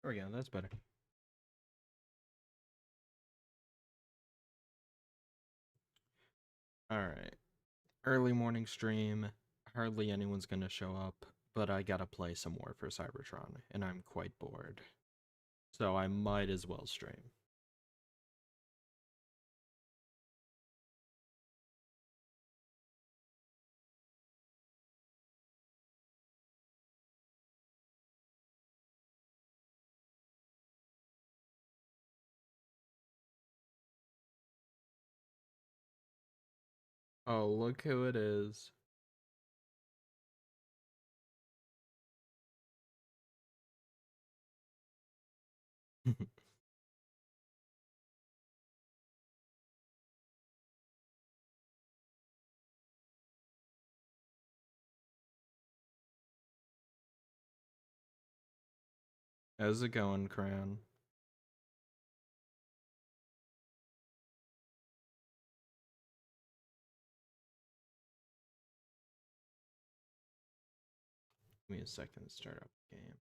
There we go, that's better. Alright. Early morning stream. Hardly anyone's gonna show up, but I gotta play some more for Cybertron, and I'm quite bored. So I might as well stream. Oh, look who it is. How's it going, Crayon? Give me a second to start up the game.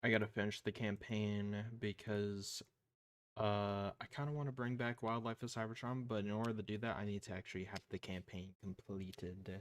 I gotta finish the campaign because I kind of want to bring back Wildlife of Cybertron, but in order to do that, I need to actually have the campaign completed.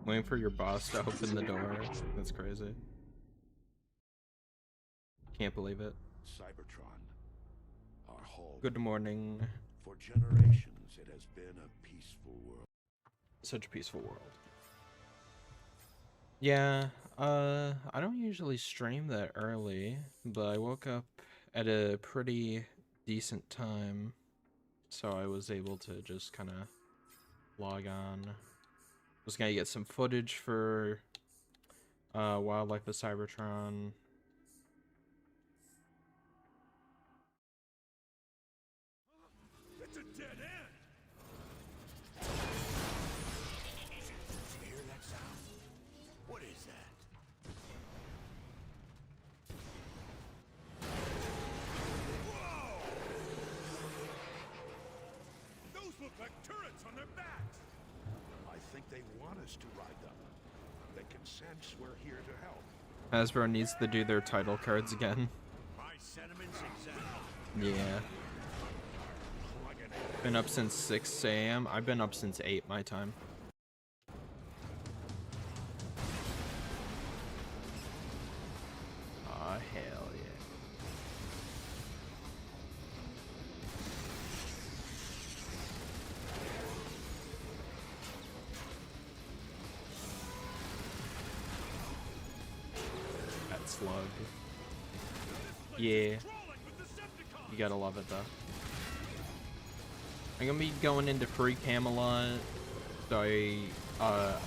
Waiting for your boss to open the door. That's crazy. Can't believe it. Cybertron, our home. Good morning. For generations, it has been a peaceful world. Such a peaceful world. Yeah, I don't usually stream that early, but I woke up at a pretty decent time, so I was able to just kind of log on. Was gonna get some footage for Wildlife of Cybertron. It's a dead end. You hear that sound? What is that? Whoa! Those look like turrets on their backs. I think they want us to ride them. They can sense we're here to help. Hasbro needs to do their title cards again. My sentiments exact. Yeah. Been up since 6 a.m. I've been up since 8 my time. Aw, hell yeah. That slug. Yeah. You gotta love it though. I'm gonna be going into pre-Camelot, so I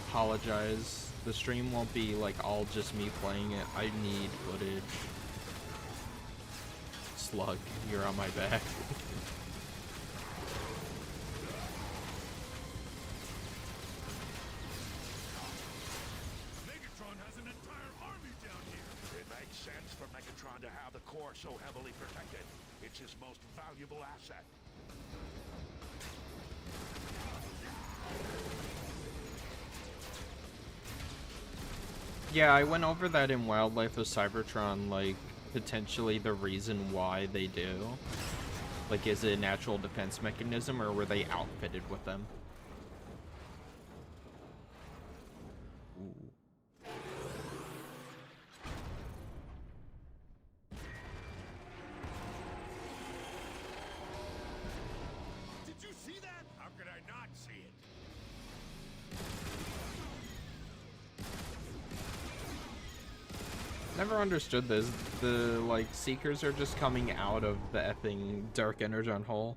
apologize. The stream won't be like all just me playing it. I need footage. Slug, you're on my back. Megatron has an entire army down here. It makes sense for Megatron to have the core so heavily protected. It's his most valuable asset. Yeah, I went over that in Wildlife of Cybertron, like, potentially the reason why they do. Like, is it a natural defense mechanism, or were they outfitted with them? Ooh. Did you see that? How could I not see it? Never understood this. The, like, Seekers are just coming out of the effing Dark Energon hole.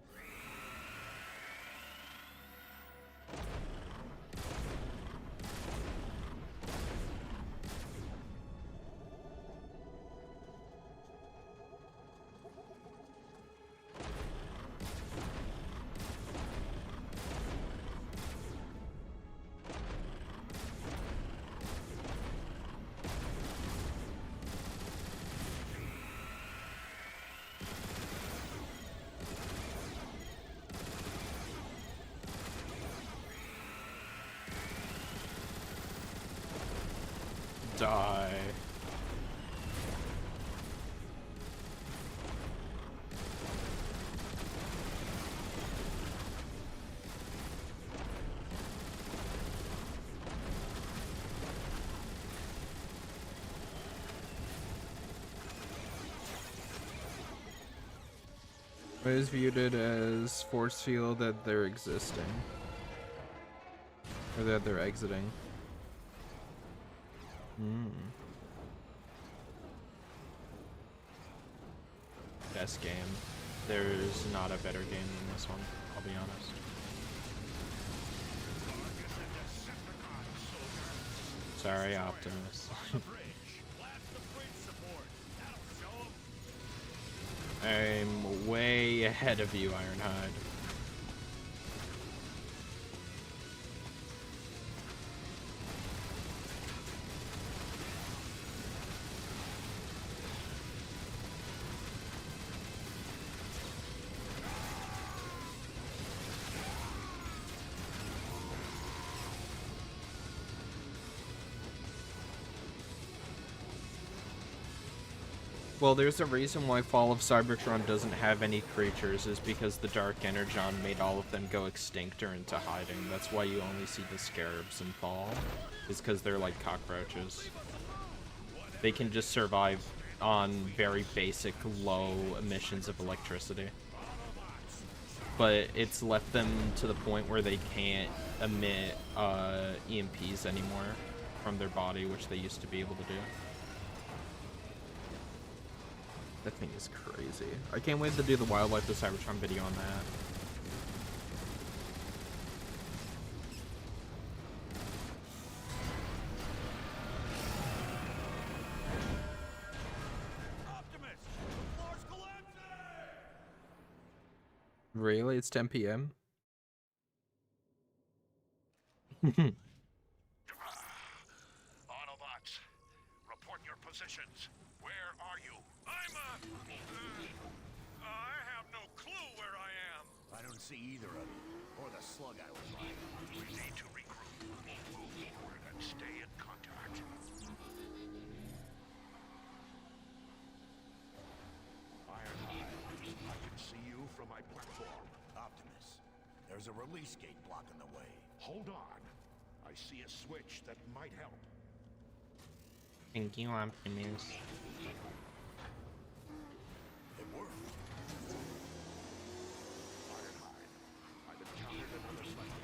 Die. I always viewed it as force field that they're existing. Or that they're exiting. Best game. There's not a better game than this one, I'll be honest. Sorry, Optimus. I'm way ahead of you, Ironhide. Well, there's a reason why Fall of Cybertron doesn't have any creatures, is because the Dark Energon made all of them go extinct or into hiding. That's why you only see the scarabs in Fall, is because they're like cockroaches. They can just survive on very basic, low emissions of electricity. But it's left them to the point where they can't emit EMPs anymore from their body, which they used to be able to do. That thing is crazy. I can't wait to do the Wildlife of Cybertron video on that. Really? It's 10 p.m.? Autobots, report your positions. Where are you? I have no clue where I am. I don't see either of you, or the slug I was riding. We need to regroup, move forward, and stay in contact. Ironhide, I can see you from my platform. Optimus, there's a release gate blocking the way. Hold on. I see a switch that might help. Thank you, Optimus. It worked. Ironhide, I've encountered another cycle.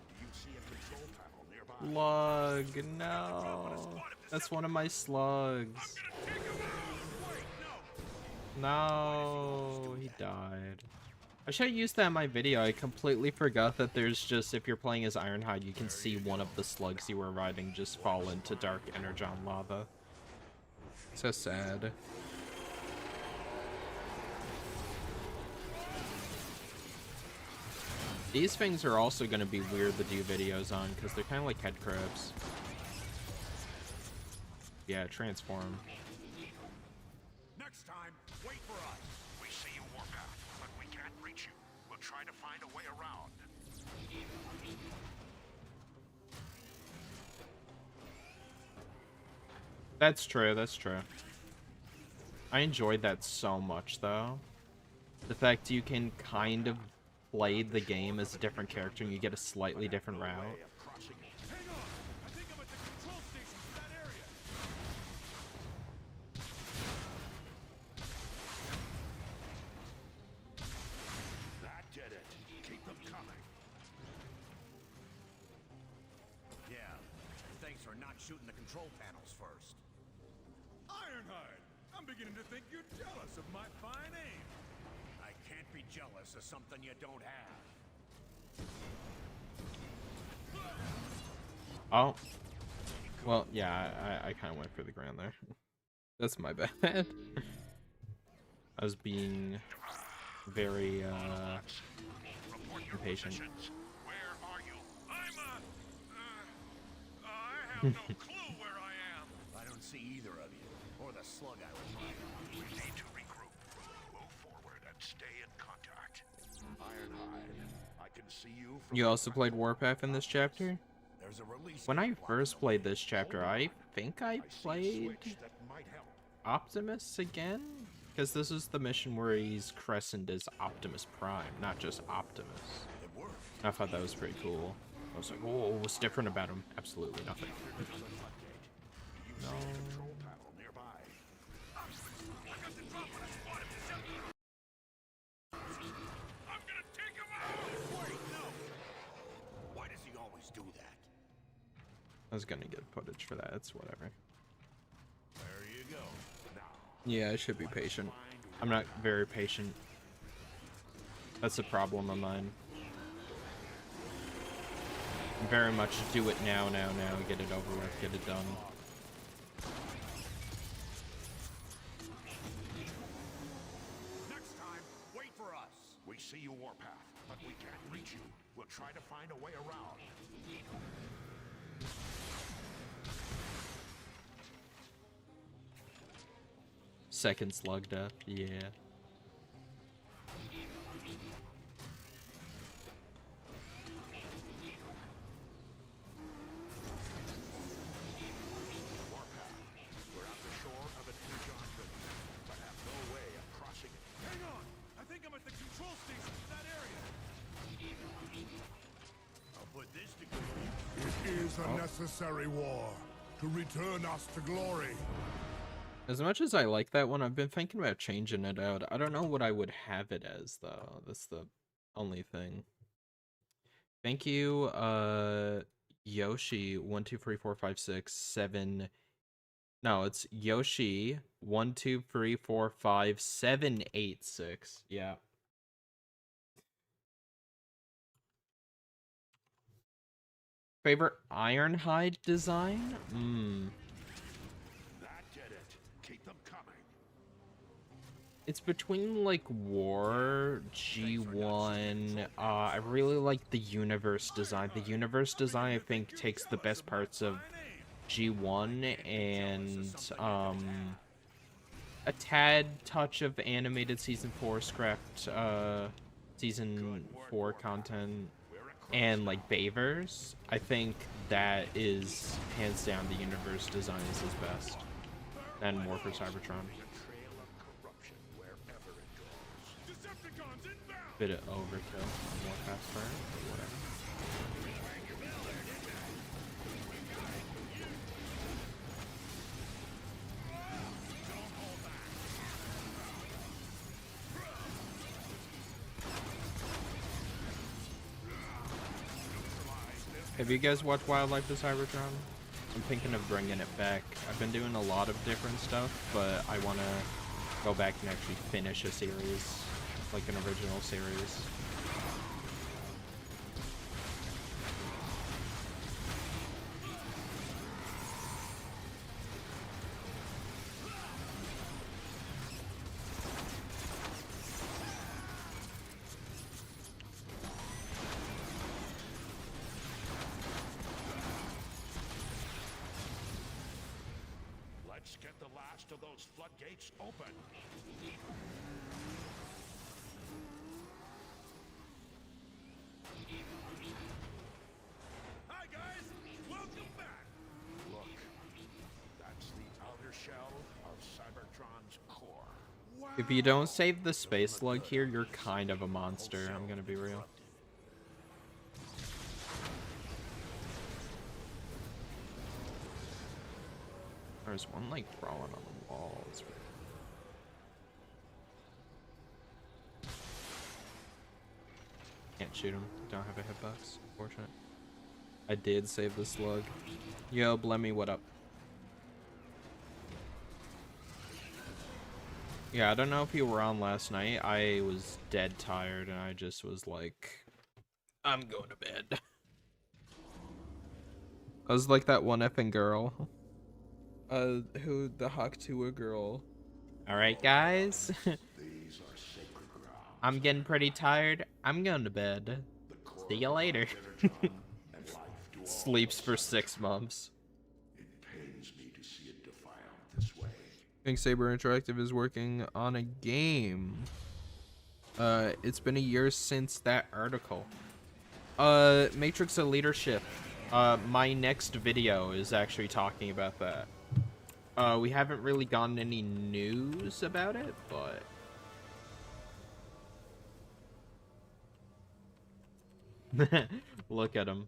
Do you see a control panel nearby? Slug, no. That's one of my slugs. No, he died. I should have used that in my video. I completely forgot that there's just, if you're playing as Ironhide, you can see one of the slugs you were riding just fall into Dark Energon lava. So sad. These things are also going to be weird to do videos on, because they're kind of like head crabs. Yeah, transform. Next time, wait for us. We see you, Warpath, but we can't reach you. We'll try to find a way around. That's true, that's true. I enjoyed that so much, though. The fact you can kind of play the game as a different character and you get a slightly different route. Hang on! I think I'm at the control station for that area. That did it. Keep them coming. Yeah. Thanks for not shooting the control panels first. Ironhide! I'm beginning to think you're jealous of my fine aim. I can't be jealous of something you don't have. Oh. Well, yeah, I kind of went for the ground there. That's my bad. I was being very, impatient. Where are you? I have no clue where I am. I don't see either of you, or the slug I was riding. We need to regroup, move forward, and stay in contact. Ironhide, I can see you from You also played Warpath in this chapter? There's a release When I key first locked played away. this chapter, Hold on. I think I I see a played switch that might help. Optimus again? Because this is the mission where he's christened as Optimus Prime, not just Optimus. It worked. I thought that was pretty cool. I was like, whoa, what's different about him? Absolutely nothing. You see a control panel nearby. I got the drop on a spot at the I'm gonna take him out! Wait, no! Why does he always do that? I was gonna get footage for that. It's whatever. There you go. Now, Yeah, I should be patient. I'm not very patient. That's a problem of mine. Very much do it now, get it over with, get it done. next time, wait for us. We see you, Warpath, but we can't reach you. We'll try to find a way around. Second slug death, yeah. Warpath, we're at the shore of an Energon river, but have no way of crossing it. Hang on! I think I'm at the control station in that area. I'll put this to good use. It is a necessary war to return us to glory. As much as I like that one, I've been thinking about changing it out. I don't know what I would have it as, though. That's the only thing. Thank you, Yoshi, 1, 2, 3, 4, 5, 6, 7. No, it's Yoshi, 1, 2, 3, 4, 5, 7, 8, 6. Yeah. Favorite Ironhide design? That did it. Keep them coming. It's between like War, G1. I really like the universe design. The universe design, I think, takes the best parts of G1 and a tad touch of animated season 4 scrapped season 4 content and like Bavers. I think that is hands down the universe design is his best. And more for Cybertron. Bit of overkill. More fast burn, but whatever. Have you guys watched Wildlife of Cybertron? I'm thinking of bringing it back. I've been doing a lot of different stuff, but I want to go back and actually finish a series, like an original series. Let's get the last of those floodgates open. Hi guys, welcome back. Look, that's the outer shell of Cybertron's core. Wow. If you don't save the space slug here, you're kind of a monster, I'm gonna be real. There's one like crawling on the wall. It's weird. Can't shoot him. Don't have a hitbox. Unfortunate. I did save the slug. Yo, Blemmy, what up? Yeah, I don't know if you were on last night. I was dead tired and I just was like, I'm going to bed. I was like that one effing girl. Who the Hawk to a girl. Alright, guys. I'm getting pretty tired. I'm going to bed. See you later. Sleeps for 6 months. It pains me to see it defiled this way. I think Saber Interactive is working on a game. It's been a year since that article. Matrix of Leadership. My next video is actually talking about that. We haven't really gotten any news about it, but... Look at him.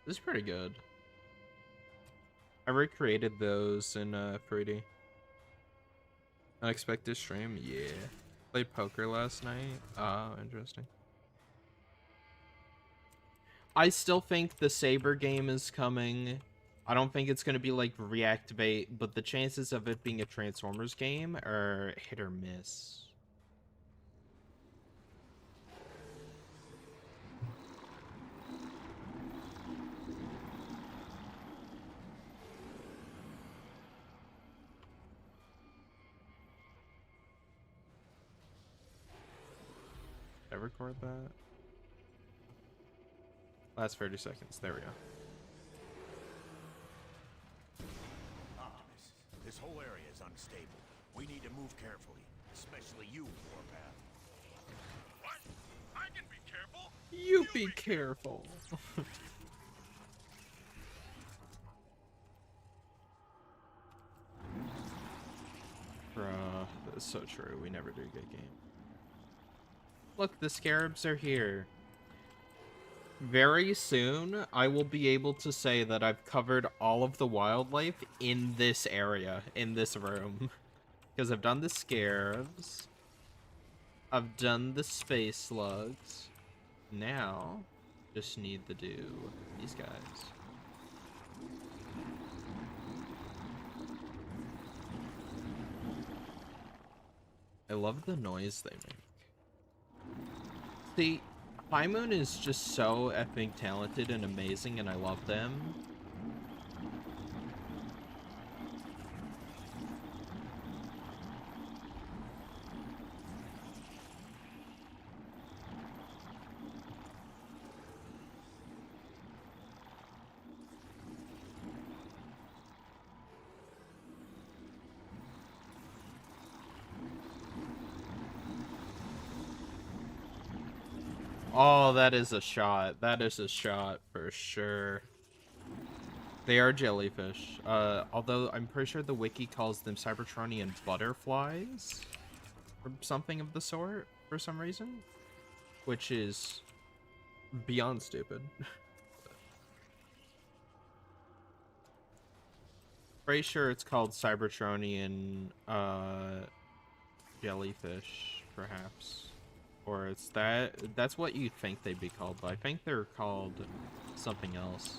This is pretty good. I recreated those in 3D. Unexpected stream? Yeah. Played poker last night. Oh, interesting. I still think the Saber game is coming. I don't think it's going to be like Reactivate, but the chances of it being a Transformers game are hit or miss. Did I record that? Last 30 seconds. There we go. Optimus, this whole area is unstable. We need to move carefully, especially you, Warpath. What? I can be careful? You be careful. Bruh, that's so true. We never do a good game. Look, the scarabs are here. Very soon, I will be able to say that I've covered all of the wildlife in this area, in this room. Because I've done the scarabs. I've done the space slugs. Now, just need to do these guys. I love the noise they make. See, High Moon is just so effing talented and amazing, and I love them. Oh, that is a shot. That is a shot for sure. They are jellyfish. Although I'm pretty sure the wiki calls them Cybertronian butterflies. Or something of the sort, for some reason. Which is beyond stupid. Pretty sure it's called Cybertronian, jellyfish, perhaps. Or it's that's what you think they'd be called, but I think they're called something else.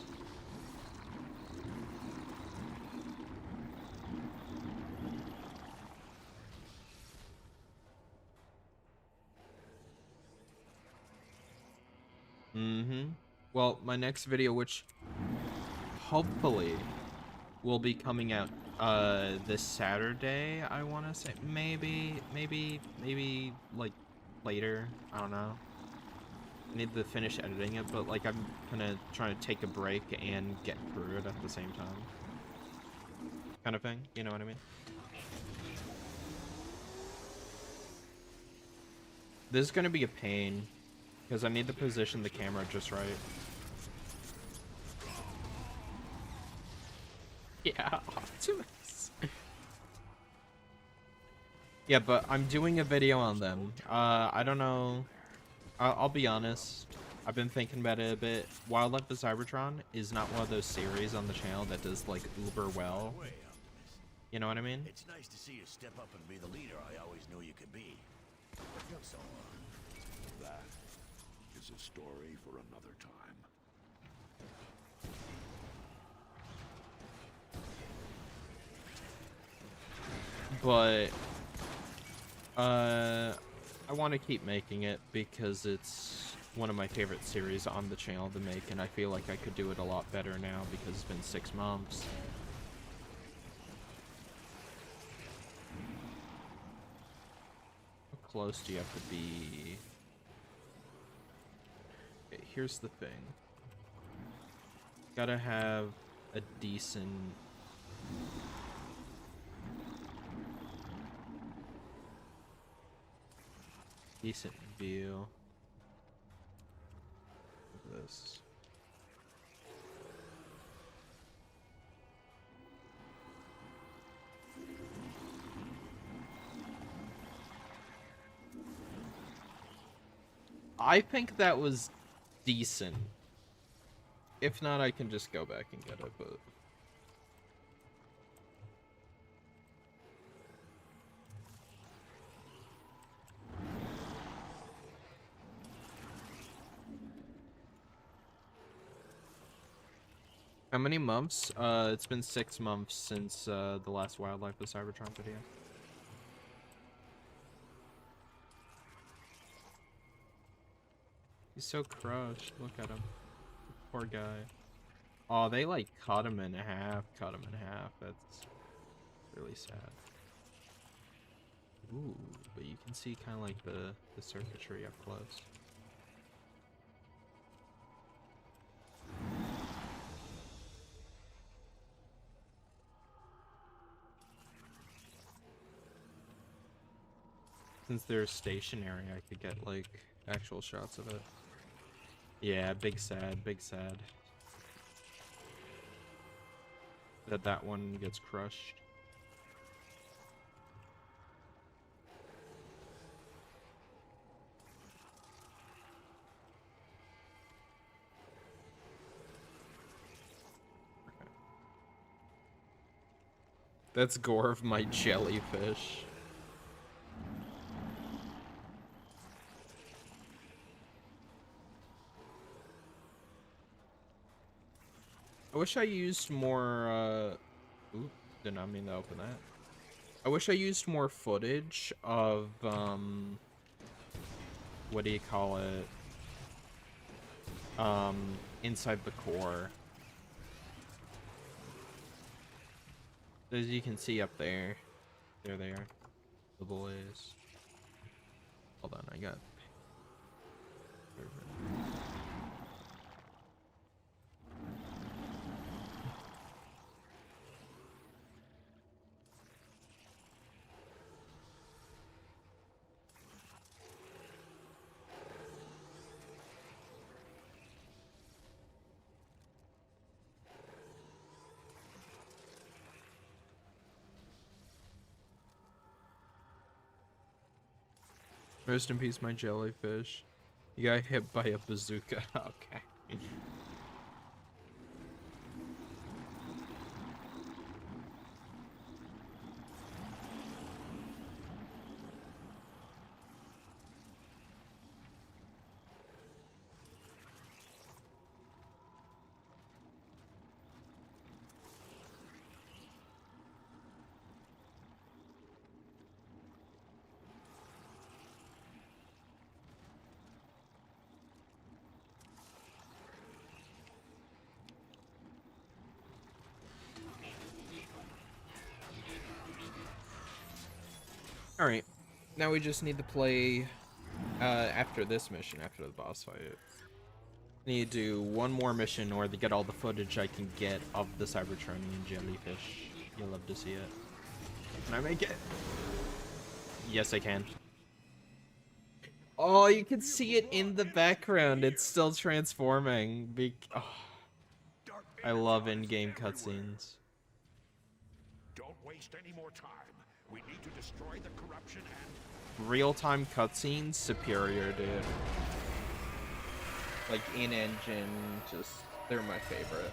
Well, my next video, which hopefully will be coming out this Saturday, I want to say. Maybe like later. I don't know. I need to finish editing it, but like I'm kind of trying to take a break and get through it at the same time. Kind of thing, you know what I mean? This is going to be a pain because I need to position the camera just right. Yeah, Optimus. Yeah, but I'm doing a video on them. I don't know. I'll be honest. I've been thinking about it a bit. Wildlife of Cybertron is not one of those series on the channel that does like uber well. You know what I mean? It's nice to see you step up and be the leader I always knew you could be. So, That is a story for another time. But I want to keep making it because it's one of my favorite series on the channel to make, and I feel like I could do it a lot better now because it's been 6 months. How close do you have to be? Okay, here's the thing. Gotta have a decent... Decent view of this. I think that was decent. If not, I can just go back and get it, but... How many months? It's been 6 months since the last Wildlife with Cybertron video. He's so crushed. Look at him. Poor guy. Oh, they like cut him in half. That's really sad. Ooh, but you can see kind of like the circuitry up close. Since they're stationary, I could get like actual shots of it. Yeah, big sad. That one gets crushed. Okay. That's gore of my jellyfish. I wish I used more, oop, did not mean to open that. I wish I used more footage of, what do you call it? Inside the core. As you can see up there. There they are. The boys. Hold on, I got... Rest in peace, my jellyfish. You got hit by a bazooka. Okay. Alright, now we just need to play, after this mission, after the boss fight. Need to do one more mission or to get all the footage I can get of the Cybertronian jellyfish. You'll love to see it. Can I make it? Yes, I can. Oh, you can see it in the background. It's still transforming. Oh, I love in-game cutscenes. Don't waste any more time. We need to destroy the corruption and... Real-time cutscenes, superior, dude. Like, in-engine, just... They're my favorite.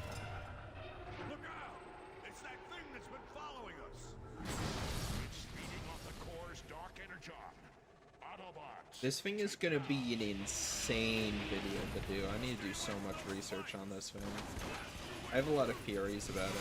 Look out! It's that thing that's been following us! It's feeding off the core's dark energon. Autobots! This thing is gonna be an insane video to do. I need to do so much research on this thing. I have a lot of theories about it.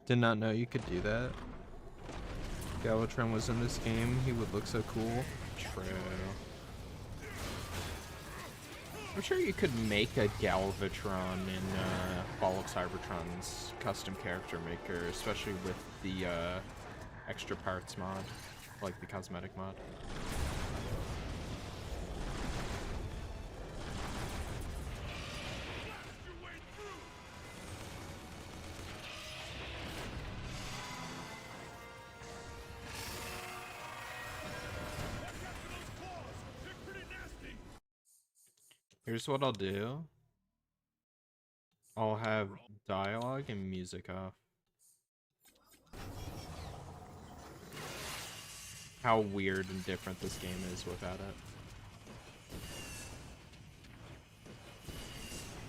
Did not know you could do that. Galvatron was in this game, he would look so cool. True. I'm sure you could make a Galvatron in Fall of Cybertron's custom character maker, especially with the extra parts mod, like the cosmetic mod. Here's what I'll do. I'll have dialogue and music off. How weird and different this game is without it.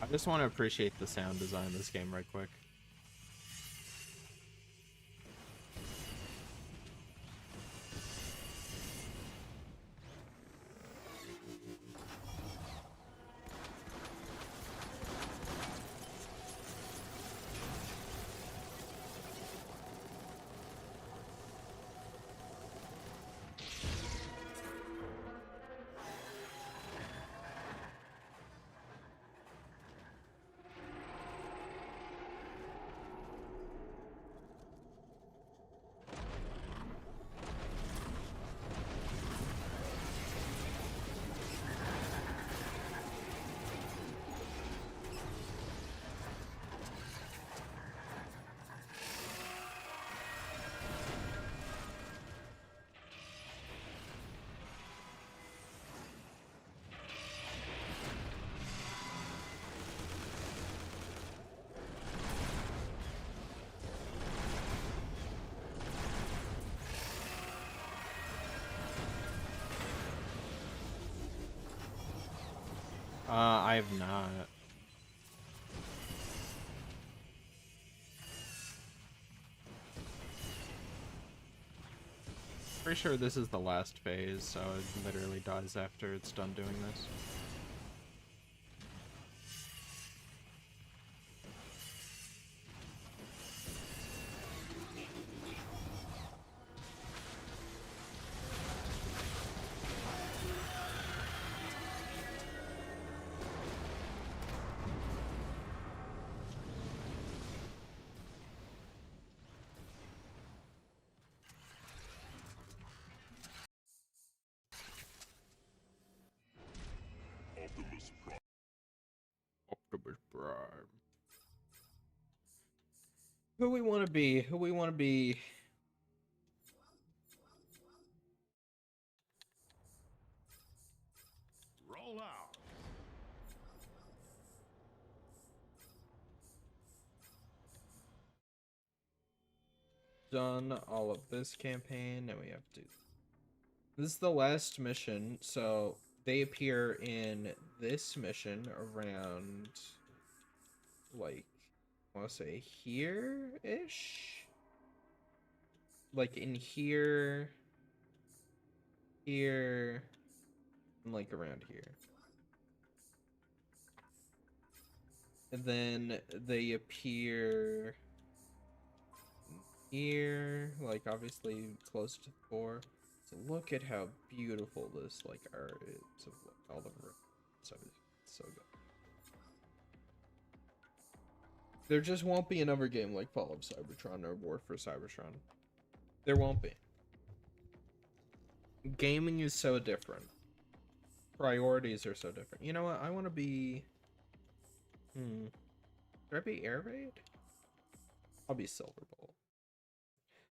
I just want to appreciate the sound design of this game right quick. I have not. Pretty sure this is the last phase, so it literally dies after it's done doing this. Octopus Prime. Who we want to be? Who we want to be? Roll out. Done all of this campaign, and we have to. This is the last mission, so they appear in this mission around, like, I want to say here-ish? Like, in here, here, and, like, around here. And then they appear here, like, obviously close to 4. So look at how beautiful this, like, art is of, like, all the rooms. So good. There just won't be another game like Fall of Cybertron or War for Cybertron. There won't be. Gaming is so different. Priorities are so different. You know what? I want to be... Should I be Air Raid? I'll be Silver Bolt.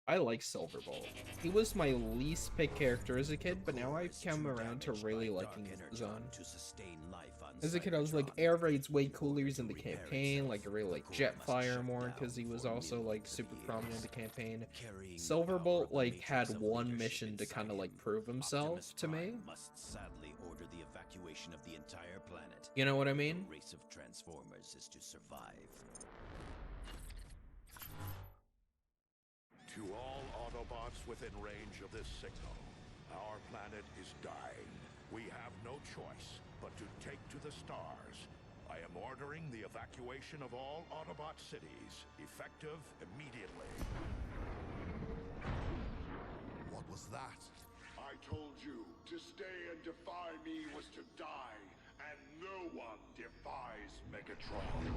I like Silver Bolt. He was my least picked character as a kid, but now I've come around to really liking Zone. As a kid, I was like, Air Raid's way cooler. He's in the campaign. Like, I really like Jetfire more because he was also, like, super prominent in the campaign. Silver Bolt, like, had one mission to kind of, like, prove himself to me. You know what I mean? Race of Transformers is to survive. To all Autobots within range of this signal, our planet is dying. We have no choice but to take to the stars I am ordering the evacuation of all Autobot cities, effective immediately. What was that? I told you, to stay and defy me was to die, and no one defies Megatron.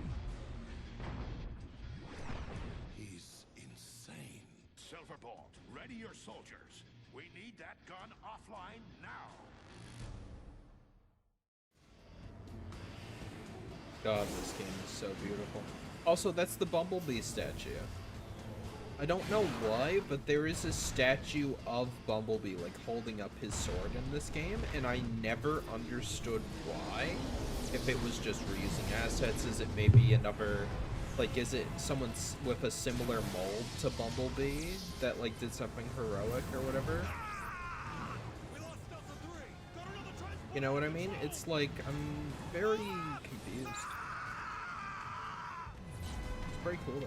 He's insane. Silverbolt, ready your soldiers. We need that gun offline now. God, this game is so beautiful. Also, that's the Bumblebee statue. I don't know why, but there is a statue of Bumblebee, like, holding up his sword in this game, and I never understood why. If it was just reusing assets, is it maybe another, like, is it someone with a similar mold to Bumblebee that, like, did something heroic or whatever? You know what I mean? It's like, I'm very confused. It's pretty cool, though.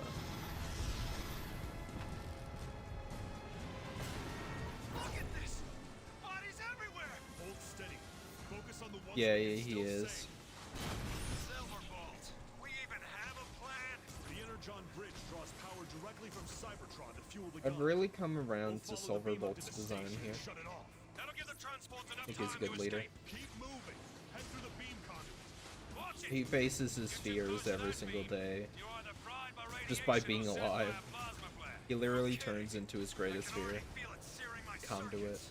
Yeah, he is. Silverbolt, we even have a plan. The Energon Bridge draws power directly from Cybertron to fuel the gun. I've really come around to Silverbolt's design here. Shut it off. That'll give the transports enough I think he's a time good to leader. escape. Keep moving. Head through the beam conduit. Watch it. He faces his fears every single day just by being alive. He literally turns into his greatest fear. Conduit.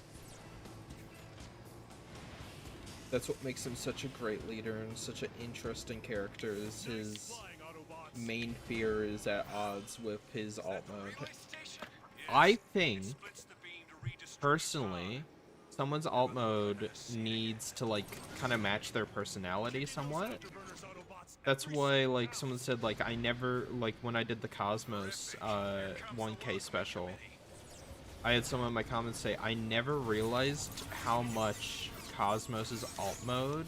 That's what makes him such a great leader and such an interesting character, is his main fear is at odds with his alt mode. I think, personally, someone's alt mode needs to, like, kind of match their personality somewhat. That's why, like, someone said, like, I never, like, when I did the Cosmos 1K special, I had someone in my comments say, I never realized how much Cosmos's alt mode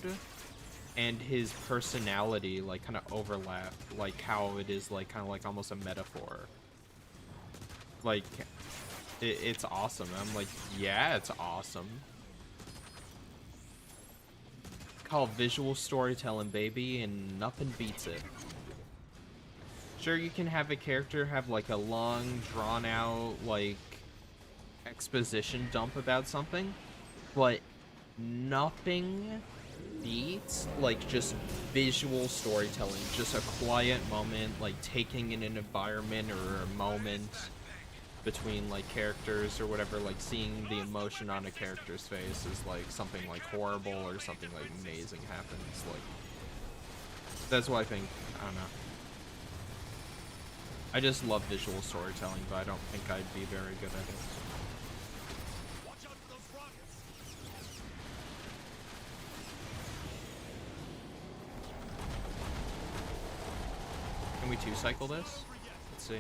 and his personality, like, kind of overlap, like, how it is, like, kind of like almost a metaphor. Like, it's awesome. I'm like, yeah, it's awesome. Called visual storytelling, baby, and nothing beats it. Sure, you can have a character have, like, a long, drawn-out, like, exposition dump about something, but nothing beats, like, just visual storytelling. Just a quiet moment, like, taking in an environment or a moment between, like, characters or whatever, like, seeing the emotion on a character's face is, like, something, like, horrible or something, like, amazing happens. Like, that's why I think, I don't know. I just love visual storytelling, but I don't think I'd be very good at it. Can we two-cycle this? Let's see.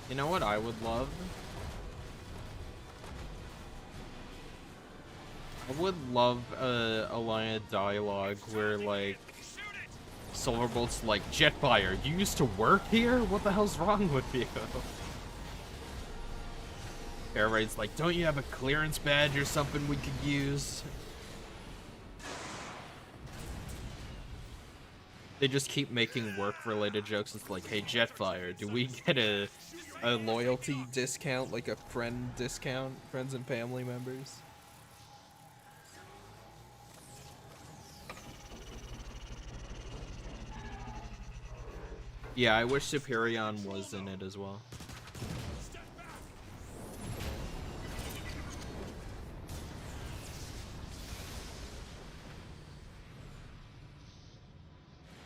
You know what I would love? I would love a line of dialogue where, like, Silverbolt's like, Jetfire, you used to work here? What the hell's wrong with you? Air Raid's like, don't you have a clearance badge or something we could use? They just keep making work-related jokes. It's like, hey, Jetfire, do we get a loyalty discount, like a friend discount? Friends and family members? Yeah, I wish Superion was in it as well.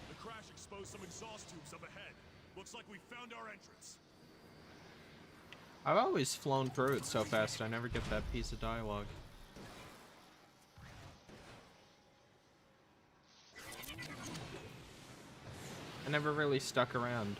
The crash exposed some exhaust tubes up ahead. Looks like we found our entrance. I've always flown through it so fast, I never get that piece of dialogue. I never really stuck around.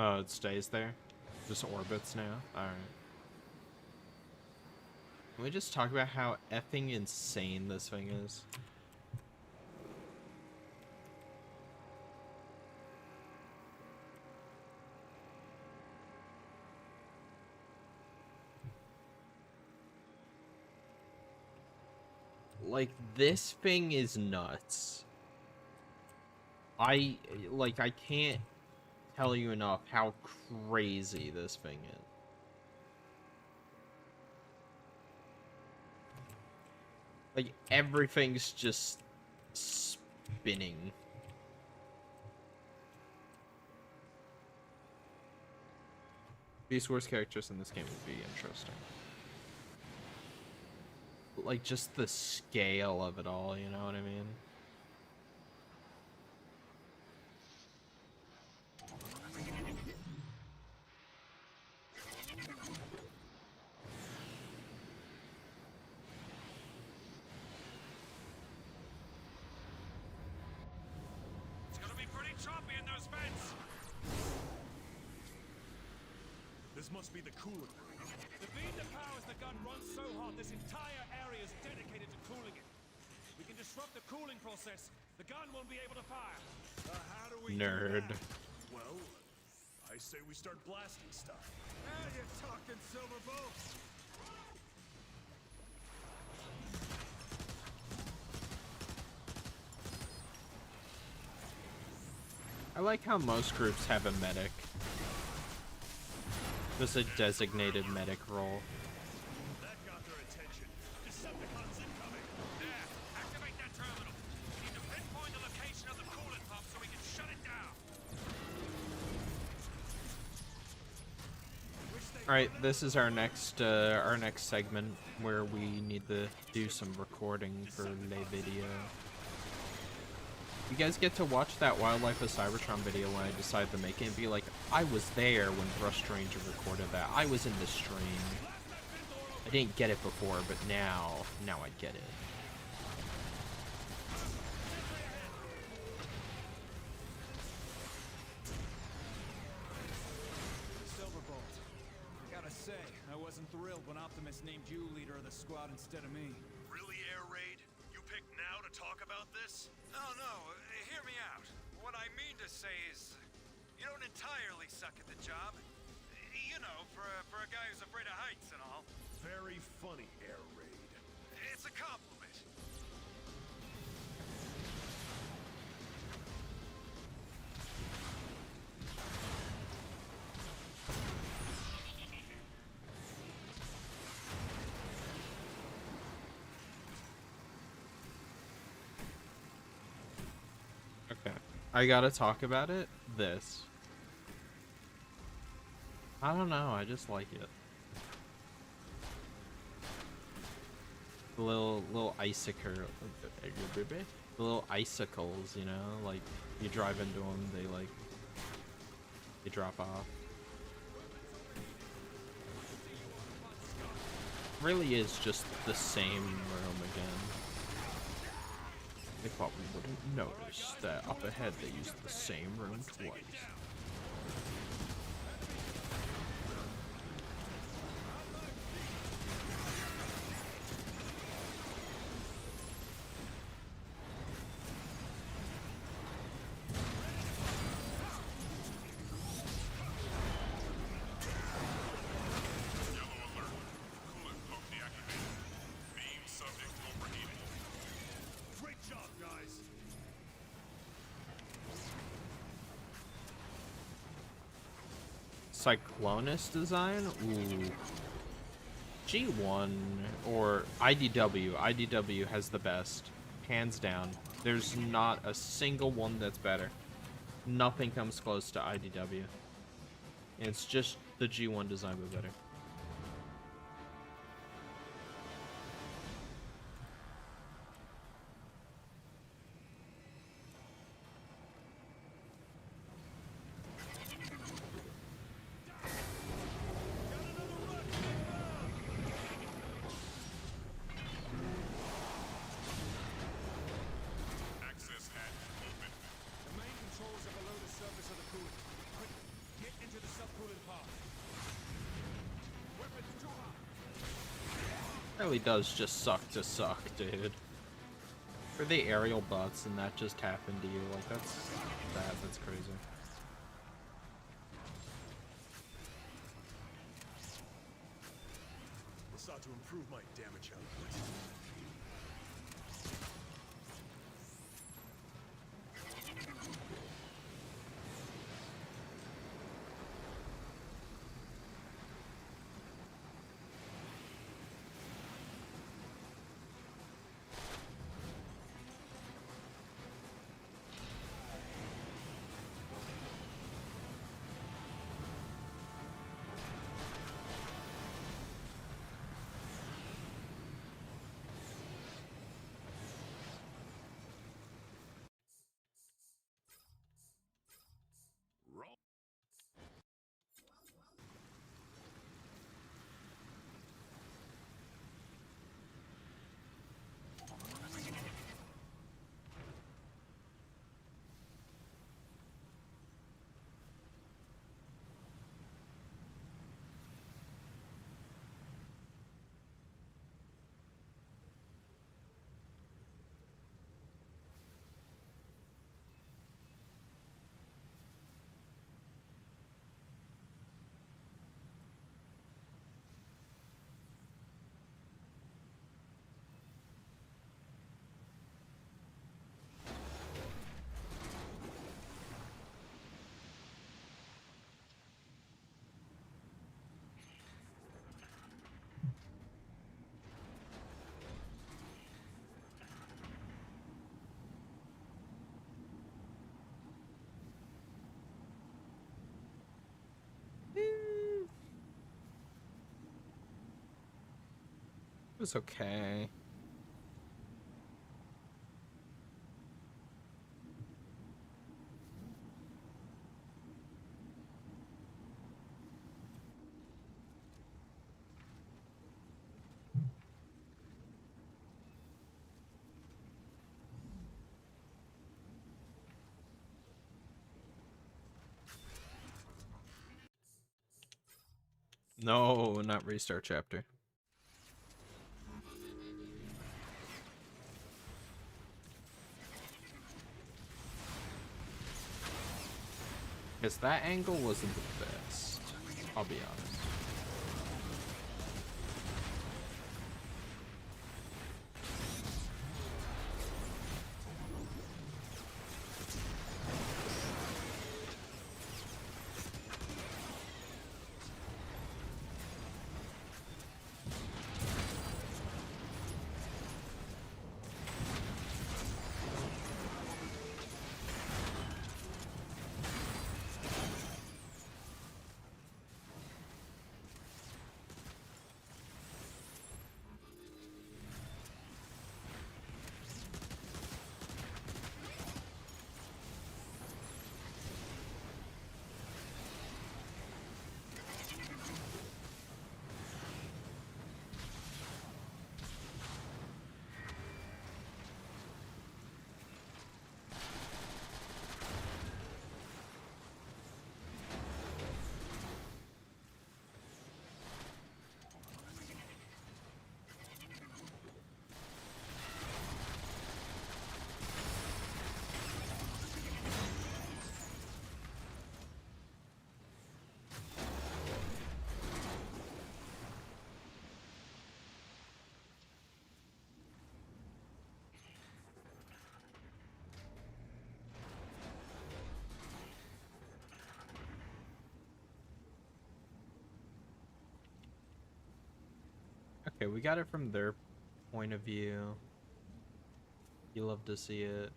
Oh, it stays there? Just orbits now? Alright. Can we just talk about how effing insane this thing is? Like, this thing is nuts. I can't tell you enough how crazy this thing is. Like, everything's just spinning. Beast Wars characters in this game would be interesting. Like, just the scale of it all, you know what I mean? It's gonna be pretty choppy in those vents. This must be the coolant. The beam that powers the gun runs so hot this entire area is dedicated to cooling it. We can disrupt the cooling process. The gun won't be able to fire. How do we Nerd. do that? Well, I say we start blasting stuff. Now you're talking, Silver Bolts. I like how most groups have a medic. Just a designated medic role. That got their attention. Decepticons incoming. There, activate that terminal. We need to pinpoint the location of the coolant pump so we can shut it down. Alright, this is our next segment where we need to do some recording for the video. You guys get to watch that Wildlife of Cybertron video when I decided to make it and be like, I was there when Rust Ranger recorded that. I was in the stream. I didn't get it before, but now I get it. Silverbolt. I gotta say, I wasn't thrilled when Optimus named you leader of the squad instead of me. Really, Air Raid? You picked now to talk about this? No, hear me out. What I mean to say is, you don't entirely suck at the job. You know, for a guy who's afraid of heights and all. Very funny, Air Raid. It's a compliment. Okay. I gotta talk about it. This. I don't know, I just like it. The little icicle, the little icicles, you know, like you drive into them, they drop off. Really is just the same room again. They probably wouldn't notice that up ahead they used the same room twice. Great job, guys. Cyclonus design? Ooh. G1 or IDW. IDW has the best. Hands down. There's not a single one that's better. Nothing comes close to IDW. It's just the G1 design but better. Access hatch open. The main controls are below the surface of the coolant. Quick, get into Really does just suck to suck, dude. For the aerial bots and that just happened to you, like that's crazy. I sought to improve my damage output. Roll. It was okay. No, not restart chapter. Because that angle wasn't the best, I'll be honest. Okay, we got it from their point of view. You love to see it.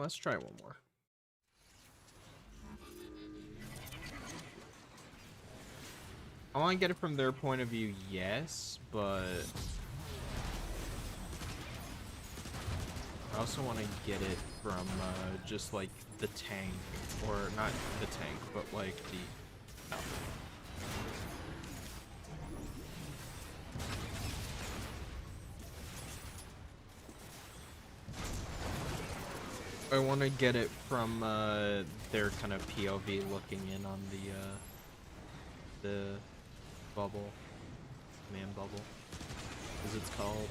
Let's try one more. I want to get it from their point of view, yes, but I also want to get it from just like the tank, or not the tank, but like the I want to get it from their kind of POV looking in on the bubble, man bubble, as it's called.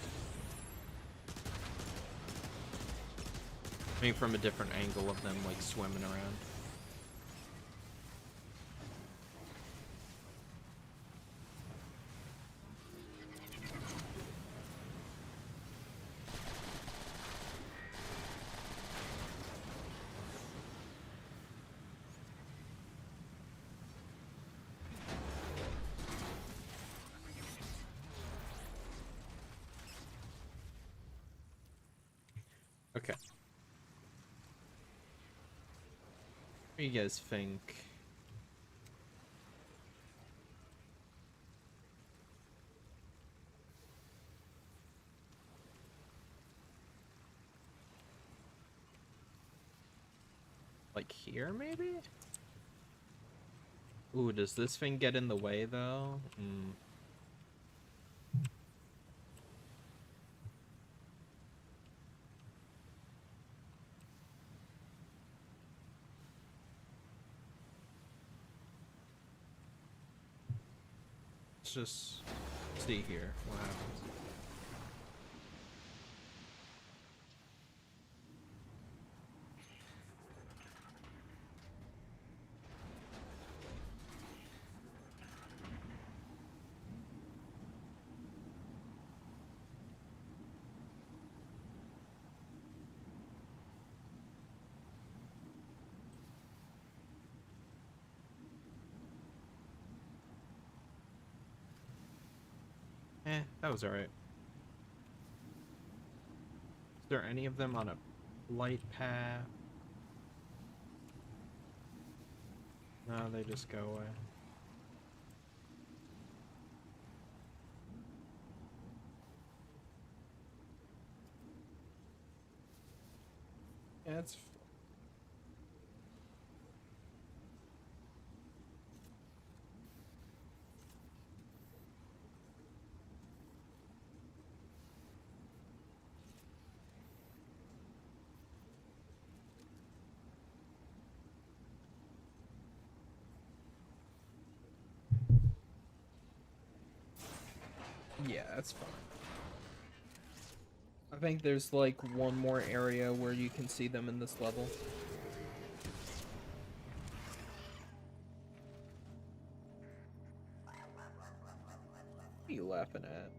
I mean, from a different angle of them like swimming around. Okay. What do you guys think? Like here, maybe? Ooh, does this thing get in the way, though? Let's just see here what happens. That was alright. Is there any of them on a light path? No, they just go away. Yeah, it's... Yeah, that's fine. I think there's like one more area where you can see them in this level. What are you laughing at?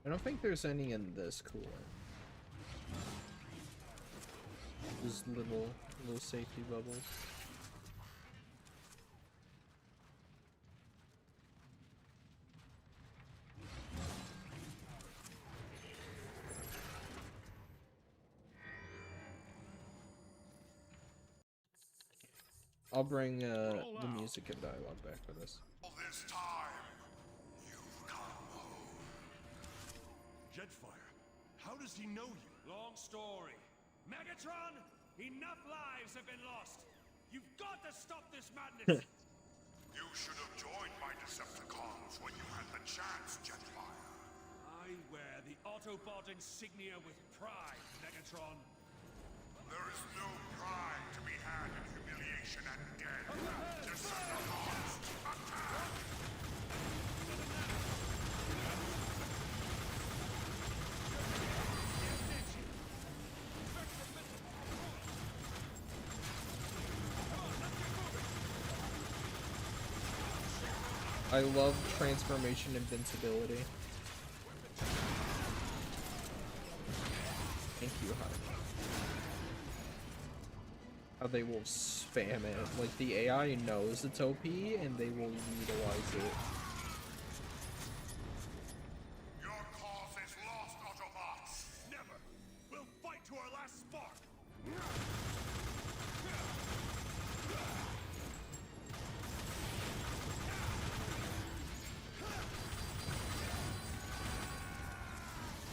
I don't think there's any in this cooler. Just little safety bubbles. I'll bring the music and dialogue back for this. All this time, you've come home. Jetfire, how does he know you? Long story. Megatron, enough lives have been lost. You've got to stop this madness. You should have joined my Decepticons when you had the chance, Jetfire. I wear the Autobot insignia with pride, Megatron. There is no pride to be had in humiliation and death. Decepticons, attack! I love transformation invincibility. Thank you, Hyde. How they will spam it. Like, the AI knows it's OP, and they will utilize it. Your cause is lost, Autobots! Never! We'll fight to our last spark!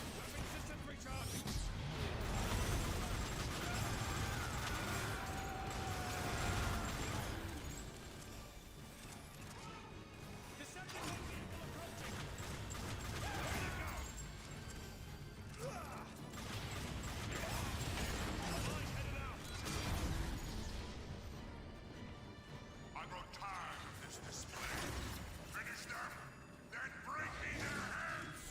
Weapon system recharging! Decepticon vehicle approaching! I grow tired of this display. Finish them, then bring me their heads!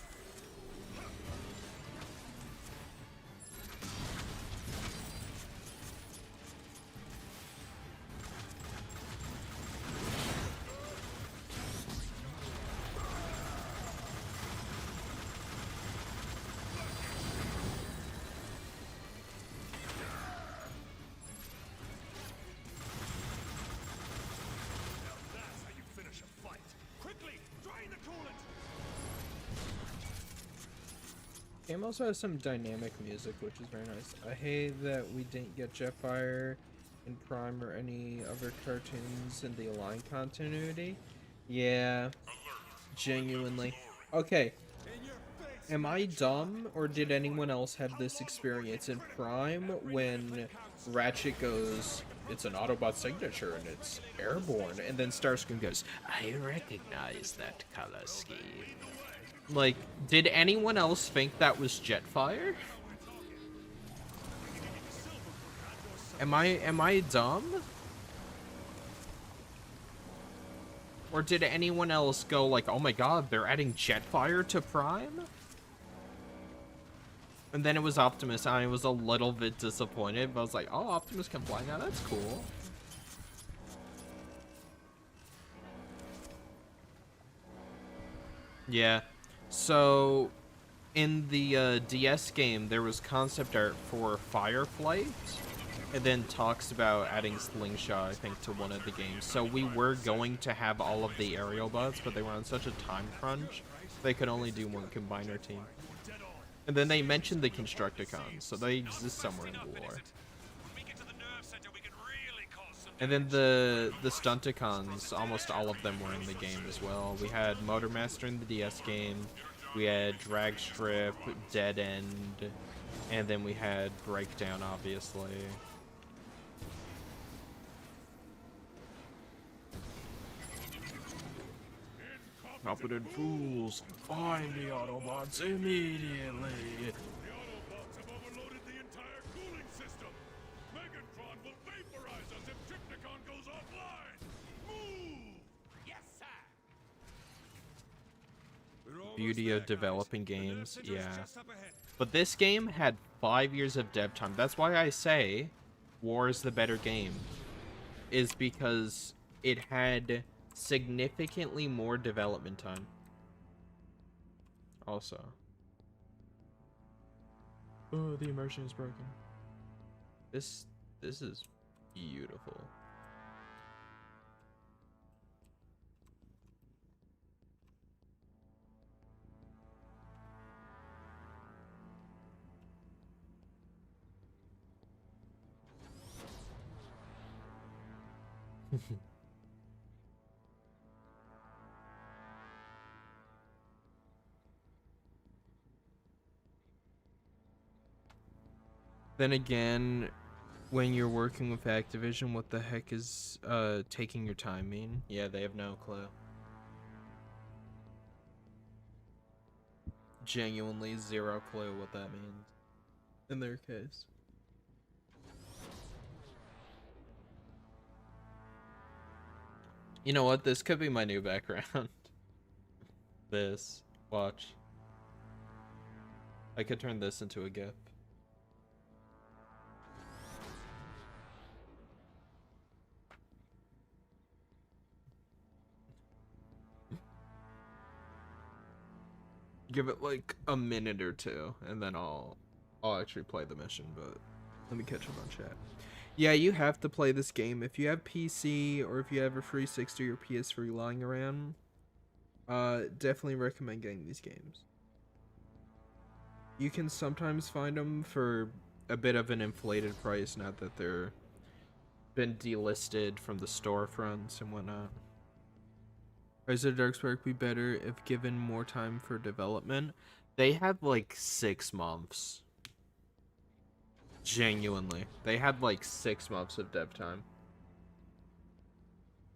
Now that's how you finish a fight! Quickly, drain the coolant! Game also has some dynamic music, which is very nice. I hate that we didn't get Jetfire in Prime or any other cartoons in the Align continuity. Yeah, genuinely. Okay, In your face! am I dumb, or did anyone else have this experience in Prime when Ratchet goes, "It's an Autobot signature and it's airborne," and then Starscream goes, "I recognize that color scheme." Like, did anyone else think that was Jetfire? Am I dumb? Or did anyone else go like, "Oh my god, they're adding Jetfire to Prime?" And then it was Optimus, and I was a little bit disappointed, but I was like, "Oh, Optimus can fly now, that's cool." Yeah. So, in the DS game, there was concept art for Fireflight, and then talks about adding Slingshot, I think, to one of the games. So we were going to have all of the aerial bots, but they were on such a time crunch, they could only do one combiner team. And then they mentioned the Constructicons, so they exist somewhere in the lore. When we get to the nerve center, we can really cause some And then the Stunticons, almost all of them were in the game as well. We had Motormaster in the DS game, we had Dragstrip, Dead End, and then we had Breakdown, obviously. Competent fools, find the Autobots immediately. The Autobots have overloaded the entire cooling system! Megatron will vaporize us if Tripticon goes offline! Move! Yes, sir! We're almost Beauty there, of developing guys. The nerve games, center's yeah. just up ahead. But this game had 5 years of dev time. That's why I say War is the better game. Is because it had significantly more development time. Also. Oh, the immersion is broken. This is beautiful. Then again, when you're working with Activision, what the heck is taking your time mean? Yeah, they have no clue. Genuinely zero clue what that means in their case. You know what? This could be my new background. This. Watch. I could turn this into a GIF. Give it like a minute or two, and then I'll actually play the mission, but let me catch up on chat. Yeah, you have to play this game. If you have PC or if you have a 360 or PS3 lying around, definitely recommend getting these games. You can sometimes find them for a bit of an inflated price now that they're been delisted from the storefronts and whatnot. Rise of the Darkspark be better if given more time for development? They had like 6 months. Genuinely. They had like 6 months of dev time.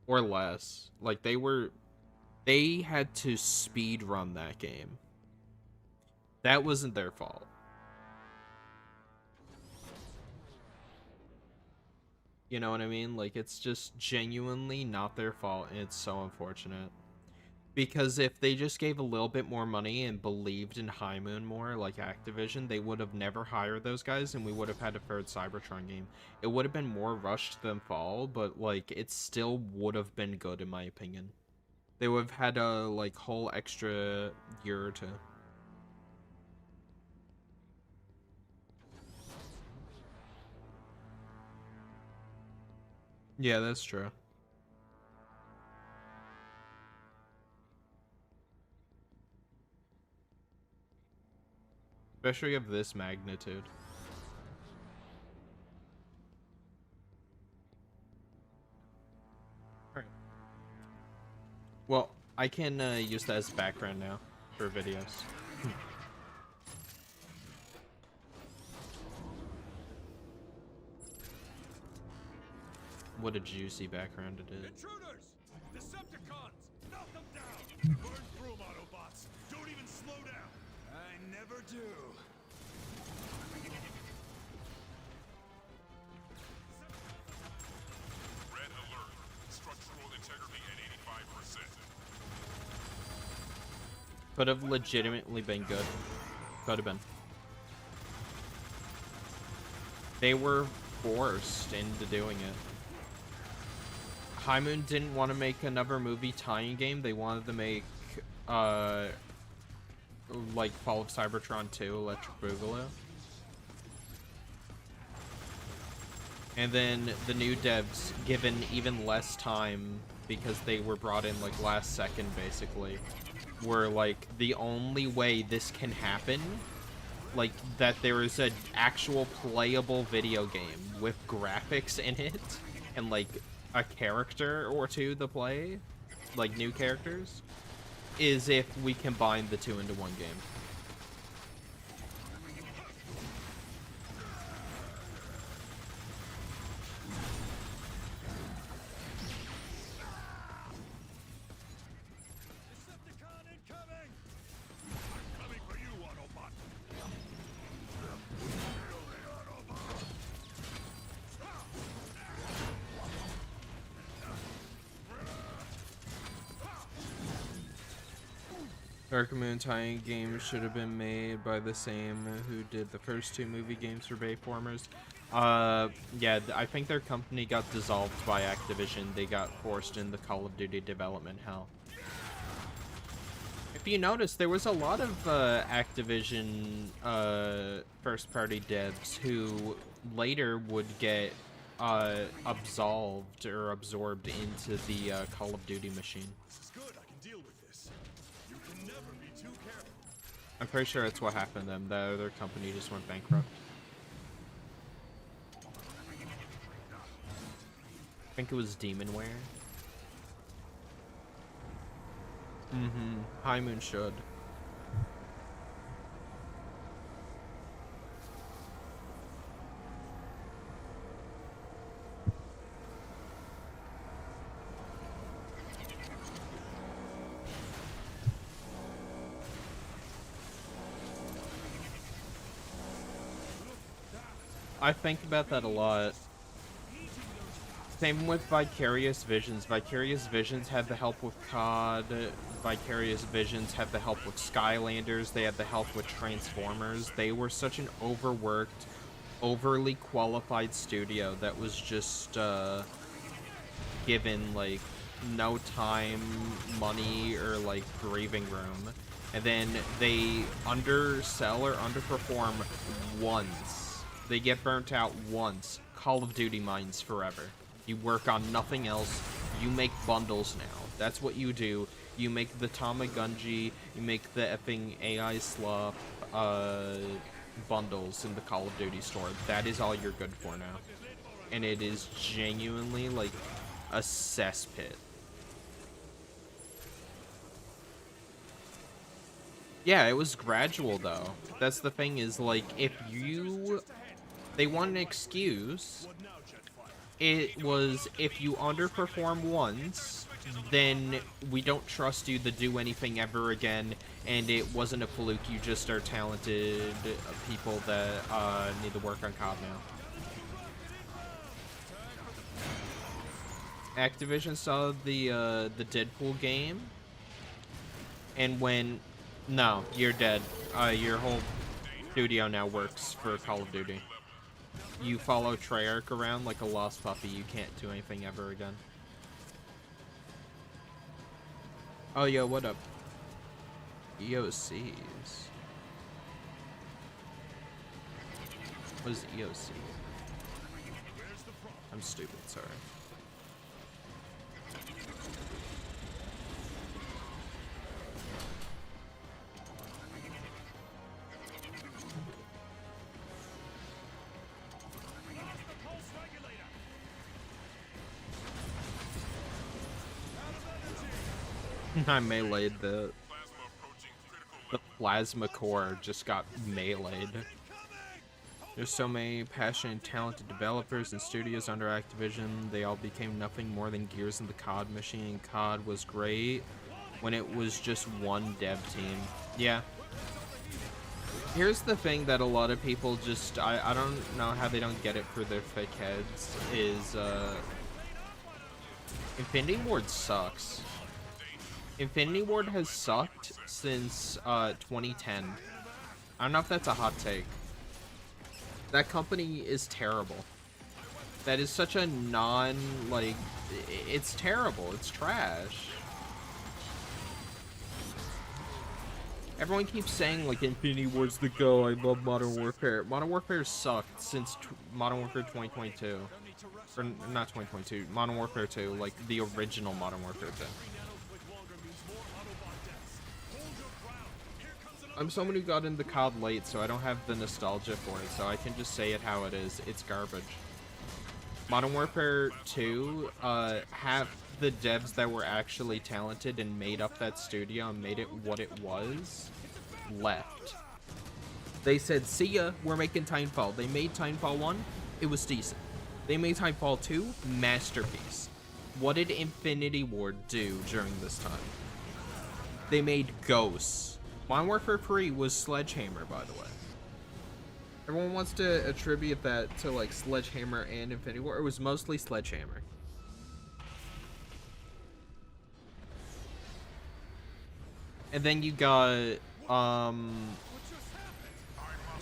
Or less. Like they had to speed run that game. That wasn't their fault. You know what I mean? Like, it's just genuinely not their fault, and it's so unfortunate. Because if they just gave a little bit more money and believed in High Moon more, like Activision, they would have never hired those guys, and we would have had a third Cybertron game. It would have been more rushed than Fall, but, like, it still would have been good, in my opinion. They would have had a, like, whole extra year or two. Yeah, that's true. Especially of this magnitude. Alright. Well, I can use that as background now for videos. What a juicy background it is. Intruders! Decepticons! Knock them down! Burn through them, Autobots! Don't even slow down! I never do. Red alert. Structural integrity at 85%. Could have legitimately been good. Could have been. They were forced into doing it. High Moon didn't want to make another movie tie-in game. They wanted to make, like Fall of Cybertron 2, Electric Boogaloo. And then the new devs, given even less time, because they were brought in like last second basically, were like, the only way this can happen, like that there is an actual playable video game with graphics in it, and like a character or two to play, like new characters, is if we combine the two into one game. Decepticon incoming! I'm coming for you, Autobot! Dark Moon tie-in games should have been made by the same who did the first 2 movie games for Bayformers. Yeah, I think their company got dissolved by Activision. They got forced in the Call of Duty development hell. If you notice, there was a lot of Activision first-party devs who later would get absolved or absorbed into the Call of Duty machine. This is good, I can deal with this. You can never be too careful. I'm pretty sure that's what happened to them. The other company just went bankrupt. I think it was Demonware. High Moon should. I think about that a lot. Same with Vicarious Visions. Vicarious Visions had the help with COD. Vicarious Visions had the help with Skylanders. They had the help with Transformers. They were such an overworked, overly qualified studio that was just given like no time, money, or like breathing room. And then they undersell or underperform once. They get burnt out once. Call of Duty mines forever. You work on nothing else. You make bundles now. That's what you do. You make the Tamagunji, you make the effing AI Slop bundles in the Call of Duty store. That is all you're good for now. And it is genuinely like a cesspit. Yeah, it was gradual though. That's the thing is like if they want an excuse. It was, if you underperform once, then we don't trust you to do anything ever again, and it wasn't a fluke, you just are talented people that need to work on COD now. Activision saw the Deadpool game, and when... No, you're dead. Your whole studio now works for Call of Duty. You follow Treyarch around like a lost puppy. You can't do anything ever again. Oh, yo, what up? EOCs. What is EOC? I'm stupid, sorry. I meleeed the plasma core just got meleeed. There's so many passionate, talented developers and studios under Activision. They all became nothing more than gears in the COD machine. COD was great when it was just one dev team. Yeah. Here's the thing that a lot of people just, I don't know how they don't get it for their thick heads, is Infinity Ward sucks. Infinity Ward has sucked since 2010. I don't know if that's a hot take. That company is terrible. That is such a like, it's terrible. It's trash. Everyone keeps saying, like, Infinity Ward's the go. I love Modern Warfare. Modern Warfare sucked since Modern Warfare 2022. Or, not 2022. Modern Warfare 2. Like, the original Modern Warfare 2. I'm someone who got into COD late, so I don't have the nostalgia for it, so I can just say it how it is. It's garbage. Modern Warfare 2, half the devs that were actually talented and made up that studio and made it what it was, left. They said, see ya, we're making Titanfall. They made Titanfall 1, it was decent. They made Titanfall 2, masterpiece. What did Infinity Ward do during this time? They made Ghosts. Modern Warfare 3 was Sledgehammer, by the way. Everyone wants to attribute that to, like, Sledgehammer and Infinity Ward. It was mostly Sledgehammer. And then you got,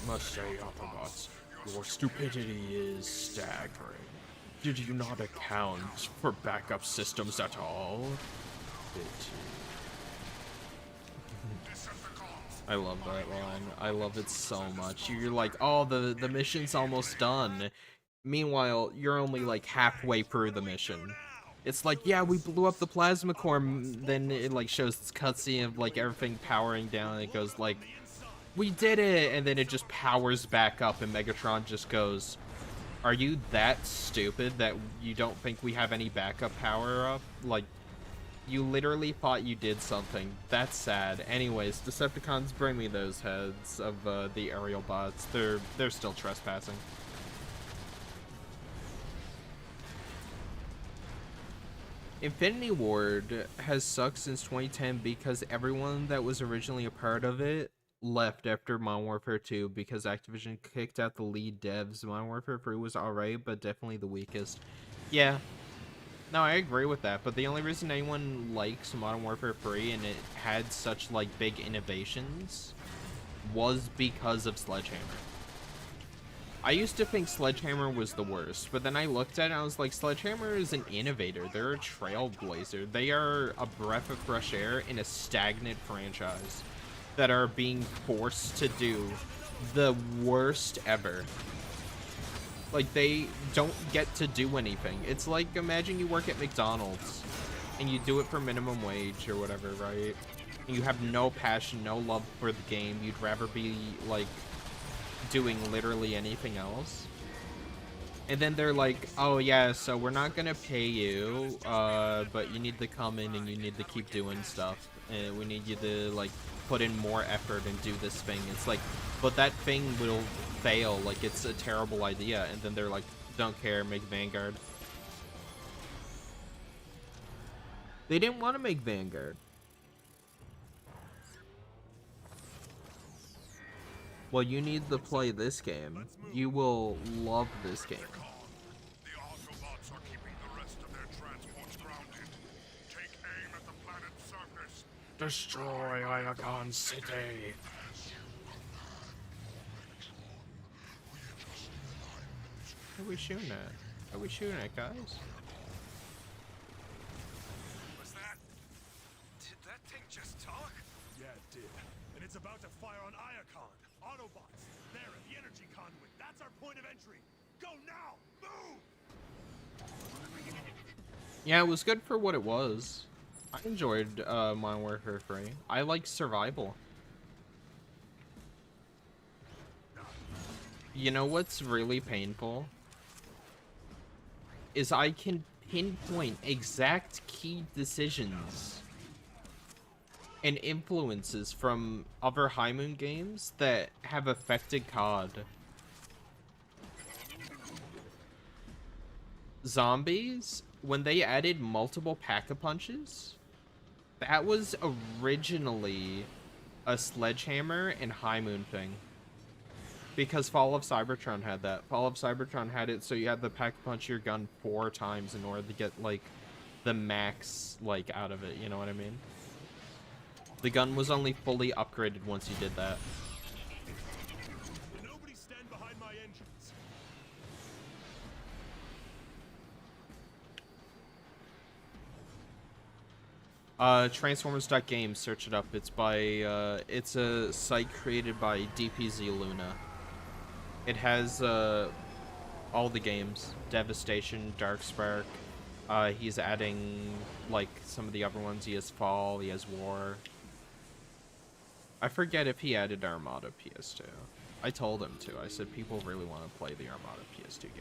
must say, Autobots, your stupidity is staggering. Did you not account for backup systems at all? I love that line. I love it so much. You're like, oh, the mission's almost done. Meanwhile, you're only like halfway through the mission. It's like, yeah, we blew up the plasma core. Then it like shows this cutscene of like everything powering down. And it goes like, we did it, and then it just powers back up, and Megatron just goes, are you that stupid that you don't think we have any backup power up? Like, you literally thought you did something. That's sad. Anyways, Decepticons, bring me those heads of the aerial bots. They're still trespassing. Infinity Ward has sucked since 2010 because everyone that was originally a part of it left after Modern Warfare 2 because Activision kicked out the lead devs. Modern Warfare 3 was alright, but definitely the weakest. Yeah. No, I agree with that, but the only reason anyone likes Modern Warfare 3 and it had such, like, big innovations was because of Sledgehammer. I used to think Sledgehammer was the worst, but then I looked at it and I was like, Sledgehammer is an innovator. They're a trailblazer. They are a breath of fresh air in a stagnant franchise that are being forced to do the worst ever. Like, they don't get to do anything. It's like, imagine you work at McDonald's and you do it for minimum wage or whatever, right? And you have no passion, no love for the game. You'd rather be, like, doing literally anything else. And then they're like, oh yeah, so we're not gonna pay you, but you need to come in and you need to keep doing stuff. And we need you to, like, put in more effort and do this thing. It's like, but that thing will fail, like it's a terrible idea. And then they're like, don't care, make Vanguard. They didn't want to make Vanguard. Well, you need to play this game. You will love this game. The Autobots are keeping the rest of their transports grounded. Take aim at the planet's surface. Destroy Iacon City. Who are we shooting at? Who are we shooting at, guys? Was that... Did that thing just talk? Yeah, it did. And it's about to fire on Iacon. Autobots. There at the energy conduit. That's our point of entry. Go now! Move! Yeah, it was good for what it was. I enjoyed Modern Warfare 3. I like survival. You know what's really painful? Is I can pinpoint exact key decisions and influences from other High Moon games that have affected COD. Zombies, when they added multiple pack-a-punches, that was originally a Sledgehammer and High Moon thing. Because Fall of Cybertron had that. Fall of Cybertron had it so you had to pack-a-punch your gun 4 times in order to get, like, the max, like, out of it, you know what I mean? The gun was only fully upgraded once you did that. Nobody stand behind my engines. Transformers.games, search it up. It's by, it's a site created by DPZ Luna. It has, all the games. Devastation, Darkspark. He's adding, like, some of the other ones. He has Fall, he has War. I forget if he added Armada PS2. I told him to. I said people really want to play the Armada PS2 game.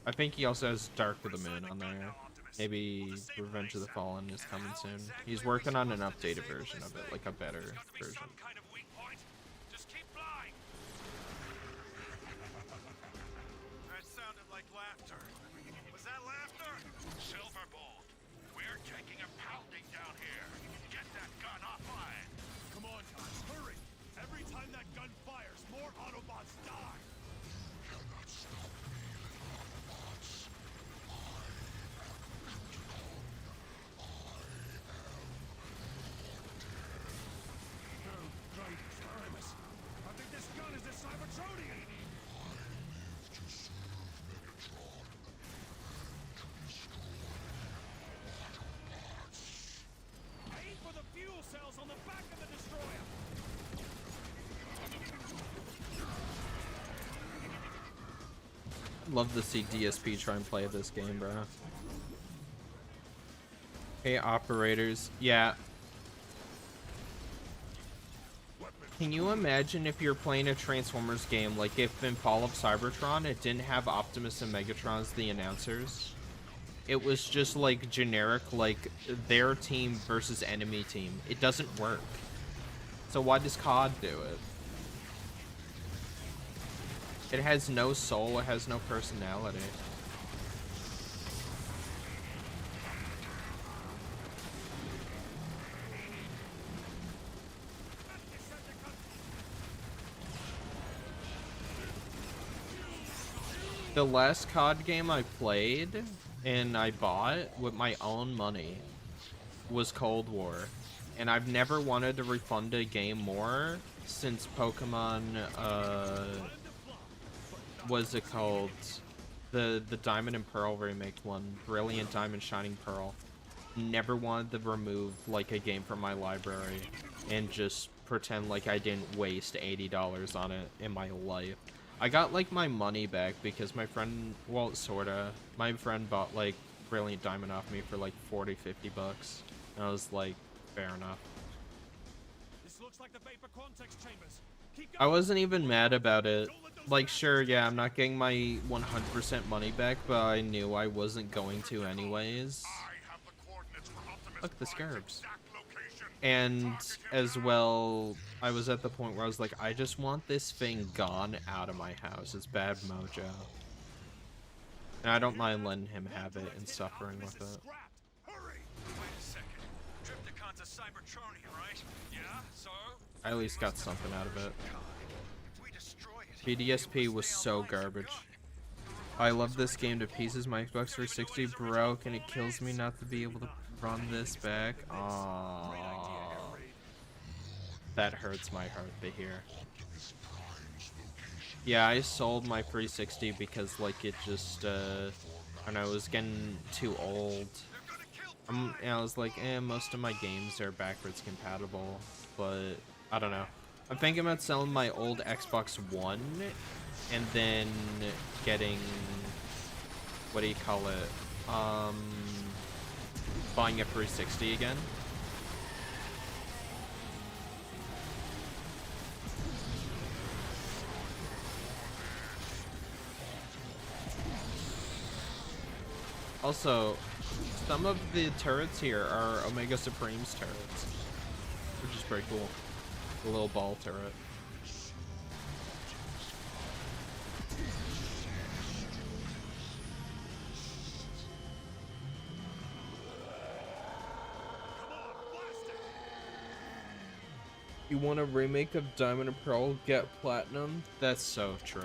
I think he also has Dark of the Moon on there. Maybe Revenge of the Fallen is coming soon. He's working on an updated version of it, like a better version. Just keep flying. That sounded like laughter. Was that laughter? Silverbolt, we're taking a pounding down here. Get that gun offline. Come on, guys, hurry! Every time that gun fires, more Autobots die! Cannot stop me, Autobots. Oh, great Primus! I think this gun is a Cybertronian! To serve Megatron and to destroy Autobots. Aim for the fuel cells on the back of the destroyer! Love to see DSP try and play this game, bro. Hey, operators. Yeah. Can you imagine if you're playing a Transformers game, like if in Fall of Cybertron it didn't have Optimus and Megatron as the announcers? It was just like generic, like their team versus enemy team. It doesn't work. So why does COD do it? It has no soul, it has no personality. The last COD game I played and I bought with my own money was Cold War. And I've never wanted to refund a game more since Pokemon, what's it called? The Diamond and Pearl remake one. Brilliant Diamond Shining Pearl. Never wanted to remove, like, a game from my library and just pretend like I didn't waste $80 on it in my life. I got, like, my money back because my friend, well, sorta. My friend bought, like, Brilliant Diamond off me for, like, 40, 50 bucks. And I was like, fair enough. This looks like the vapor cortex chambers. Keep I going. wasn't even mad about it. Like, sure, yeah, I'm not getting my 100% money back, but I knew I wasn't going to anyways. I have the coordinates for Optimus Fuck the Prime's scarabs. exact location. And Target him as now. well, I was at the point where I was like, I just want this thing gone out of my house. It's bad mojo. And I don't mind letting him have it and suffering with it. Scrapped. Hurry. Wait a second. Trypticon's a Cybertronian, right? Yeah, so? I at least got something out of it. If we destroy it, PDSP was so garbage. I love this game to pieces. My Xbox 360 broke and it kills me not to be able to run this back. Aww. That hurts my heart to hear. Yeah, I sold my 360 because, like, it just, I don't know, it was getting too old. And I was like, most of my games are backwards compatible, but I don't know. I'm thinking about selling my old Xbox One and then getting, what do you call it, buying a 360 again. Also, some of the turrets here are Omega Supreme's turrets, which is pretty cool. The little ball turret. You want a remake of Diamond and Pearl? Get Platinum? That's so true.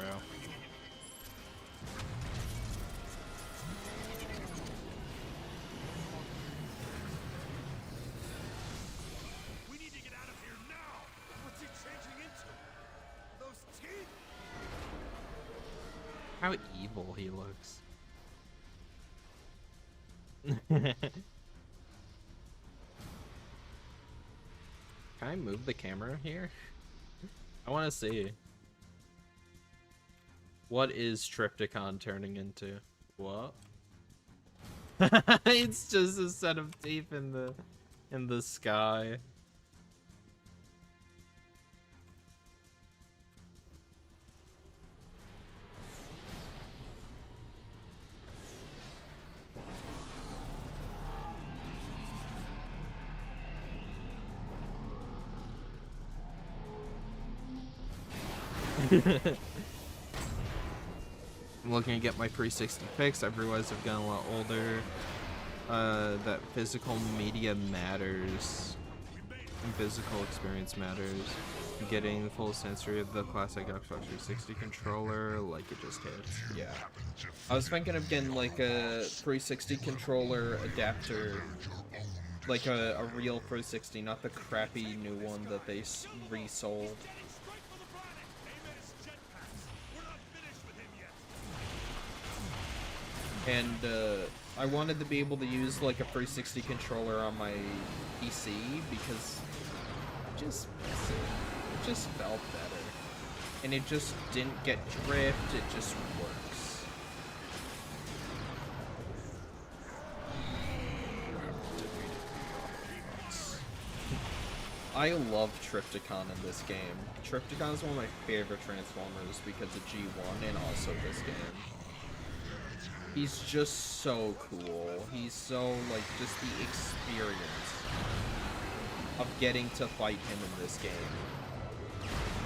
We need to get out of here now. What's he changing into? Those teeth? How evil he looks. Can I move the camera here? I want to see. What is Trypticon turning into? What? It's just a set of teeth in the sky. I'm looking to get my 360 fixed. I've realized I've gotten a lot older. That physical media matters. And physical experience matters. Getting the full sensory of the classic Xbox 360 controller, like, it just hits. Yeah. I was thinking of getting, like, a 360 controller adapter. Like a real 360, not the crappy new one that they resold. And I wanted to be able to use like a 360 controller on my PC because it just felt better. And it just didn't get drift, it just works. I love Trypticon in this game. Trypticon is one of my favorite Transformers because of G1 and also this game. He's just so cool. He's so, like, just the experience of getting to fight him in this game.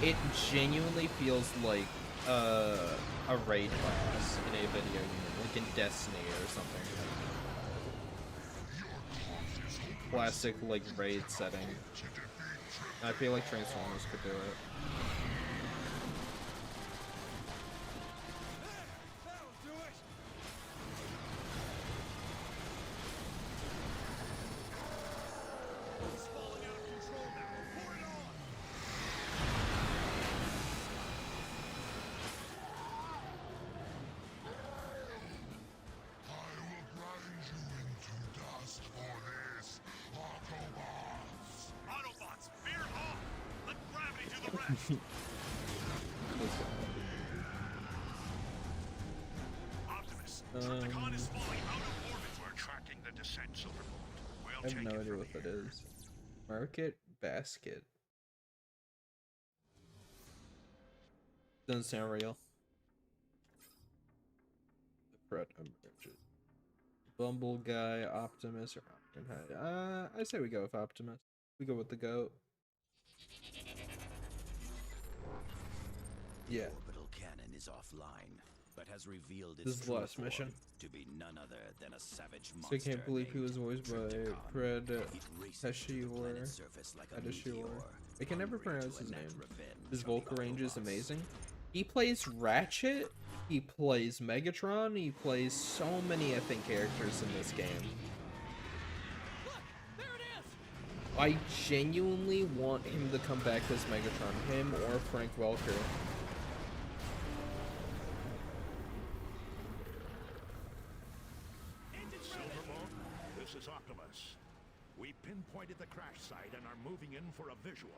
It genuinely feels like a raid class in a video game, like in Destiny or something. Classic, like, raid setting. I feel like Transformers could do it. Optimus, Trypticon is falling out of orbit. We're tracking the descent, Silverbolt. We'll I have take no it idea from what that here. is. Market basket. Doesn't sound real. The Pret emerges. Bumble guy, Optimus, or Optimus? I say we go with Optimus. We go with the goat. Yeah. Orbital cannon is offline, but has revealed its This is the true last mission. form to be none other than a savage So I monster. can't believe he was voiced by Trypticon. Fred It races to the Peshior. planet's surface like a meteor, I can never hungry pronounce to his enact name. revenge His on the vocal range is Autobots. amazing. He plays Ratchet, he plays Megatron, he plays so many effing characters in this game. I genuinely want him to come back as Megatron, him or Frank Welker. Silverbolt, this is Optimus. We pinpointed the crash site and are moving in for a visual.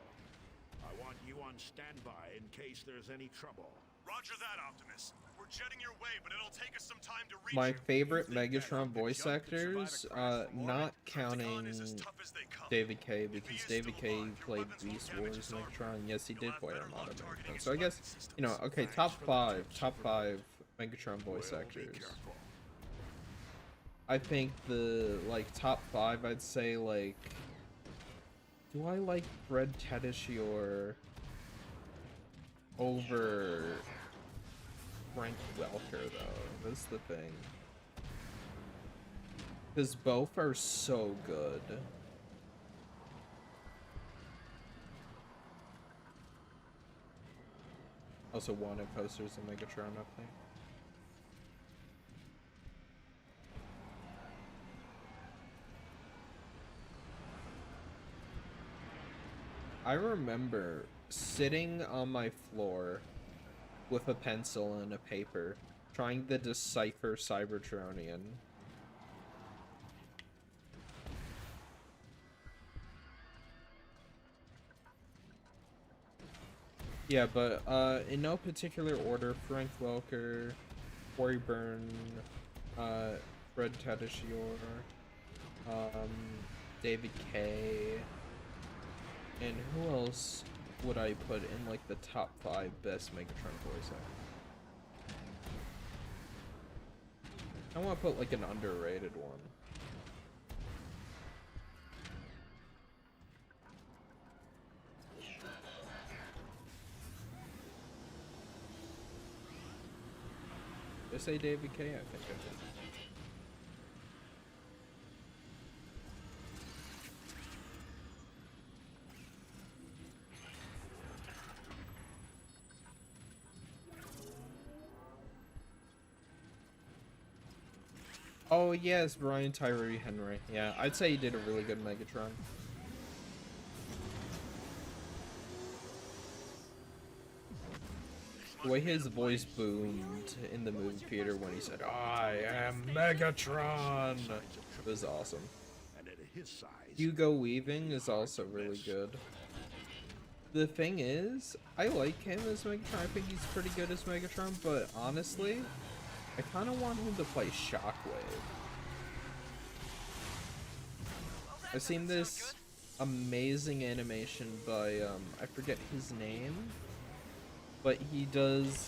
I want you on standby in case there's any trouble. Roger that, Optimus. We're jetting your way, but it'll take us some time to reach My you. favorite You think that Megatron hunk of voice junk could survive a actors, crash from not orbit? counting Trypticon is as tough as they come. David K, If he because is David still K alive, your played weapons won't Beast damage Wars his armor. Megatron. Yes, he You'll did have play better Armada luck targeting Megatron. his So I guess, weapon systems. you know, okay, Thanks top for the five, tip, top Silverbolt. 5 Megatron voice We'll be actors. careful. I think the, like, top 5, I'd say, like, do I like Fred Tedeschior over Frank Welker, though? That's the thing. Because both are so good. Also, wanted posters of Megatron up there. I remember sitting on my floor with a pencil and a paper, trying to decipher Cybertronian. Yeah, but in no particular order, Frank Welker, Corey Byrne, Fred Tedeschior, David K, and who else would I put in like the top 5 best Megatron voice actors? I want to put like an underrated one. Did I say David K? I think I did. Oh yes, Brian Tyree Henry. Yeah, I'd say he did a really good Megatron. The way his voice boomed in the movie theater when he said, "I am Megatron," it was awesome. And at his size, Hugo Weaving is also really good. The thing is, I like him as Megatron. I think he's pretty good as Megatron, but honestly, I kind of want him to play Shockwave. I've seen this amazing animation by, I forget his name, but he does,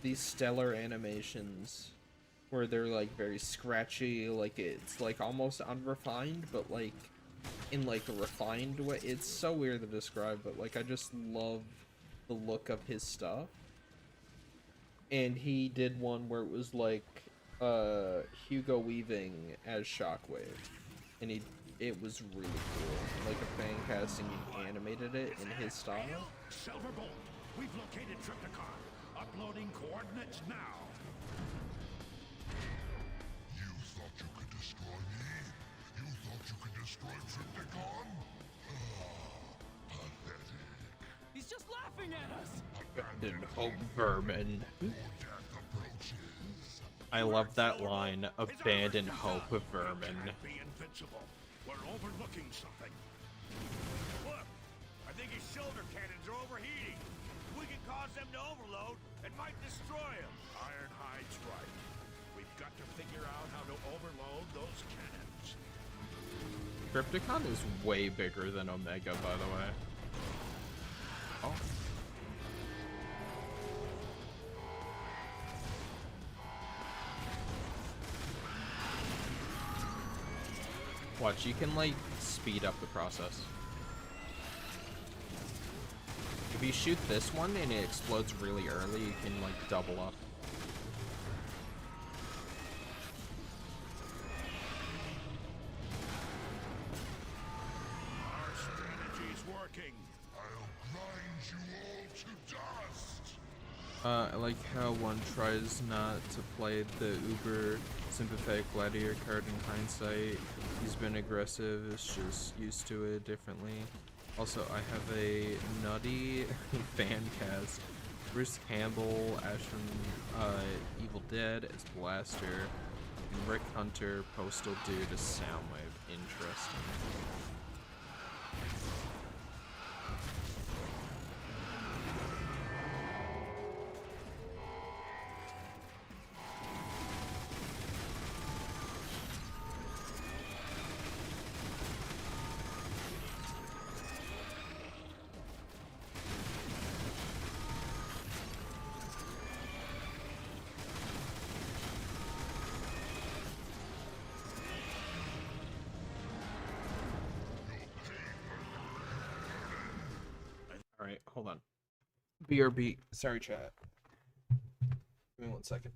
these stellar animations where they're, like, very scratchy, like, it's, like, almost unrefined, but, like, in, like, a refined way. It's so weird to describe, but, like, I just love the look of his stuff. And he did one where it was, like, Hugo Weaving as Shockwave. And it was really cool. Like, a fan casting animated it in his style. Silverbolt, we've located Trypticon. Uploading coordinates now. You thought you could destroy me? You thought you could destroy Trypticon? Pathetic. He's just laughing at us! Abandoned hope, vermin. Your death approaches. I love that line, abandon hope, vermin. Can't be invincible. We're overlooking something. Look, I think his shoulder cannons are over cause them to overload and might destroy them. Ironhide's right. We've got to figure out how to overload those cannons. Crypticon is way bigger than Omega, by the way. Oh. Watch, you can like speed up the process. If you shoot this one and it explodes really early, you can like double up. Our strategy's working. I'll grind you all to dust. I like how one tries not to play the uber sympathetic gladiator card in hindsight. He's been aggressive, it's just used to it differently. Also, I have a nutty fan cast. Bruce Campbell, Ash from Evil Dead as Blaster, and Rick Hunter, Postal Dude as Soundwave. Interesting. Alright, hold on. BRB. Sorry, chat. Give me 1 second.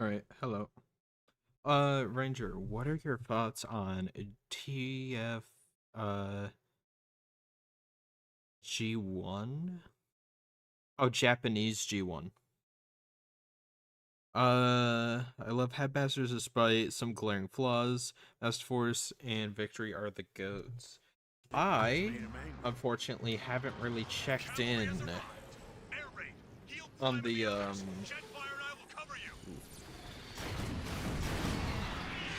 Alright, hello. Ranger, what are your thoughts on TF G1? Oh, Japanese G1. I love Headmasters despite some glaring flaws. Master Force and Victory are the goats. I, unfortunately, haven't really checked in on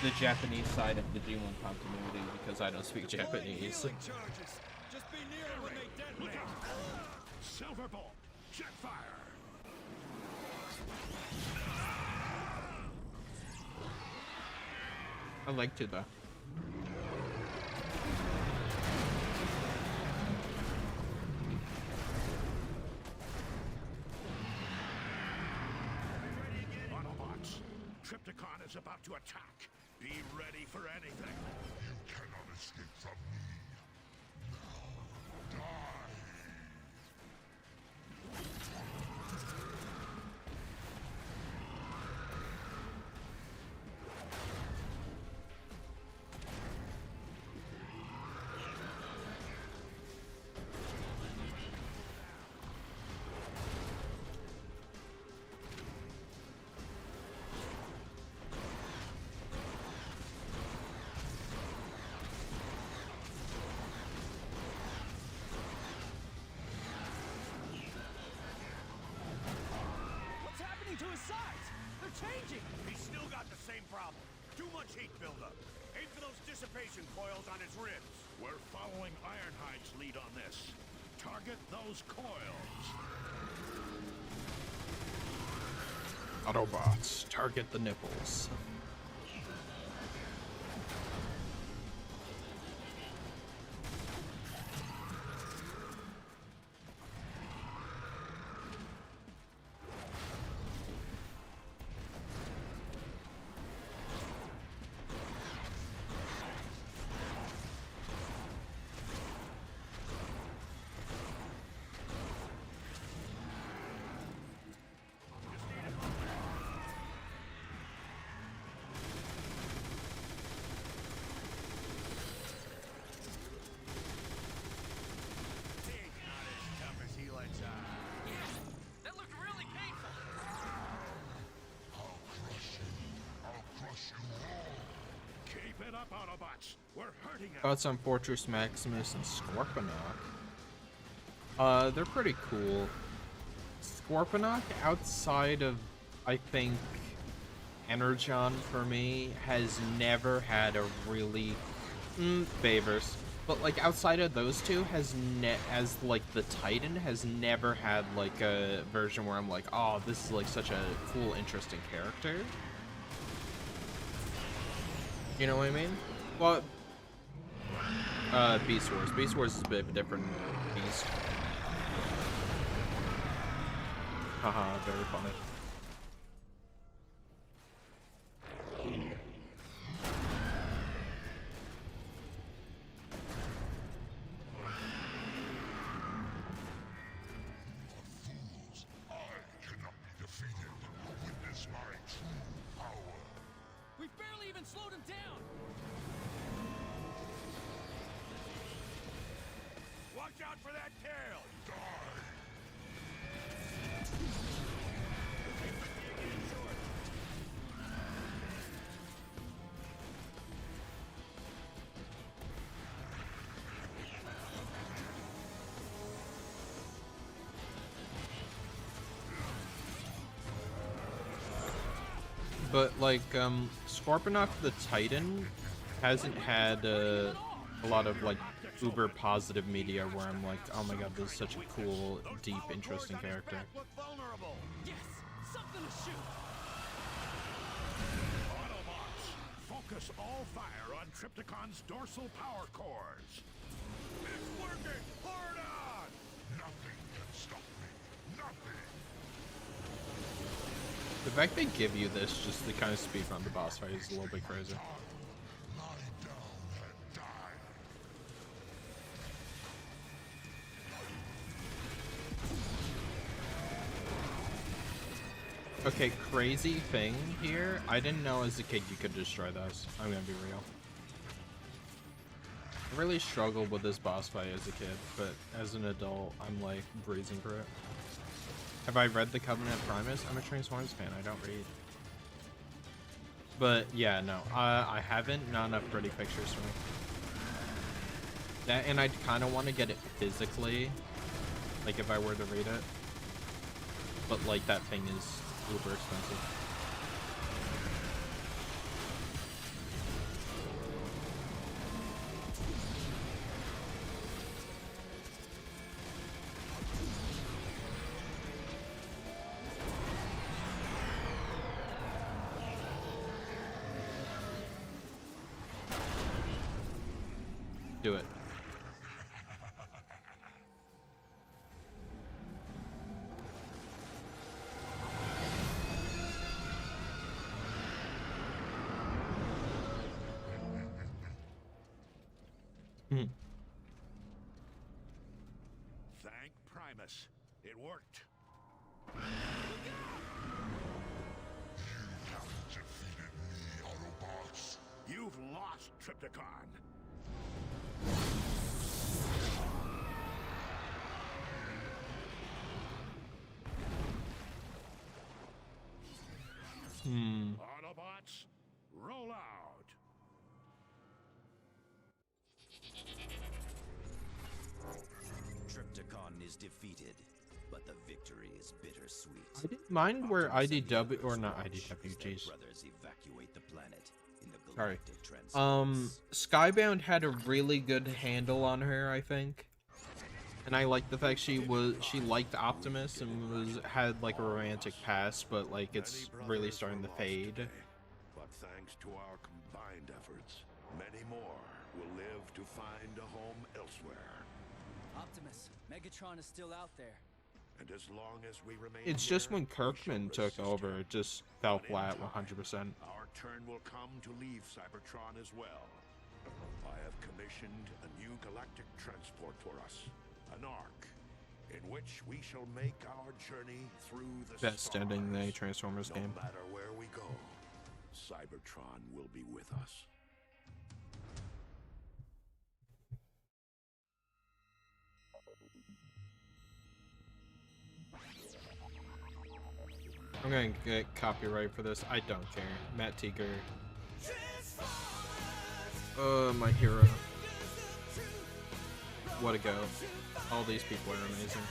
the Japanese side of the G1 continuity because I don't speak Japanese. Just be near when they detonate. Silver Bolt, jet fire. I like to though. Autobots, Trypticon is about to attack. Be ready for anything. You cannot escape from me. Now, die. What's happening to his sides? They're changing. He's still got the same problem. Too much heat buildup. Aim for those dissipation coils on his ribs. We're following Ironhide's lead on this. Target those coils. Autobots, target the nipples. That looked really painful. Keep it up, Autobots. We're hurting them. Thoughts on Fortress Maximus and Scorponok? They're pretty cool. Scorponok, outside of, I think, Energon for me, has never had a really favors. But like outside of those two, as like the Titan has never had like a version where I'm like, oh, this is like such a cool, interesting character. You know what I mean? Well, Beast Wars. Beast Wars is a bit of a different beast. Haha, very funny. We barely even slowed him down. Watch out for that tail. But like, Scorponok the Titan hasn't had a lot of like uber positive media where I'm like, oh my god, this is such a cool, deep, interesting character. Look vulnerable. Yes, something to shoot. Autobots, focus all fire on Trypticon's dorsal power cores. It's working. Hard on. Nothing can stop me. Nothing. The fact they give you this just to kind of speed run the boss fight is a little bit crazy. Lie down and die. Okay, crazy thing here. I didn't know as a kid you could destroy those. I'm gonna be real. I really struggled with this boss fight as a kid, but as an adult, I'm like breezing through it. Have I read The Covenant of Primus? I'm a Transformers fan, I don't read. But yeah, no, I haven't. Not enough pretty pictures for me. That, and I'd kind of want to get it physically, like if I were to read it. But like that thing is uber expensive. Do it. Thank Primus. It worked. You haven't defeated me, Autobots. You've lost, Trypticon. Autobots, roll out. Trypticon is defeated, but the victory is bittersweet. I didn't mind where Optimus and the IDW, or others not watch IDW, as their jeez. brothers evacuate the planet in the Sorry. galactic transcendence. Skybound had a really good handle on her, I think. And I like the fact she liked Optimus and had like a romantic past, but like it's really starting to fade. But thanks to our combined efforts, many more will live to find a home elsewhere. Optimus, Megatron is still out there. And as long as we remain It's just here, when we shall Kirkman took resist over, him. it just fell But in flat time, 100%. Our turn will come to leave Cybertron as well. I have commissioned a new galactic transport for us, an Ark, in which we shall make our journey through the Best ending in a stars. Transformers No game. matter where we go, Cybertron will be with us. I'm gonna get copyright for this. I don't care. Matt Tiger. My hero. What a go. All these people are amazing.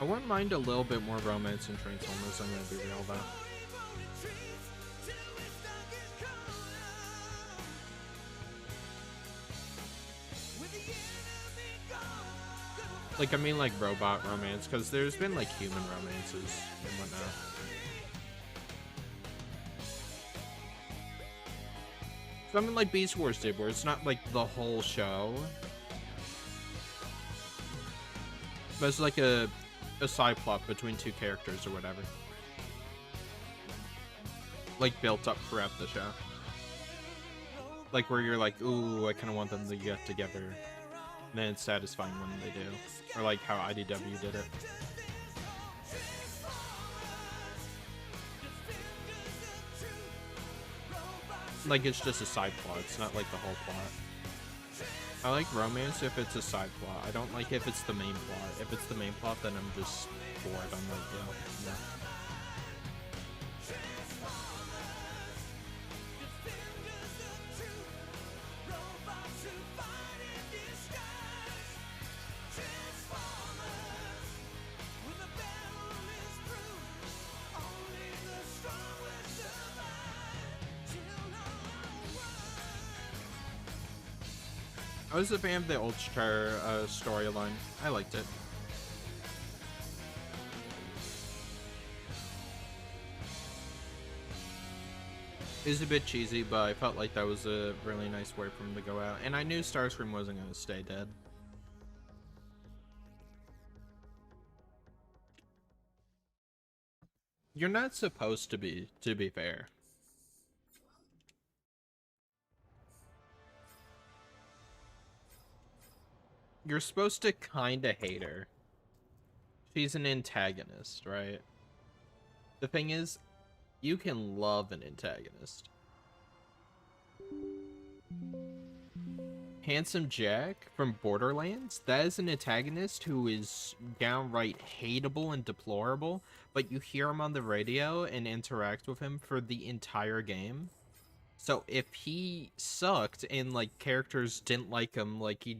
I wouldn't mind a little bit more romance in Transformers, I'm gonna be real though. Like, I mean, like, robot romance, because there's been, like, human romances and whatnot. Something like Beast Wars did, where it's not, like, the whole show. But it's like a side plot between two characters or whatever. Like, built up throughout the show. Like, where you're like, ooh, I kind of want them to get together. And then it's satisfying when they do. Or like how IDW did it. Like, it's just a side plot. It's not like the whole plot. I like romance if it's a side plot. I don't like if it's the main plot. If it's the main plot, then I'm just bored. I'm like, yeah, no. I was a fan of the Ulster storyline. I liked it. It was a bit cheesy, but I felt like that was a really nice way for him to go out. And I knew Starscream wasn't going to stay dead. You're not supposed to be fair. You're supposed to kinda hate her. She's an antagonist, right? The thing is, you can love an antagonist. Handsome Jack from Borderlands, that is an antagonist who is downright hateable and deplorable, but you hear him on the radio and interact with him for the entire game. So if he sucked and like characters didn't like him, like he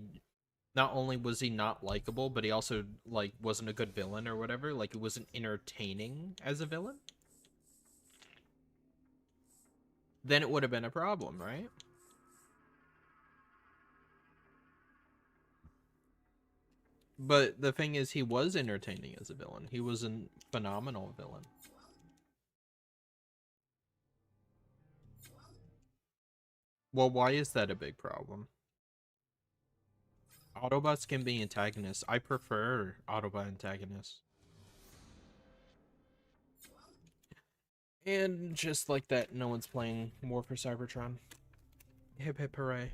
not only was he not likable, but he also like wasn't a good villain or whatever, like it wasn't entertaining as a villain, then it would have been a problem, right? But the thing is, he was entertaining as a villain. He was a phenomenal villain. Well, why is that a big problem? Autobots can be antagonists. I prefer Autobot antagonists. And just like that, no one's playing more for Cybertron. Hip hip hooray.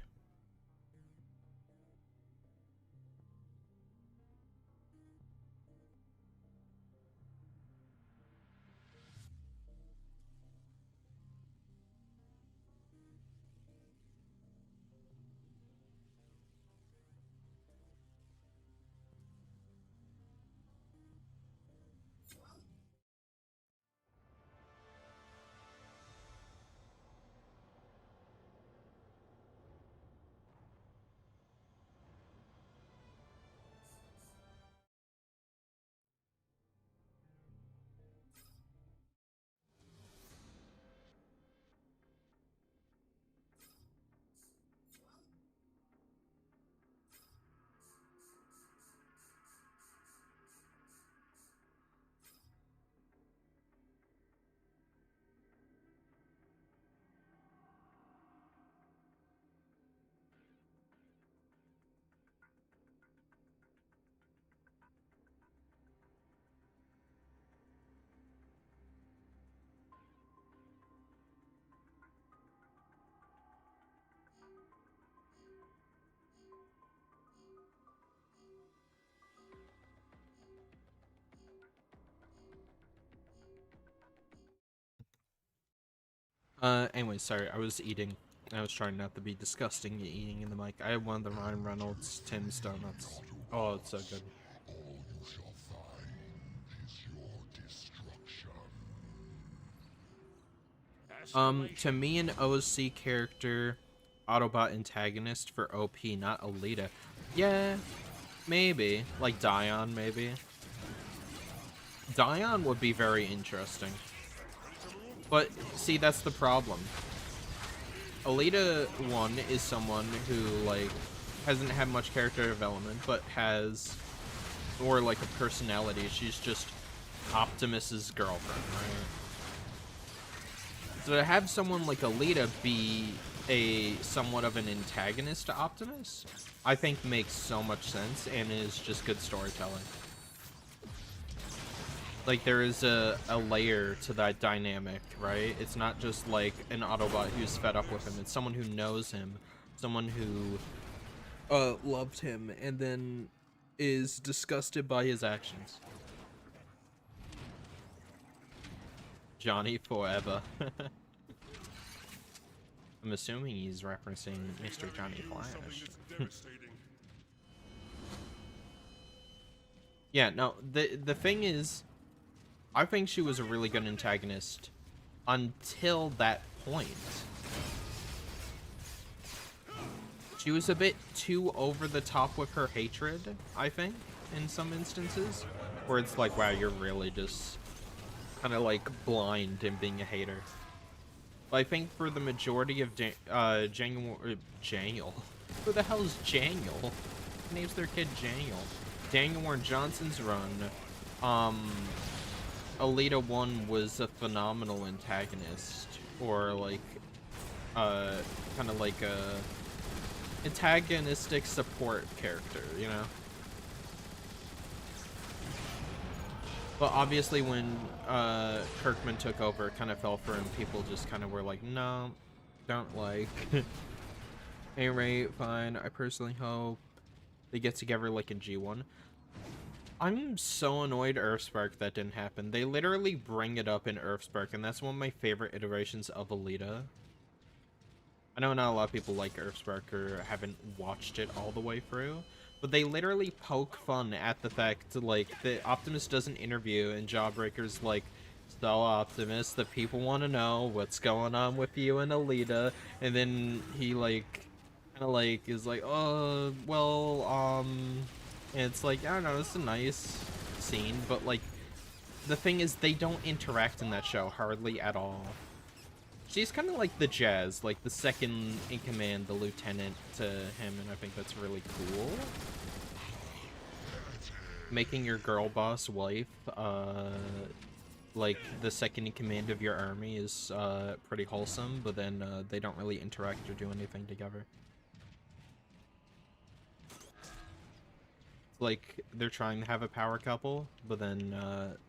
Anyway, sorry, I was eating. I was trying not to be disgusting eating in the mic. I had one of the Ryan Reynolds Tim's donuts. Oh, it's so good. To me, an OC character, Autobot antagonist for OP, not Alita. Yeah, maybe. Like Dion, maybe. Dion would be very interesting. But, see, that's the problem. Alita 1 is someone who, like, hasn't had much character development, but has more, like, a personality. She's just Optimus's girlfriend, right? So to have someone like Alita be a somewhat of an antagonist to Optimus, I think makes so much sense and is just good storytelling. Like, there is a layer to that dynamic, right? It's not just like an Autobot who's fed up with him. It's someone who knows him, someone who loved him, and then is disgusted by his actions. Johnny Forever. I'm assuming he's referencing Mr. Johnny Flash. Yeah, no, the thing is, I think she was a really good antagonist until that point. She was a bit too over the top with her hatred, I think, in some instances, where it's like, wow, you're really just kind of like blind and being a hater. But I think for the majority of Janiel, who the hell is Janiel? Who names their kid Janiel? Daniel Warren Johnson's run, Alita 1 was a phenomenal antagonist, or like, kind of like a antagonistic support character, you know? But obviously when Kirkman took over, it kind of fell for him. People just kind of were like, no, don't like. Anyway, fine. I personally hope they get together like in G1. I'm so annoyed Earthspark that didn't happen. They literally bring it up in Earthspark, and that's one of my favorite iterations of Alita. I know not a lot of people like Earthspark or haven't watched it all the way through, but they literally poke fun at the fact, like, that Optimus does an interview and Jawbreaker's like, so Optimus, the people want to know what's going on with you and Alita, and then he, like, kind of, like, is like, oh, well, and it's like, I don't know, it's a nice scene, but, like, the thing is, they don't interact in that show hardly at all. She's kind of like the Jazz, like the second in command, the lieutenant to him, and I think that's really cool. Making your girl boss wife, like the second in command of your army is pretty wholesome, but then they don't really interact or do anything together. Like, they're trying to have a power couple, but then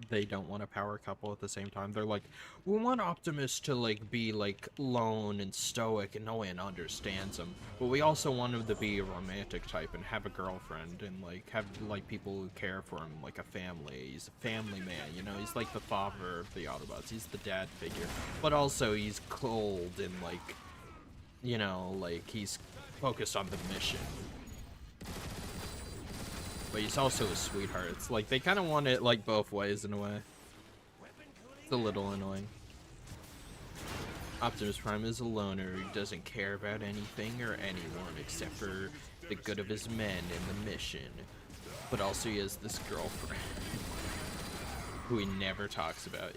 they don't want a power couple at the same time. They're like, we want Optimus to, like, be, like, lone and stoic and no one understands him, but we also want him to be a romantic type and have a girlfriend and, like, have, like, people who care for him, like a family. He's a family man, you know? He's like the father of the Autobots. He's the dad figure. But also, he's cold and, like, you know, like, he's focused on the mission. But he's also a sweetheart. It's like, they kind of want it, like, both ways in a way. It's a little annoying. Optimus Prime is a loner who doesn't care about anything or anyone except for the good of his men and the mission. But also he has this girlfriend who he never talks about.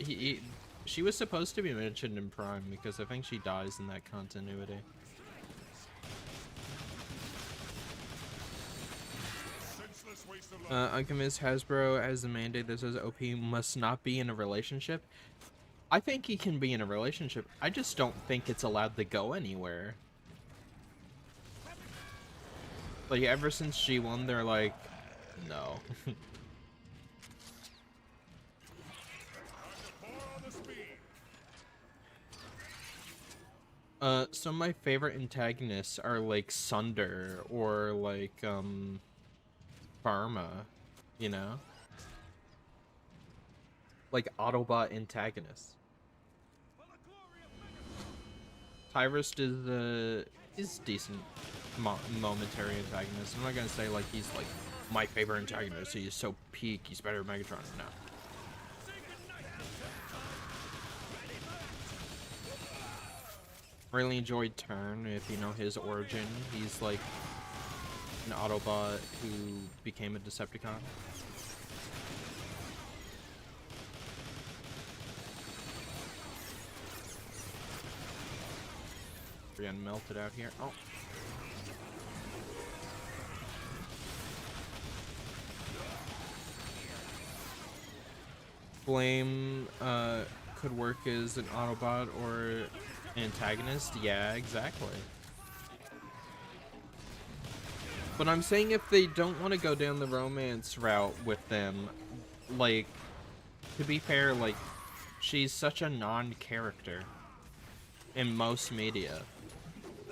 She was supposed to be mentioned in Prime because I think she dies in that continuity. I'm convinced Hasbro has the mandate that says OP must not be in a relationship. I think he can be in a relationship. I just don't think it's allowed to go anywhere. Like, ever since G1, they're like, no. Some of my favorite antagonists are like Sunder or like, Pharma, you know? Like Autobot antagonists. Pyrist is decent momentary antagonist. I'm not gonna say like he's like my favorite antagonist. He's so peak. He's better than Megatron. No. Really enjoyed Turn. If you know his origin, he's like an Autobot who became a Decepticon. We're getting melted out here. Oh. Flame could work as an Autobot or an antagonist. Yeah, exactly. But I'm saying if they don't want to go down the romance route with them, like, to be fair, like, she's such a non-character in most media.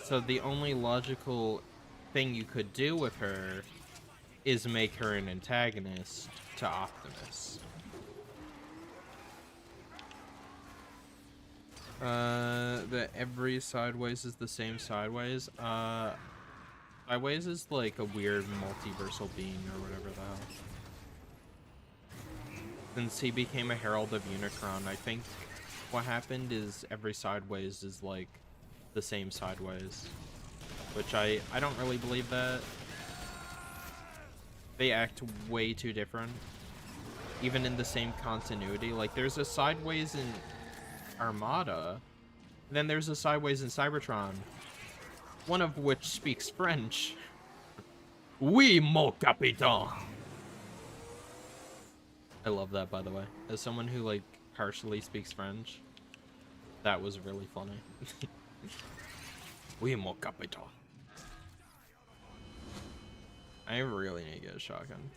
So the only logical thing you could do with her is make her an antagonist to Optimus. That every Sideways is the same Sideways. Sideways is like a weird multiversal being or whatever the hell. Since he became a Herald of Unicron, I think what happened is every Sideways is like the same Sideways. Which I don't really believe that. They act way too different. Even in the same continuity. Like there's a Sideways in Armada, then there's a Sideways in Cybertron, one of which speaks French. Oui, mon capitaine. I love that, by the way. As someone who like partially speaks French, that was really funny. Oui, mon capitaine. I really need to get a shotgun.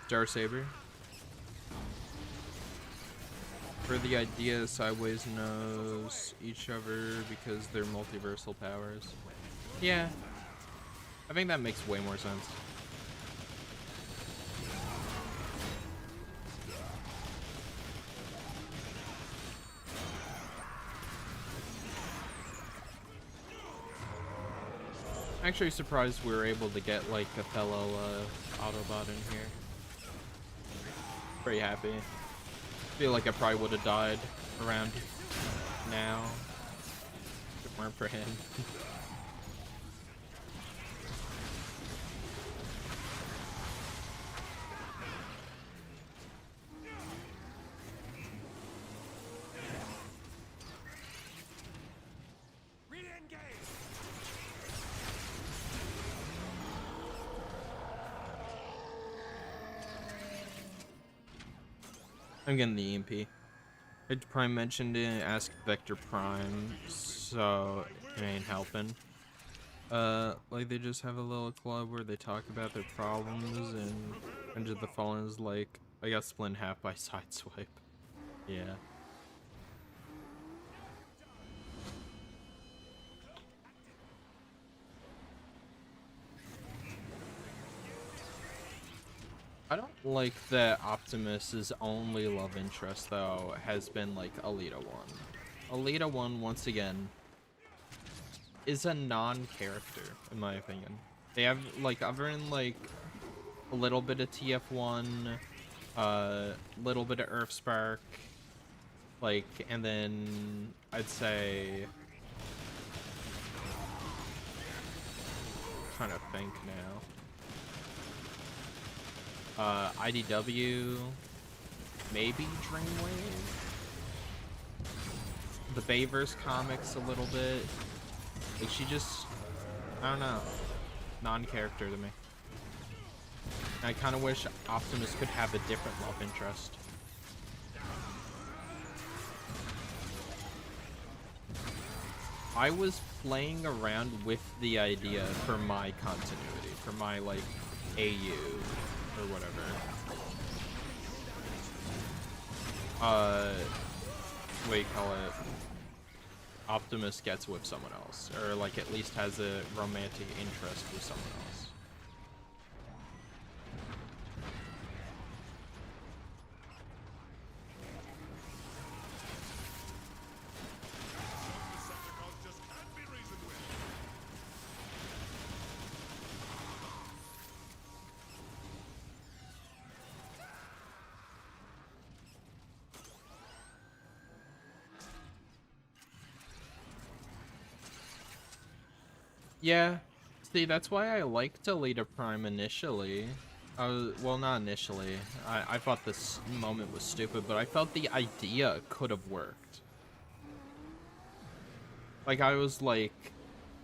Darksaber. For the idea, Sideways knows each other because they're multiversal powers. Yeah. I think that makes way more sense. I'm actually surprised we were able to get like a fellow Autobot in here. Pretty happy. Feel like I probably would have died around now if it weren't for him. I'm getting the EMP. Victor Prime mentioned it, ask Vector Prime, so it ain't helping. Like they just have a little club where they talk about their problems, and Into the Fallen is like, I got split in half by Sideswipe. Yeah. I don't like that Optimus's only love interest, though, has been, like, Alita 1. Alita 1, once again, is a non-character, in my opinion. They have, like, other than, like, a little bit of TF1, little bit of Earthspark, like, and then, I'd say... I'm trying to think now. IDW, maybe Dreamwave, the Bayverse comics a little bit. Like she just, I don't know, non-character to me. I kind of wish Optimus could have a different love interest. I was playing around with the idea for my continuity, for my like AU. Or whatever. What do you call it? Optimus gets with someone else, or like at least has a romantic interest with someone else. Yeah. See, that's why I liked Alita Prime initially. Well, not initially. I thought this moment was stupid, but I felt the idea could have worked. Like, I was like,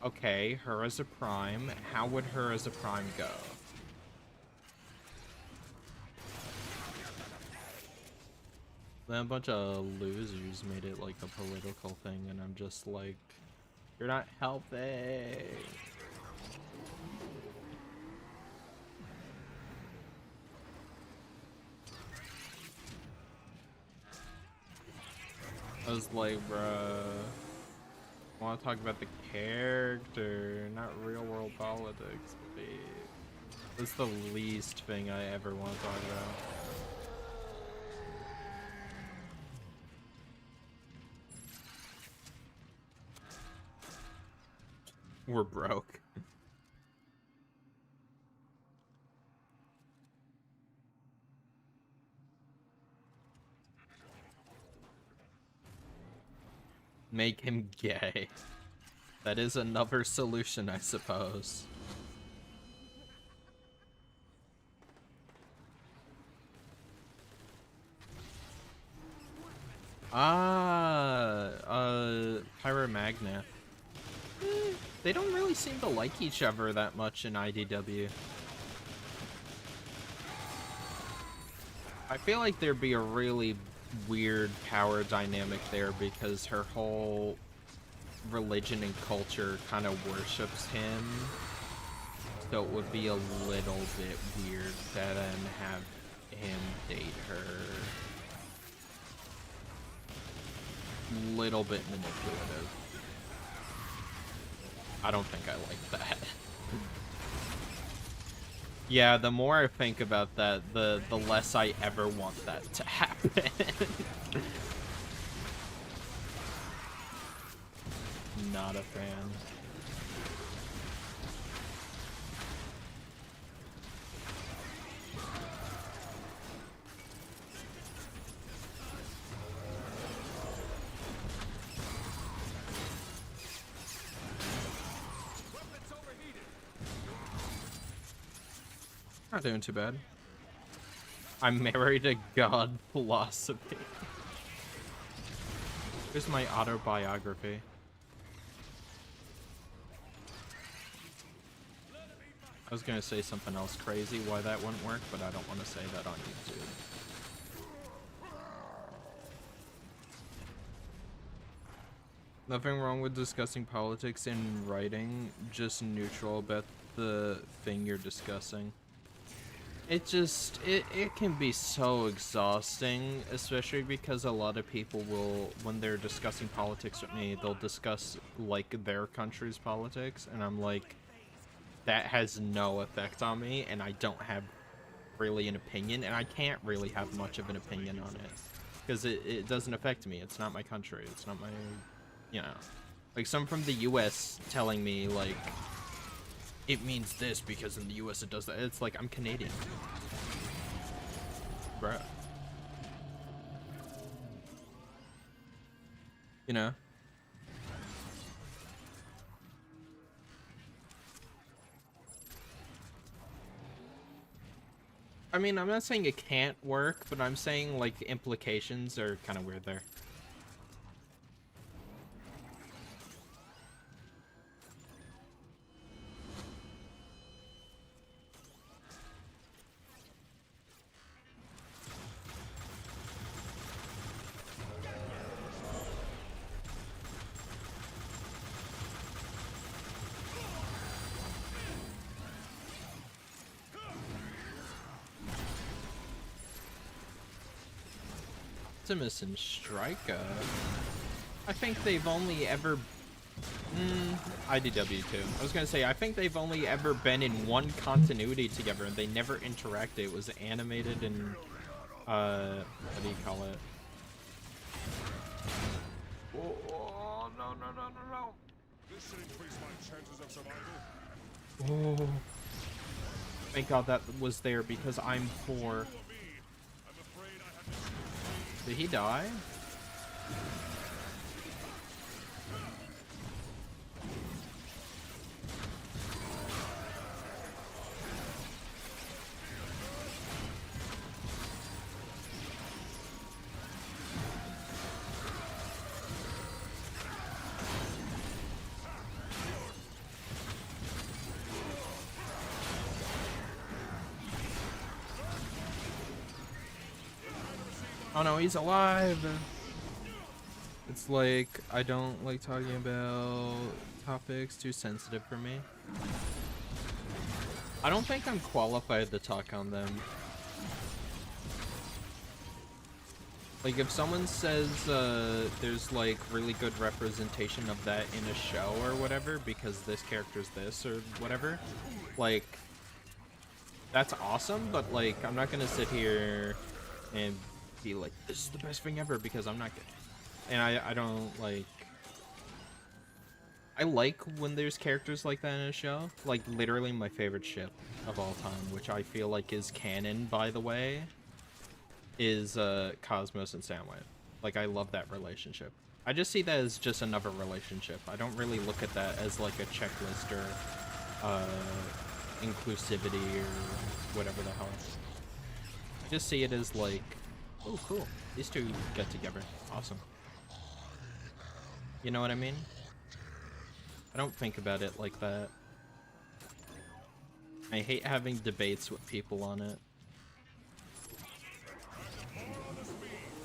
okay, her as a Prime, how would her as a Prime go? Then a bunch of losers made it like a political thing, and I'm just like, you're not helping. I was like, bruh, I want to talk about the character, not real world politics, babe. That's the least thing I ever want to talk about. We're broke. Make him gay. That is another solution, I suppose. Pyromagna. They don't really seem to like each other that much in IDW. I feel like there'd be a really weird power dynamic there because her whole religion and culture kind of worships him. So it would be a little bit weird to then have him date her. Little bit manipulative. I don't think I like that. Yeah, the more I think about that, the less I ever want that to happen. Not a fan. Not doing too bad. I'm married to God philosophy. Here's my autobiography. I was gonna say something else crazy why that wouldn't work, but I don't want to say that on YouTube. Nothing wrong with discussing politics in writing, just neutral about the thing you're discussing. It just, it can be so exhausting, especially because a lot of people will, when they're discussing politics with me, they'll discuss, like, their country's politics, and I'm like, that has no effect on me, and I don't have really an opinion, and I can't really have much of an opinion on it, because it doesn't affect me. It's not my country. It's not my, you know, like, someone from the US telling me, like, it means this because in the US it does that. It's like, I'm Canadian. Bruh. You know? I mean, I'm not saying it can't work, but I'm saying, like, the implications are kind of weird there. Optimus and Striker. I think they've only ever... IDW too. I was gonna say, I think they've only ever been in one continuity together and they never interacted. It was animated and... what do you call it? Oh, no. This should increase my chances of survival. Oh. Thank God that was there because I'm poor. Did he die? Oh no, he's alive! It's like, I don't like talking about topics too sensitive for me. I don't think I'm qualified to talk on them. Like, if someone says there's like really good representation of that in a show or whatever because this character's this or whatever, like, that's awesome, but like, I'm not gonna sit here and be like, this is the best thing ever, because I'm not good. And I don't like... I like when there's characters like that in a show. Like, literally my favorite ship of all time, which I feel like is canon, by the way, is Cosmos and Soundwave. Like, I love that relationship. I just see that as just another relationship. I don't really look at that as like a checklist or inclusivity or whatever the hell. I just see it as like, oh cool, these two get together, awesome. You know what I mean? I don't think about it like that. I hate having debates with people on it.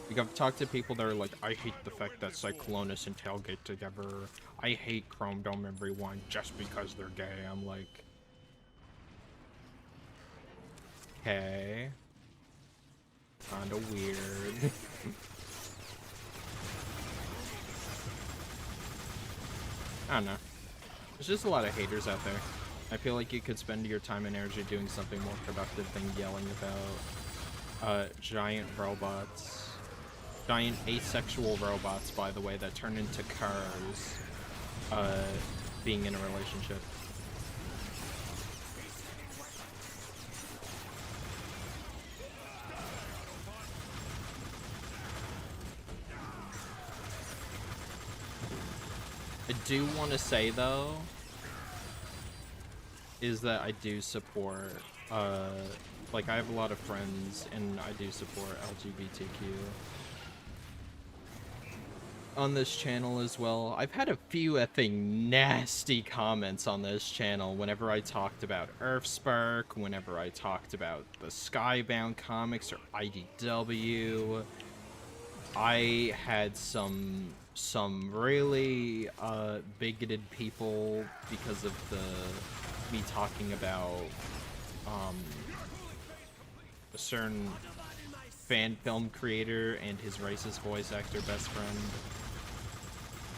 Like, I've talked to people that are like, I hate the fact that Cyclonus and Tail get together. I hate Chrome Dome and Rewind just because they're gay. I'm like... Okay. Kinda weird. I don't know. There's just a lot of haters out there. I feel like you could spend your time and energy doing something more productive than yelling about giant robots. Giant asexual robots, by the way, that turn into cars, being in a relationship. I do want to say, though, is that I do support, like, I have a lot of friends, and I do support LGBTQ on this channel as well. I've had a few effing nasty comments on this channel whenever I talked about Earthspark, whenever I talked about the Skybound comics or IDW. I had some really bigoted people because of me talking about a certain fan film creator and his racist voice actor best friend.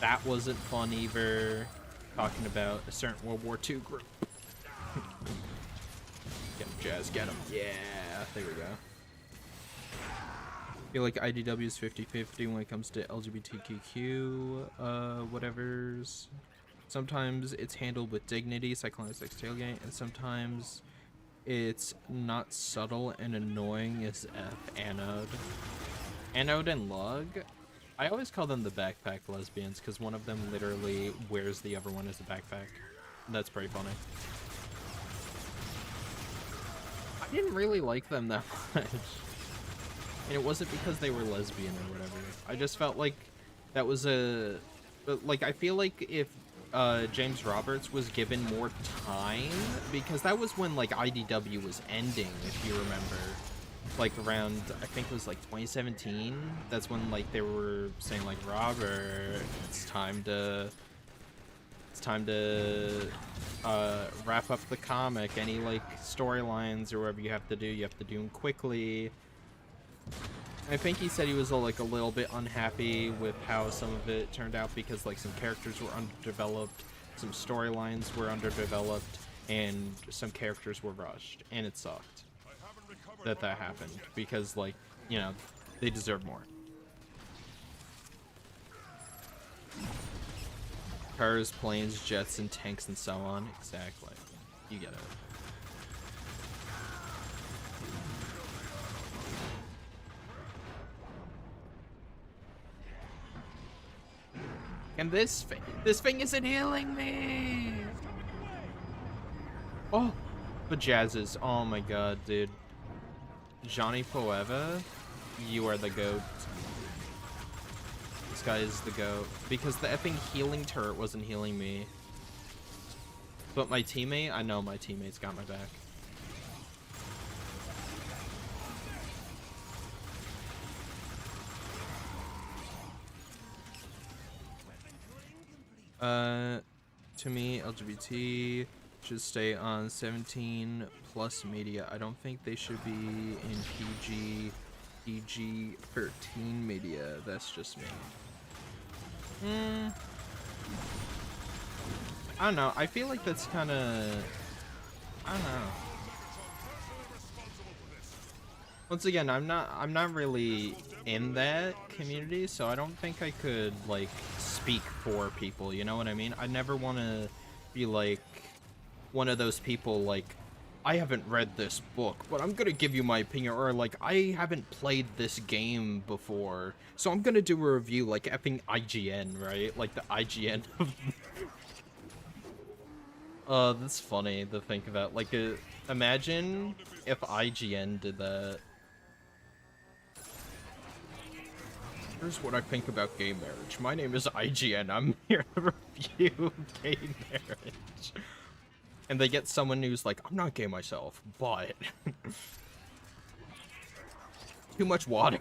That wasn't fun either. Talking about a certain World War II group. Get him, Jazz, get him. Yeah, there we go. I feel like IDW is 50-50 when it comes to LGBTQ, whatevers. Sometimes it's handled with dignity, Cyclonus X Tailgate, and sometimes it's not subtle and annoying as F Anode. Anode and Lug? I always call them the backpack lesbians because one of them literally wears the other one as a backpack. That's pretty funny. I didn't really like them that much. And it wasn't because they were lesbian or whatever. I just felt like that was a... Like, I feel like if James Roberts was given more time, because that was when, like, IDW was ending, if you remember. Like, around, I think it was, like, 2017. That's when, like, they were saying, like, Robert, it's time to wrap up the comic. Any, like, storylines or whatever you have to do them quickly. I think he said he was like a little bit unhappy with how some of it turned out because like some characters were underdeveloped, some storylines were underdeveloped, and some characters were rushed, and it sucked that happened because, like, you know, they deserve more. Cars, planes, jets, and tanks, and so on. Exactly. You get it. And this thing isn't healing me. Oh, but Jazzes. Oh my god, dude. Johnny Poeva, you are the GOAT. This guy is the GOAT. Because the effing healing turret wasn't healing me. But my teammate, I know my teammate's got my back. To me, LGBT should stay on 17 plus media. I don't think they should be in PG 13 media. That's just me. I don't know. I feel like that's kind of, I don't know. Once again, I'm not really in that community, so I don't think I could like speak for people, you know what I mean? I never want to be like one of those people like, I haven't read this book, but I'm gonna give you my opinion, or like, I haven't played this game before, so I'm gonna do a review like effing IGN, right? Like the IGN of that's funny to think about. Like, imagine if IGN did that. Here's what I think about gay marriage. My name is IGN. I'm here to review gay marriage. And they get someone who's like, I'm not gay myself, but... too much water.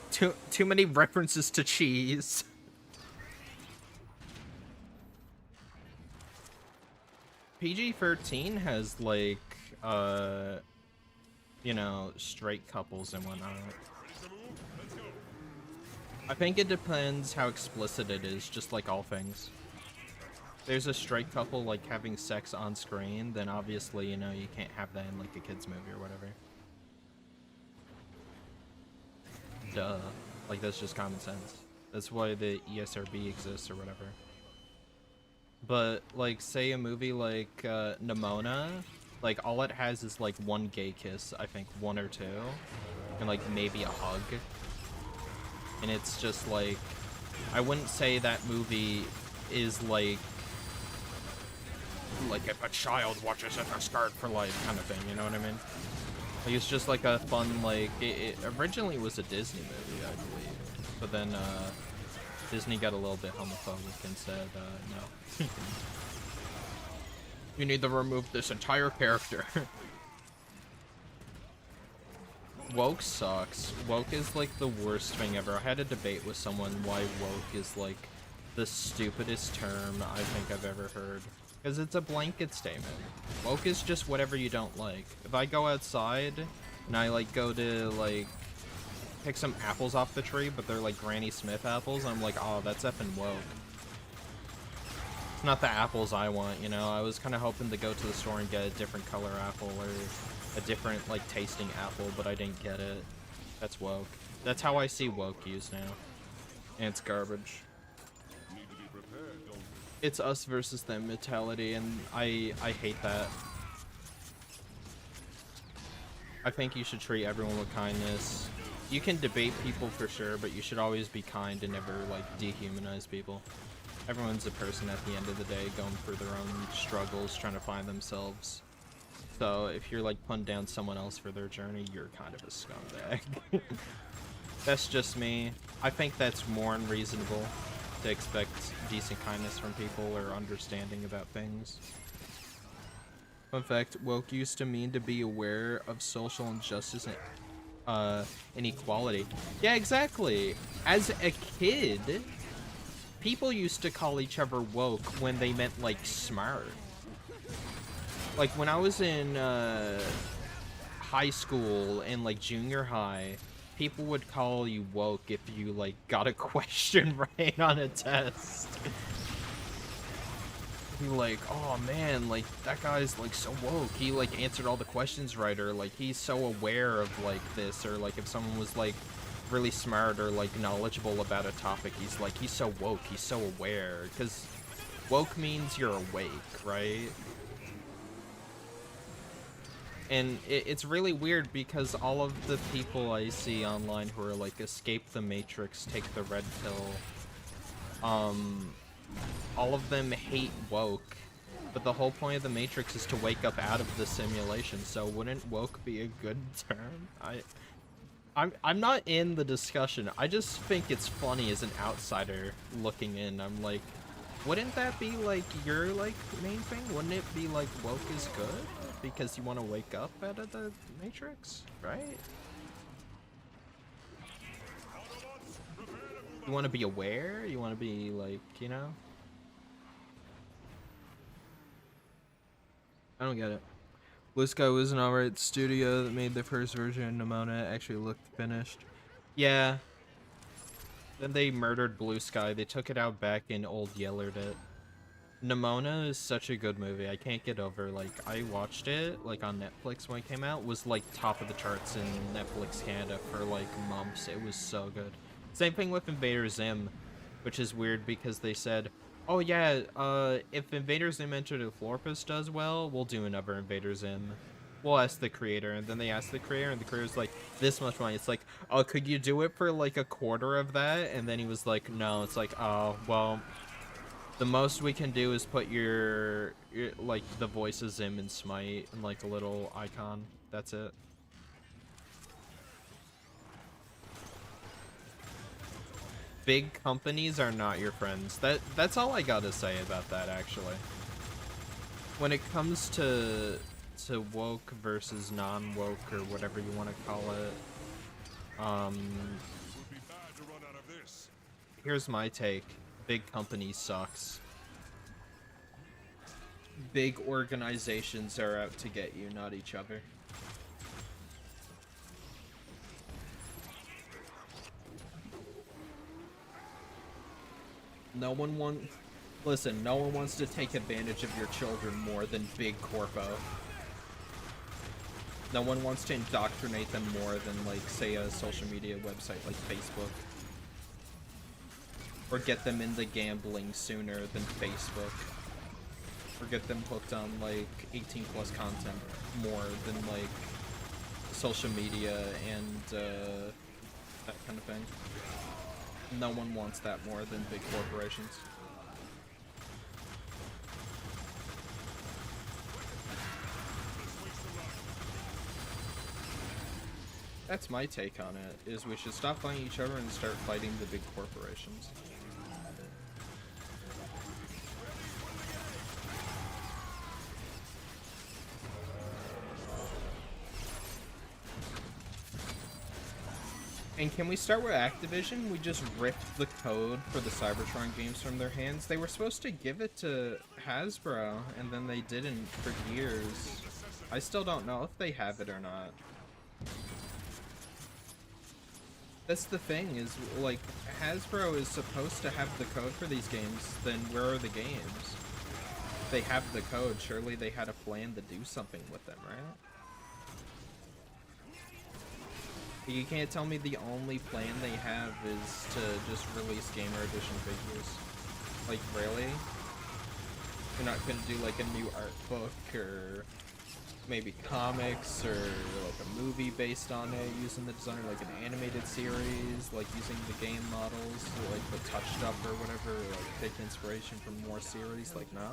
too many references to cheese. PG-13 has, like, you know, straight couples and whatnot. I think it depends how explicit it is, just like all things. There's a straight couple, like, having sex on screen, then obviously, you know, you can't have that in, like, a kid's movie or whatever. Duh. Like, that's just common sense. That's why the ESRB exists or whatever. But, like, say a movie like, Nimona, like, all it has is, like, one gay kiss, I think, one or two, and, like, maybe a hug. And it's just, like, I wouldn't say that movie is, like if a child watches it, they're scarred for life kind of thing, you know what I mean? Like, it's just, like, a fun, like, it originally was a Disney movie, I believe. But then, Disney got a little bit homophobic and said, no. You need to remove this entire character. Woke sucks. Woke is, like, the worst thing ever. I had a debate with someone why woke is, like, the stupidest term I think I've ever heard. Because it's a blanket statement. Woke is just whatever you don't like. If I go outside and I, like, go to, like, pick some apples off the tree, but they're, like, Granny Smith apples, I'm like, oh, that's effing woke. It's not the apples I want, you know? I was kind of hoping to go to the store and get a different color apple or a different, like, tasting apple, but I didn't get it. That's woke. That's how I see woke used now. And it's garbage. It's us versus them mentality, and I hate that. I think you should treat everyone with kindness. You can debate people for sure, but you should always be kind and never, like, dehumanize people. Everyone's a person at the end of the day, going through their own struggles, trying to find themselves. So if you're, like, putting down someone else for their journey, you're kind of a scumbag. That's just me. I think that's more unreasonable to expect decent kindness from people or understanding about things. Fun fact, woke used to mean to be aware of social injustice and inequality. Yeah, exactly. As a kid, people used to call each other woke when they meant, like, smart. Like, when I was in high school and, like, junior high, people would call you woke if you, like, got a question right on a test. You're like, oh man, like, that guy's, like, so woke. He, like, answered all the questions right, or, like, he's so aware of, like, this, or, like, if someone was, like, really smart or, like, knowledgeable about a topic, he's, like, he's so woke, he's so aware. Because woke means you're awake, right? And it's really weird because all of the people I see online who are like, escape the Matrix, take the red pill, all of them hate woke, but the whole point of the Matrix is to wake up out of the simulation, so wouldn't woke be a good term? I'm not in the discussion, I just think it's funny as an outsider looking in. I'm like, wouldn't that be like your, like, main thing? Wouldn't it be like woke is good? Because you want to wake up out of the Matrix, right? You want to be aware? You want to be, like, you know? I don't get it. Blue Sky was an alright studio that made the first version of Nimona actually looked finished. Yeah. Then they murdered Blue Sky. They took it out back and old Yellered it. Nimona is such a good movie. I can't get over, like, I watched it, like, on Netflix when it came out. Was, like, top of the charts in Netflix Canada for, like, months. It was so good. Same thing with Invader Zim, which is weird because they said, oh yeah, if Invader Zim Enter the Florpus does well, we'll do another Invader Zim. We'll ask the creator, and then they ask the creator, and the creator's like, this much money. It's like, oh, could you do it for, like, a quarter of that? And then he was like, no. It's like, oh, well, the most we can do is put your like, the voice of Zim in Smite, and, like, a little icon. That's it. Big companies are not your friends. That's all I gotta say about that, actually. When it comes to woke versus non-woke, or whatever you want to call it, here's my take. Big company sucks. Big organizations are out to get you, not each other. No one wants to take advantage of your children more than Big Corpo. No one wants to indoctrinate them more than, like, say, a social media website like Facebook. Or get them into gambling sooner than Facebook. Or get them hooked on, like, 18+ content more than, like, social media and, that kind of thing. No one wants that more than big corporations. That's my take on it, is we should stop fighting each other and start fighting the big corporations. And can we start with Activision? We just ripped the code for the Cybertron games from their hands. They were supposed to give it to Hasbro, and then they didn't for years. I still don't know if they have it or not. That's the thing, is, like, Hasbro is supposed to have the code for these games, then where are the games? They have the code, surely they had a plan to do something with them, right? You can't tell me the only plan they have is to just release Gamer Edition figures. Like, really? You're not gonna do, like, a new art book, or maybe comics, or like a movie based on it, using the design, like an animated series, like using the game models, like the touched up or whatever, or like take inspiration from more series, like, no?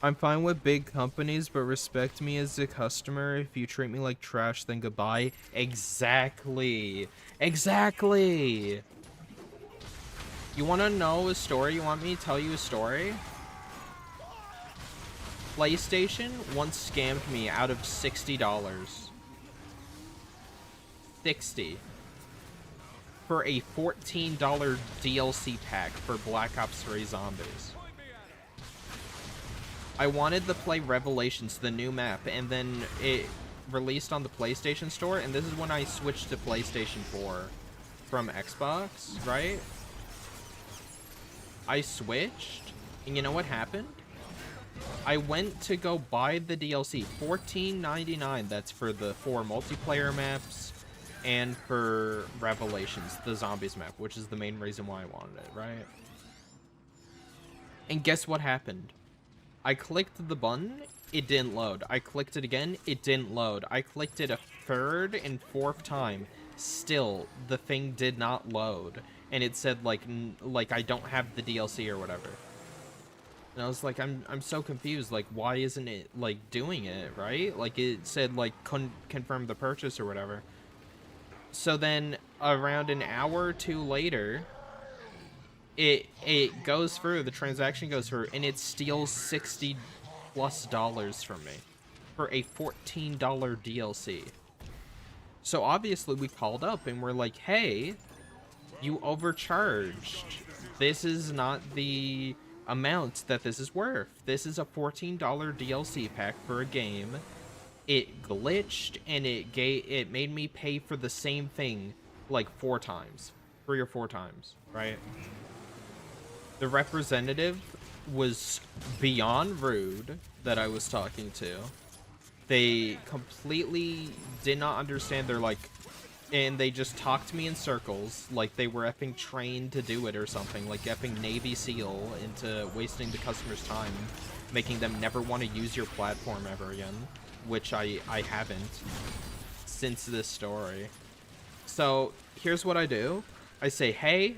I'm fine with big companies, but respect me as a customer. If you treat me like trash, then goodbye. Exactly. Exactly. You want to know a story? You want me to tell you a story? PlayStation once scammed me out of $60. 60 for a $14 DLC pack for Black Ops 3 Zombies. I wanted to play Revelations, the new map, and then it released on the PlayStation Store, and this is when I switched to PlayStation 4 from Xbox, right? I switched, and you know what happened? I went to go buy the DLC, $14.99. That's for the 4 multiplayer maps and for Revelations, the Zombies map, which is the main reason why I wanted it, right? And guess what happened? I clicked the button, it didn't load. I clicked it again, it didn't load. I clicked it a third and fourth time. Still, the thing did not load. And it said, like I don't have the DLC or whatever. And I was like, I'm so confused. Like, why isn't it, like, doing it, right? Like, it said, like, confirm the purchase or whatever. So then, around an hour or two later, it goes through, the transaction goes through, and it steals $60+ from me for a $14 DLC. So obviously we called up and we're like, hey, you overcharged. This is not the amount that this is worth. This is a $14 DLC pack for a game. It glitched and it made me pay for the same thing like 4 times. 3 or 4 times, right? The representative was beyond rude that I was talking to. They completely did not understand. They're like, and they just talked to me in circles like they were effing trained to do it or something, like effing Navy SEAL into wasting the customer's time, making them never want to use your platform ever again, which I haven't since this story. So here's what I do. I say, hey,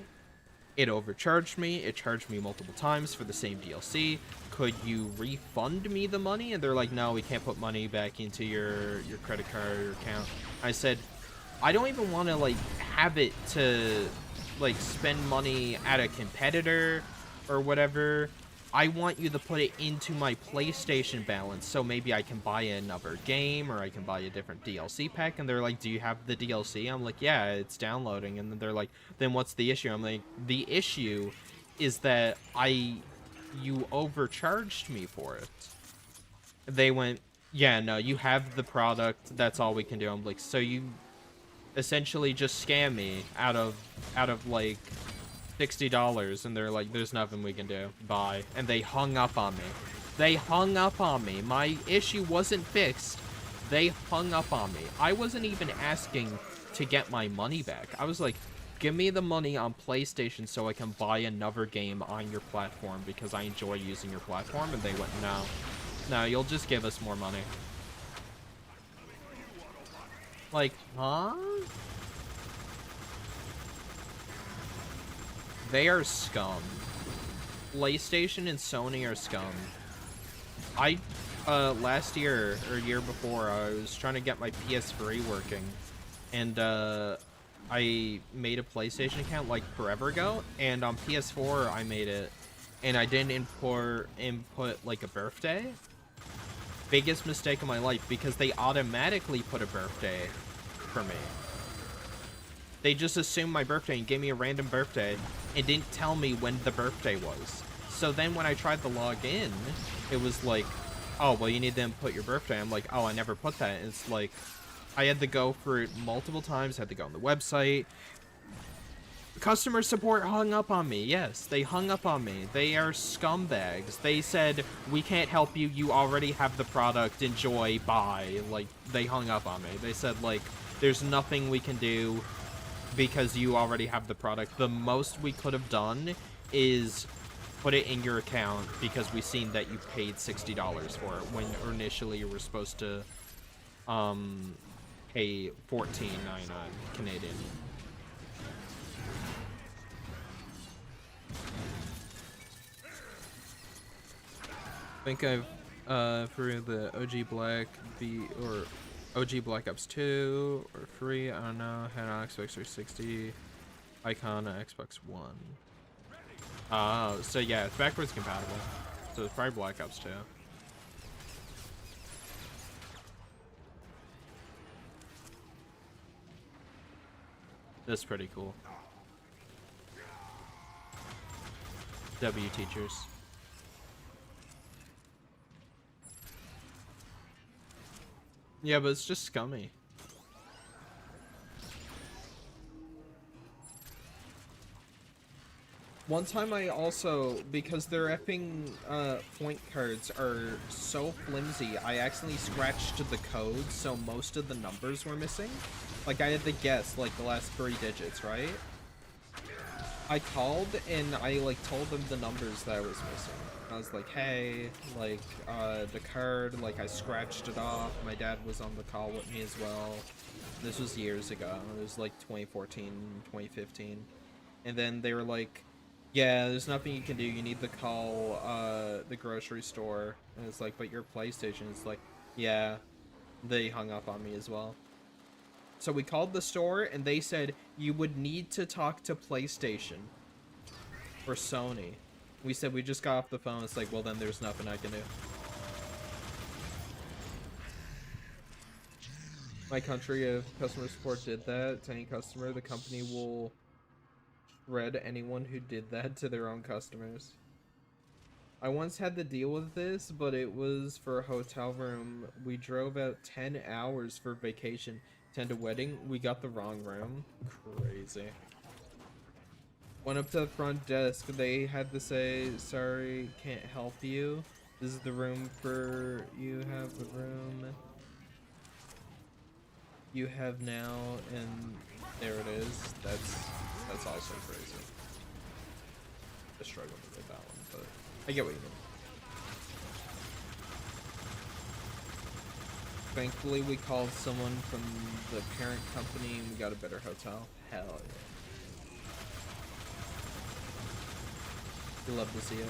it overcharged me. It charged me multiple times for the same DLC. Could you refund me the money? And they're like, no, we can't put money back into your credit card or account. I said, I don't even want to like have it to like spend money at a competitor or whatever. I want you to put it into my PlayStation balance so maybe I can buy another game or I can buy a different DLC pack. And they're like, do you have the DLC? I'm like, yeah, it's downloading. And then they're like, then what's the issue? I'm like, the issue is that you overcharged me for it. They went, yeah, no, you have the product. That's all we can do. I'm like, so you essentially just scam me out of like $60, and they're like, there's nothing we can do, bye. And they hung up on me. They hung up on me. My issue wasn't fixed. They hung up on me. I wasn't even asking to get my money back. I was like, give me the money on PlayStation so I can buy another game on your platform because I enjoy using your platform. And they went, no, you'll just give us more money. Like, huh? They are scum. PlayStation and Sony are scum. Last year, or year before, I was trying to get my PS3 working. And, I made a PlayStation account, like, forever ago. And on PS4, I made it. And I didn't input, like, a birthday. Biggest mistake of my life, because they automatically put a birthday for me. They just assumed my birthday and gave me a random birthday and didn't tell me when the birthday was. So then when I tried to log in, it was like, oh, well, you need to input your birthday. I'm like, oh, I never put that. And it's like, I had to go for it multiple times. I had to go on the website. Customer support hung up on me. Yes, they hung up on me. They are scumbags. They said, we can't help you. You already have the product. Enjoy. Bye. Like, they hung up on me. They said, like, there's nothing we can do because you already have the product. The most we could have done is put it in your account because we seen that you paid $60 for it when initially you were supposed to pay $14.99 Canadian. I think I've for the OG Black or OG Black Ops 2 or 3, I don't know, had on Xbox 360, Icon on Xbox One. So yeah, it's backwards compatible. So it's probably Black Ops 2. That's pretty cool. W teachers. Yeah, but it's just scummy. One time I also, because their effing point cards are so flimsy, I accidentally scratched the code, so most of the numbers were missing. Like, I had to guess, like, the last 3 digits, right? I called, and I, like, told them the numbers that I was missing. I was like, hey, like, the card, like, I scratched it off. My dad was on the call with me as well. This was years ago. It was, like, 2014, 2015. And then they were like, yeah, there's nothing you can do. You need to call, the grocery store. And it's like, but your PlayStation is like, yeah. They hung up on me as well. So we called the store, and they said, you would need to talk to PlayStation. Or Sony. We said we just got off the phone. It's like, well, then there's nothing I can do. my country, if customer support did that to any customer, the company will shred anyone who did that to their own customers. I once had to deal with this, but it was for a hotel room. We drove out 10 hours for vacation, attend a wedding. We got the wrong room. Crazy. Went up to the front desk. They had to say, sorry, can't help you. This is the room for you have the room you have now, and there it is. That's also crazy. I struggled with that one, but I get what you mean. Thankfully, we called someone from the parent company and we got a better hotel. Hell yeah. You love to see it.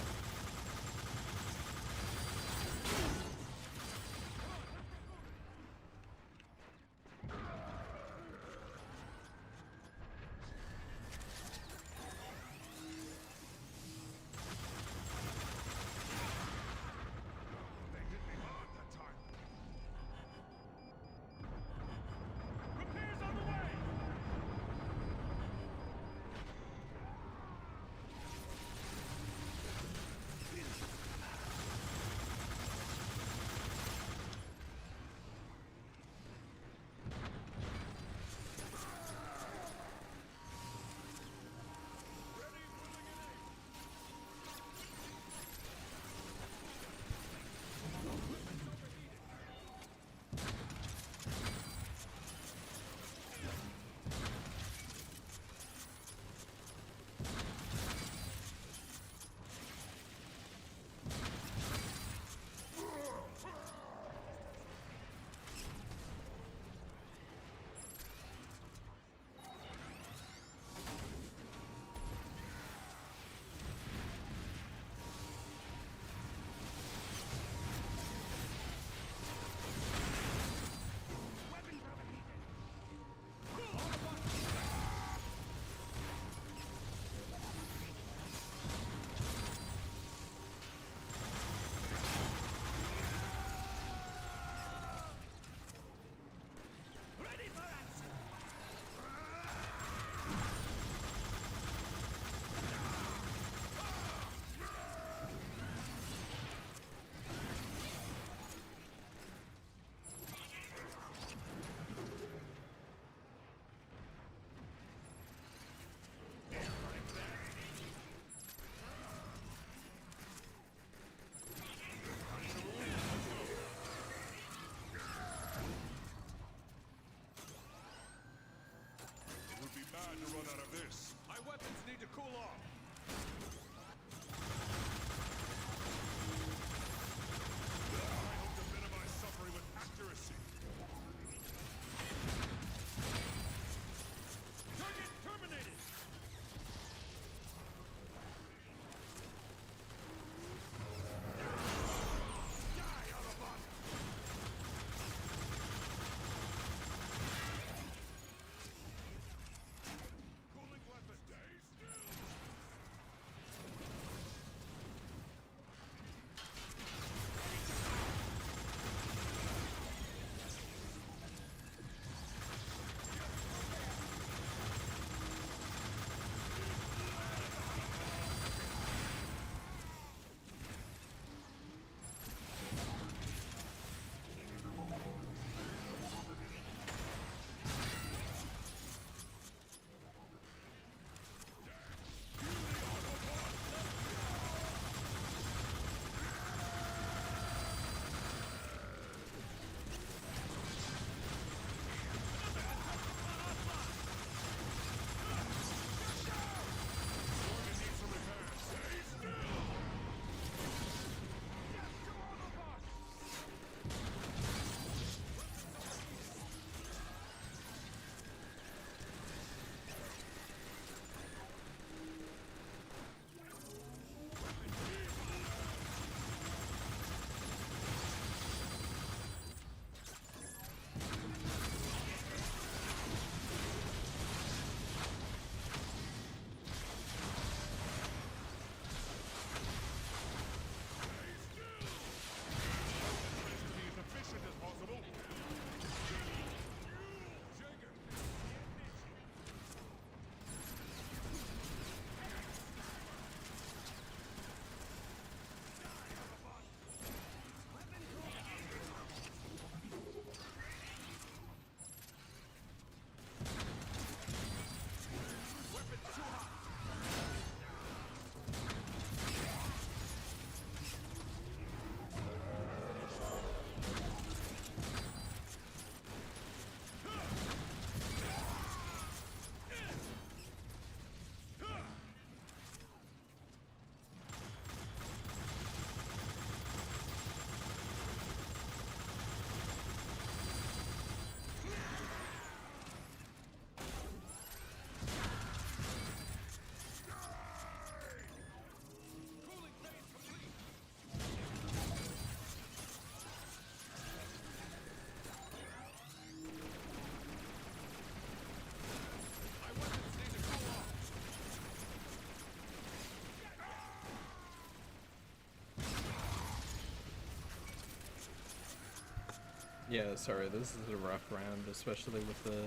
Yeah, sorry, this is a rough round, especially with the,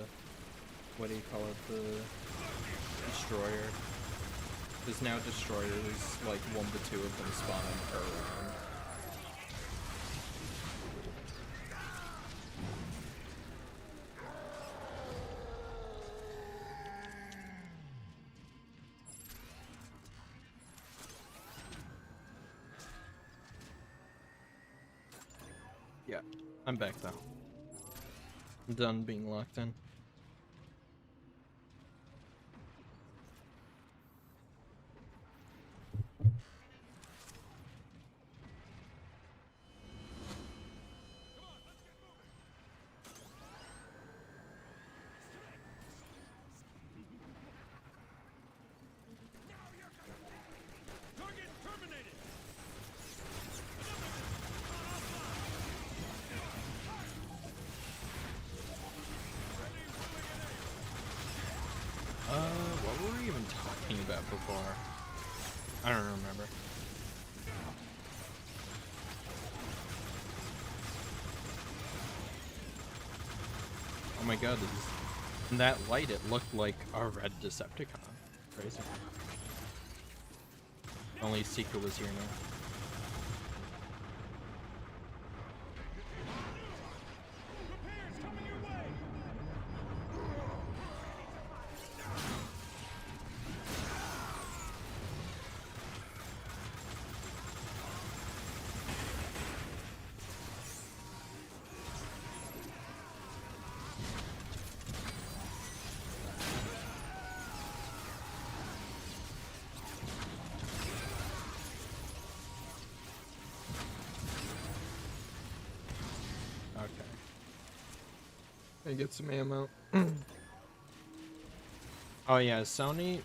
what do you call it, the destroyer. There's now destroyers, like 1 to 2 of them spawning per round. Yeah, I'm back though. I'm done being locked in. Target terminated. What were we even talking about before? I don't remember. Oh my god, in that light it looked like a red Decepticon. Crazy. Only Seeker was here now. I get some ammo. Oh yeah, Sony,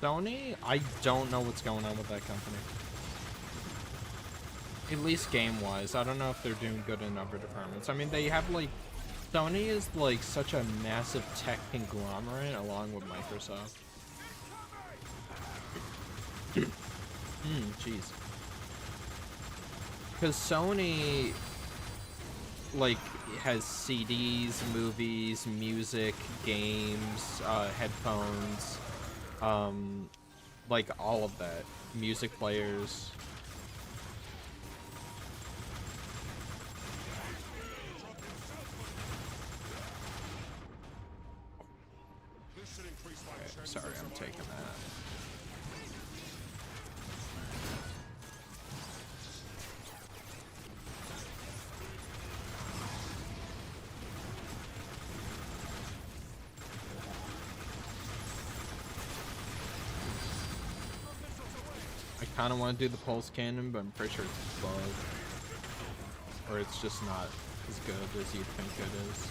I don't know what's going on with that company. At least game-wise, I don't know if they're doing good in other departments. I mean, they have like, Sony is like such a massive tech conglomerate along with Microsoft. Jeez. Because Sony, like, has CDs, movies, music, games, headphones, like all of that. Music players. Okay, sorry, I'm taking that. I kind of want to do the pulse cannon, but I'm pretty sure it's bugged. Or it's just not as good as you'd think it is.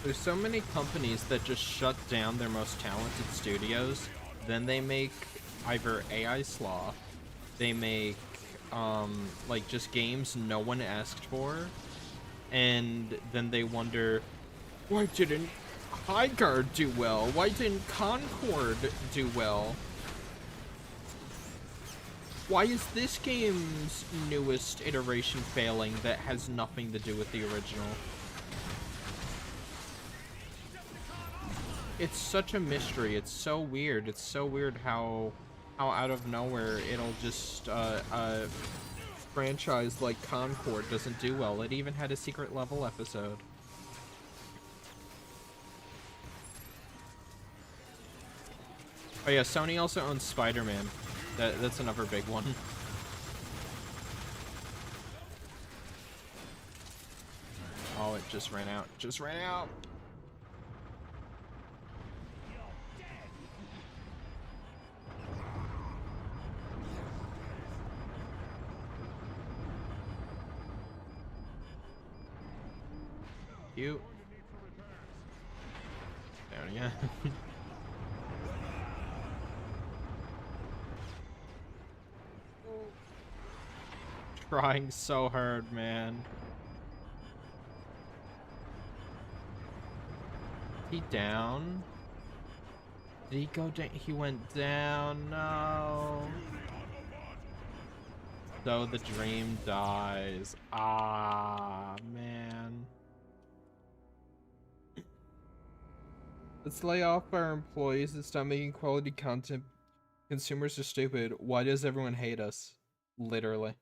There's so many companies that just shut down their most talented studios, then they make either AI Slaw, they make, like, just games no one asked for, and then they wonder, why didn't High Guard do well? Why didn't Concord do well? Why is this game's newest iteration failing that has nothing to do with the original? It's such a mystery. It's so weird. It's so weird how out of nowhere it'll just franchise like Concord doesn't do well. It even had a secret level episode. Oh yeah, Sony also owns Spider-Man. That's another big one. Oh, it just ran out. Just ran out. Cute. Down again. Trying so hard, man. He down? Did he go down? He went down. No. So the dream dies. Ah, man. Let's lay off our employees and stop making quality content. Consumers are stupid. Why does everyone hate us? Literally.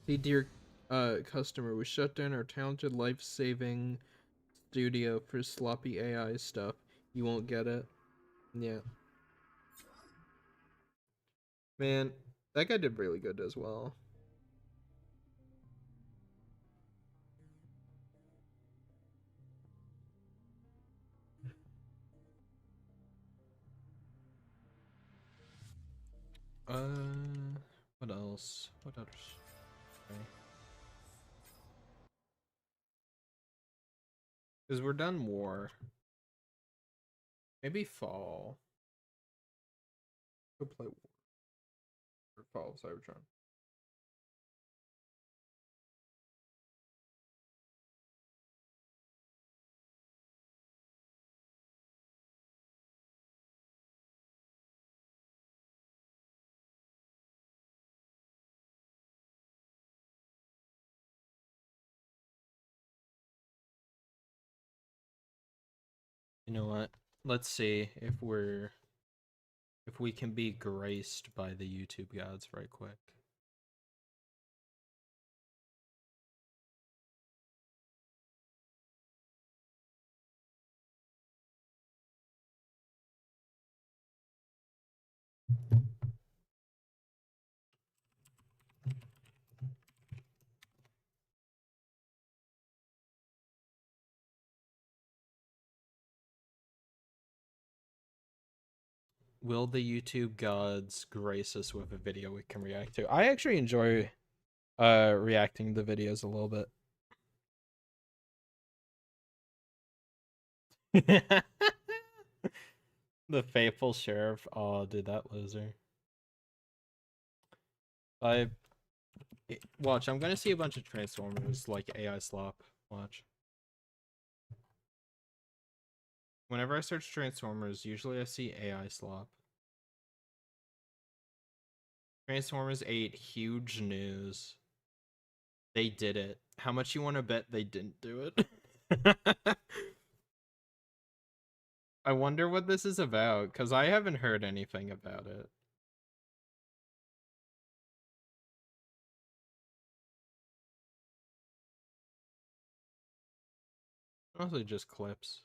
Hey, dear customer, we shut down our talented life-saving studio for sloppy AI stuff. You won't get it. Yeah. Man, that guy did really good as well. What else? What else? Okay. Because we're done war. Maybe fall. Go play war. Or fall of Cybertron. You know what? Let's see if we can be graced by the YouTube gods right quick. Will the YouTube gods grace us with a video we can react to? I actually enjoy reacting to videos a little bit. The faithful sheriff. Oh, dude, that loser. Watch, I'm gonna see a bunch of Transformers like AI slop. Watch. Whenever I search Transformers, usually I see AI slop. Transformers 8, huge news. They did it. How much you want to bet they didn't do it? I wonder what this is about, because I haven't heard anything about it. Mostly just clips.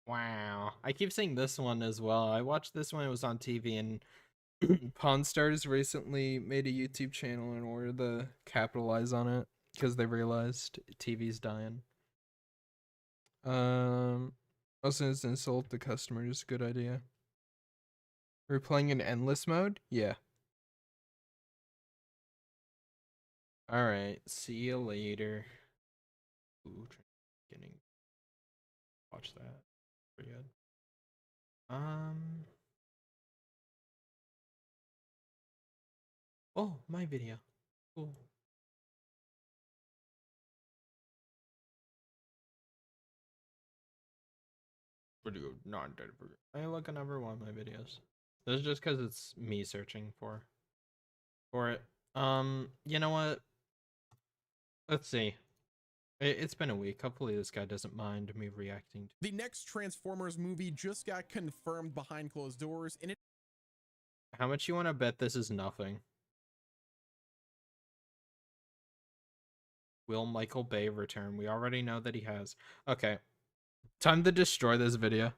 Wow. I keep saying this one as well. I watched this when it was on TV, and Pawn Stars recently made a YouTube channel in order to capitalize on it because they realized TV's dying. Also, it's insult the customer is a good idea. We're playing in endless mode? Yeah. Alright, see you later. Ooh, getting watch that. Pretty good. Oh, my video. Cool. Pretty good. Not dead. I look at every one of my videos. This is just because it's me searching for it. You know what? Let's see. It's been a week. Hopefully this guy doesn't mind me reacting. The next Transformers movie just got confirmed behind closed doors, and it. How much you want to bet this is nothing? Will Michael Bay return? We already know that he has. Okay. Time to destroy this video.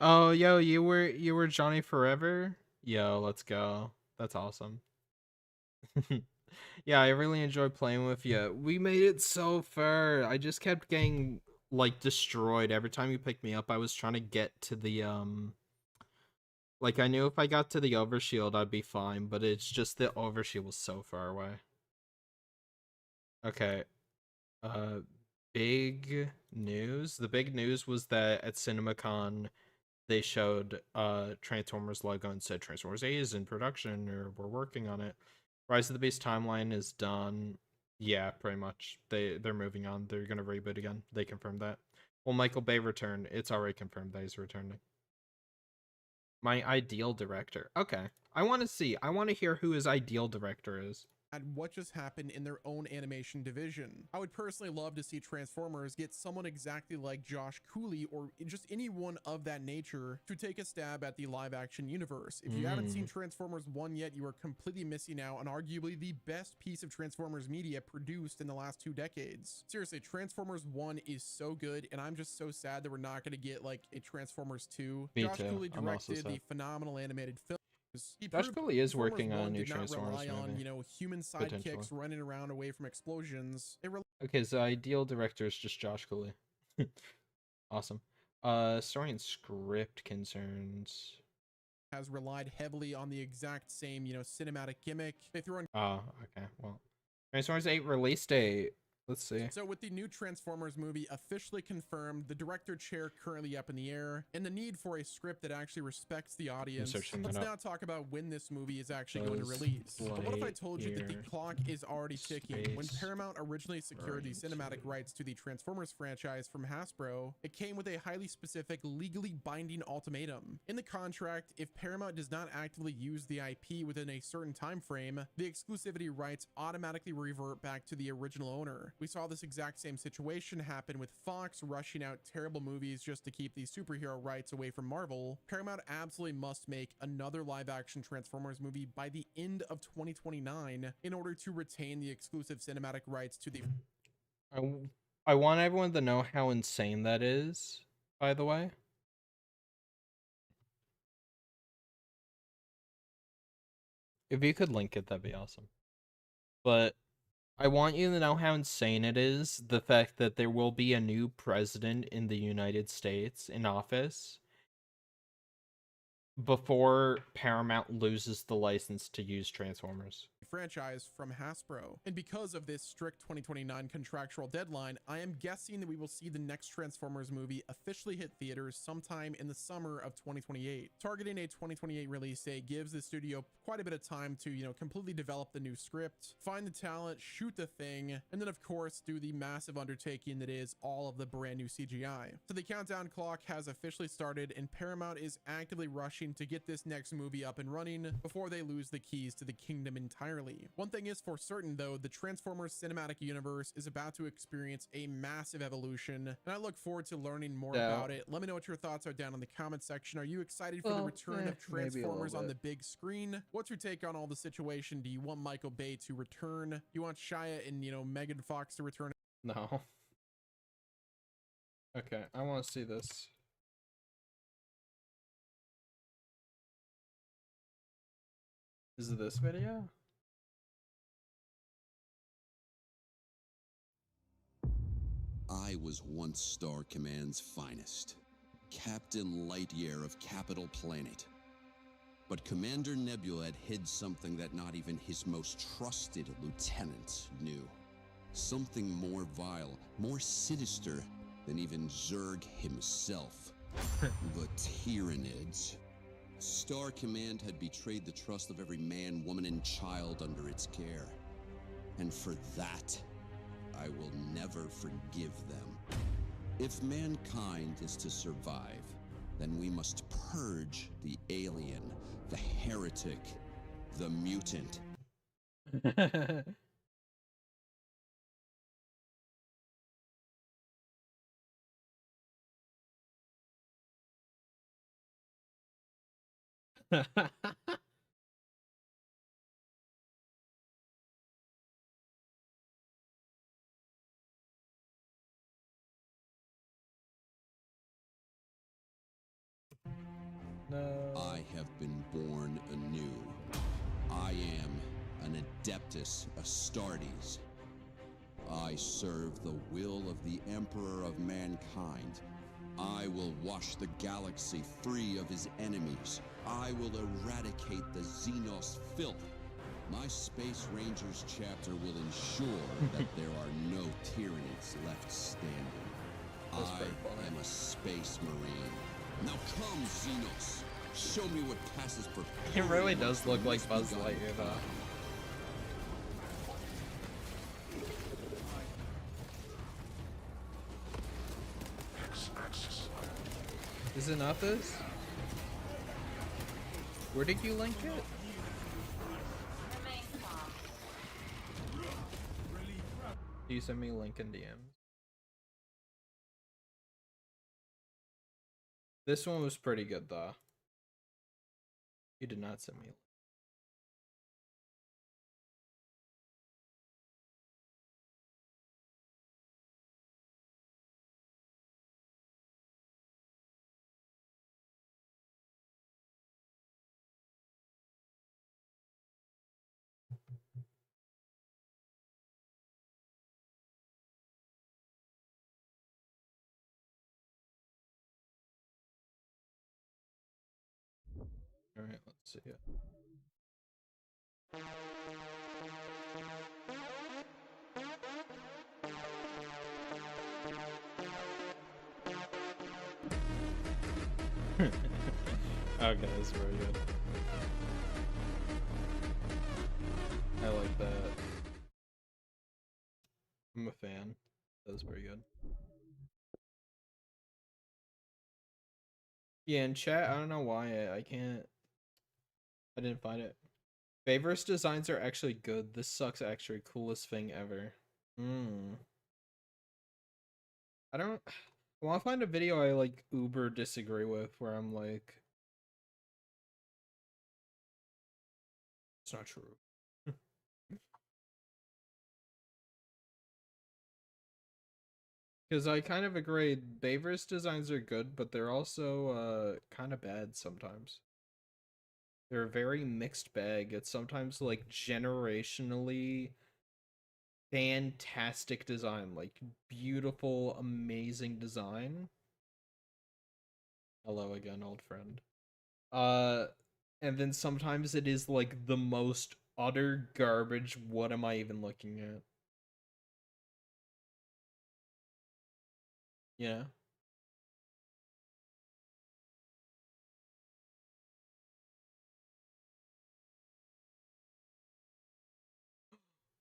Oh, yo, you were Johnny Forever? Yo, let's go. That's awesome. Yeah, I really enjoyed playing with you. We made it so far. I just kept getting like destroyed every time you picked me up. I was trying to get to the like I knew if I got to the overshield I'd be fine, but it's just the overshield was so far away. Okay. Big news. The big news was that at CinemaCon they showed Transformers logo and said Transformers 8 is in production or we're working on it. Rise of the Beast timeline is done. Yeah, pretty much. They're moving on. They're gonna reboot again. They confirmed that. Well, Michael Bay returned. It's already confirmed that he's returning. My ideal director. Okay. I want to see. I want to hear who his ideal director is. At what just happened in their own animation division. I would personally love to see Transformers get someone exactly like Josh Cooley or just anyone of that nature to take a stab at the live action universe. If you haven't seen Transformers 1 yet, you are completely missing out on arguably the best piece of Transformers media produced in the last 2 decades. Seriously, Transformers 1 is so good, and I'm just so sad that we're not going to get like a Transformers 2. Me Josh too. Cooley I'm also directed the sad. phenomenal animated film. Josh Cooley is working on a new did not Transformers rely on, movie. you know, human sidekicks running around away from explosions. It Okay, so ideal director is just Josh Cooley. Awesome. Story and script concerns. has relied heavily on the exact same, you know, cinematic gimmick. They threw in. Oh, okay. Well, Transformers 8 release date. Let's see. So with the new Transformers movie officially confirmed, the director chair currently up in the air, and the need for a script that actually respects the audience. Let's now talk about when this movie is actually going to release. But what if I told you that the clock is already ticking? When Paramount originally secured the cinematic rights to the Transformers franchise from Hasbro, it came with a highly specific, legally binding ultimatum. In the contract, if Paramount does not actively use the IP within a certain time frame, the exclusivity rights automatically revert back to the original owner. We saw this exact same situation happen with Fox rushing out terrible movies just to keep the superhero rights away from Marvel. Paramount absolutely must make another live-action Transformers movie by the end of 2029 in order to retain the exclusive cinematic rights to the... I want everyone to know how insane that is, by the way. If you could link it, that'd be awesome. But I want you to know how insane it is, the fact that there will be a new president in the United States in office before Paramount loses the license to use Transformers franchise from Hasbro. And because of this strict 2029 contractual deadline, I am guessing that we will see the next Transformers movie officially hit theaters sometime in the summer of 2028. Targeting a 2028 release date gives the studio quite a bit of time to, you know, completely develop the new script, find the talent, shoot the thing, and then of course do the massive undertaking that is all of the brand new CGI. So the countdown clock has officially started, and Paramount is actively rushing to get this next movie up and running before they lose the keys to the kingdom entirely. One thing is for certain though, the Transformers cinematic universe is about to experience a massive evolution, and I look forward to learning more about it. Let me know what your thoughts are down in the comment section. Are you excited for the return of Transformers on the big screen? What's your take on all the situation? Do you want Michael Bay to return? Do you want Shia and, you know, Megan Fox to return? No. Okay, I want to see this. Is it this video? I was once Star Command's finest, Captain Lightyear of Capital Planet. But Commander Nebula had hid something that not even his most trusted lieutenants knew. Something more vile, more sinister than even Zurg himself. The Tyranids. Star Command had betrayed the trust of every man, woman, and child under its care. And for that, I will never forgive them. If mankind is to survive, then we must purge the alien, the heretic, the mutant. No. I have been born anew. I am an Adeptus Astartes. I serve the will of the Emperor of Mankind. I will wash the galaxy free of his enemies. I will eradicate the Xenos filth. My Space Rangers chapter will ensure that there are no Tyranids left standing. I am a Space Marine. Now come, Xenos. Show me what passes for... It really does look like Buzz Lightyear, though. Is it not this? Where did you link it? You send me a link in DMs. This one was pretty good though. You did not send me a link. All right, let's see it. Okay, that's very good. I like that. I'm a fan. That was pretty good. Yeah, in chat, I don't know why I can't. I didn't find it. Favors designs are actually good. This sucks actually. Coolest thing ever. I don't. I want to find a video I like uber disagree with where I'm like, it's not true. Because I kind of agree. Favors designs are good, but they're also kind of bad sometimes. They're a very mixed bag. It's sometimes like generationally fantastic design, like beautiful, amazing design. Hello again, old friend. And then sometimes it is like the most utter garbage. What am I even looking at? Yeah.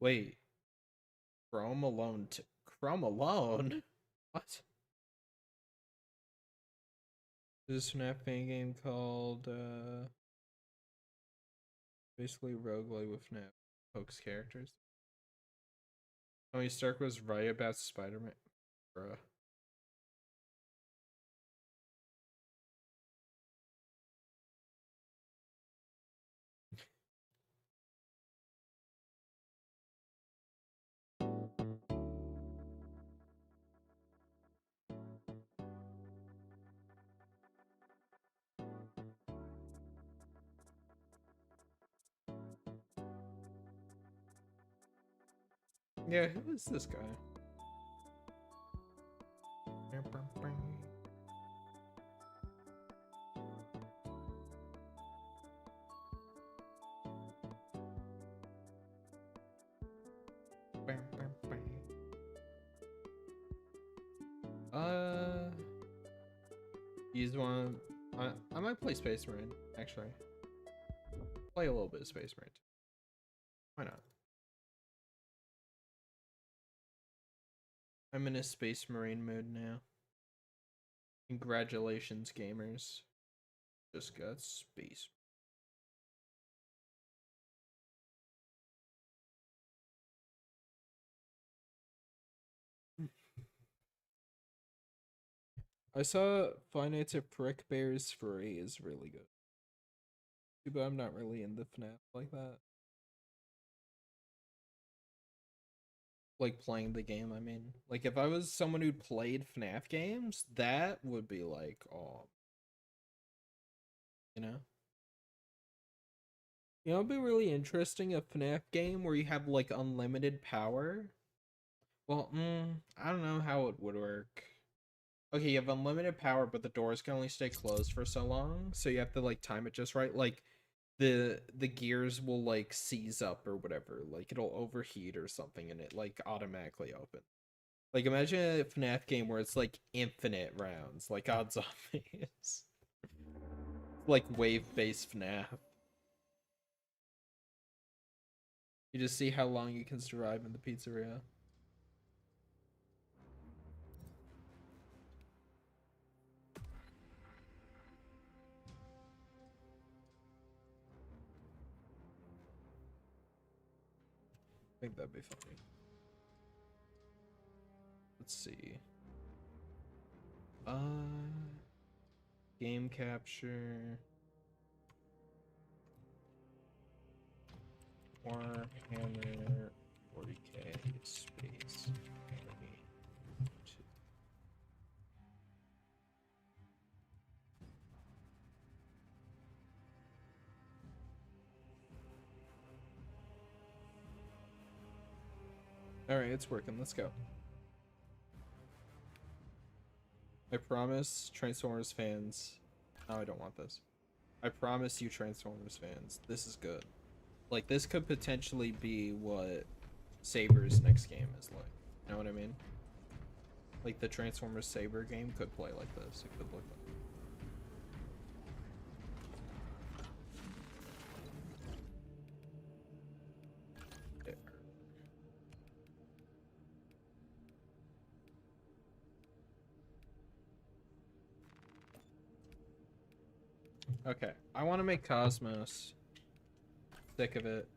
Wait. Chrome Alone Chrome Alone? What? There's a FNAF fan game called basically roguelike with FNAF folks characters. Tony Stark was right about Spider-Man. Bruh. Yeah, who is this guy? He's one. I might play Space Marine actually. Play a little bit of Space Marine. Why not? I'm in a Space Marine mood now. Congratulations, gamers. Just got space. I saw Five Nights at Prick Bear's Free is really good. But I'm not really into FNAF like that. Like playing the game, I mean. Like if I was someone who played FNAF games, that would be like, oh. You know? You know, it'd be really interesting, a FNAF game where you have like unlimited power. Well, I don't know how it would work. Okay, you have unlimited power, but the doors can only stay closed for so long, so you have to like time it just right. Like the gears will like seize up or whatever, like it'll overheat or something, and it like automatically open. Like imagine a FNAF game where it's like infinite rounds, like Odd Zombies, like wave-based FNAF. You just see how long you can survive in the pizzeria. I think that'd be funny. Let's see. Game capture. Warhammer 40K space. Alright, it's working. Let's go. I promise, Transformers fans. No, I don't want this. I promise you, Transformers fans, this is good. Like, this could potentially be what Saber's next game is like. You know what I mean? Like, the Transformers Saber game could play like this. It could look like Okay, I want to make Cosmos. Sick of it.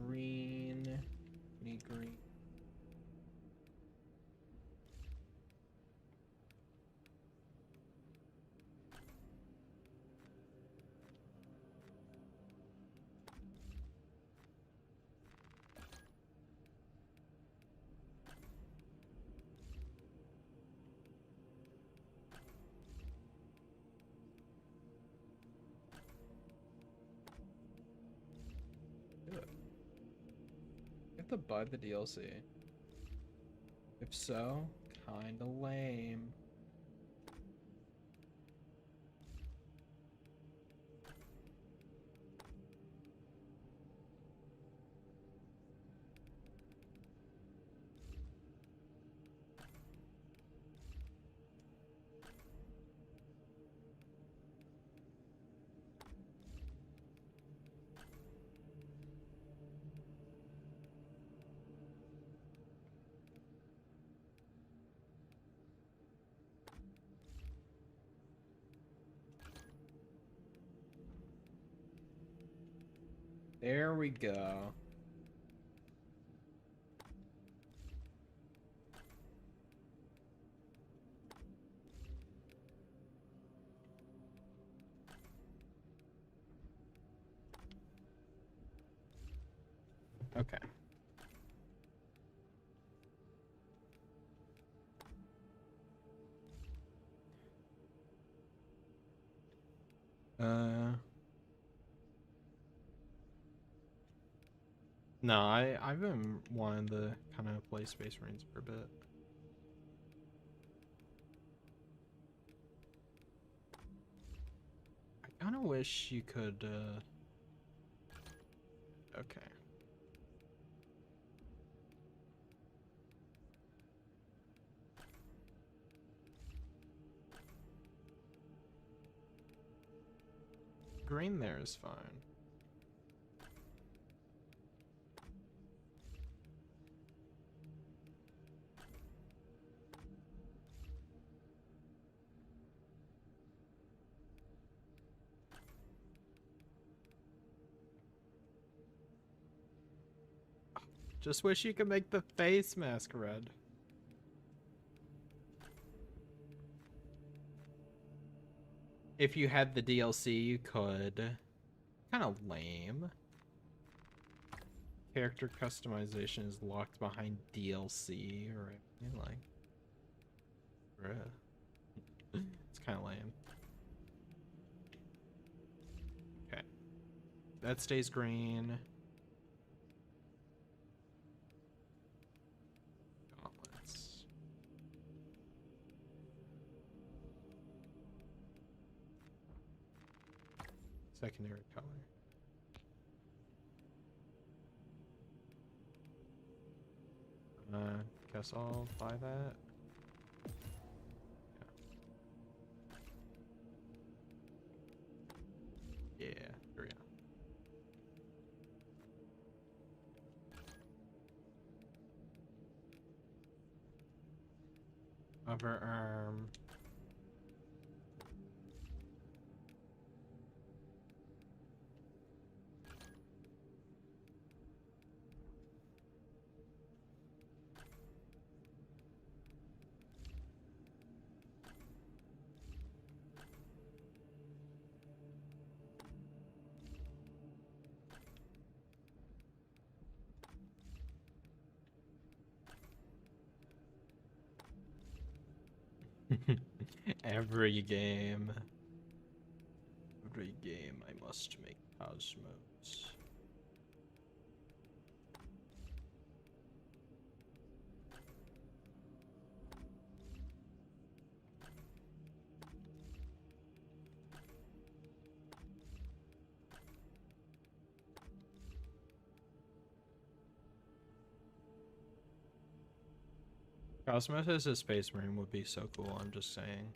Green. Need green. Do it. You have to buy the DLC. If so, kinda lame. There we go. Okay. No, I've been wanting to kind of play Space Marines for a bit. I kind of wish you could, okay. Green there is fine. Just wish you could make the face mask red. If you had the DLC, you could. Kind of lame. Character customization is locked behind DLC, right? Like, bruh. It's kind of lame. Okay. That stays green. Gauntlets. Secondary color. Guess I'll buy that. Yeah, here we go. Upper arm. Every game. Every game I must make Cosmos. Cosmos as a space marine would be so cool, I'm just saying.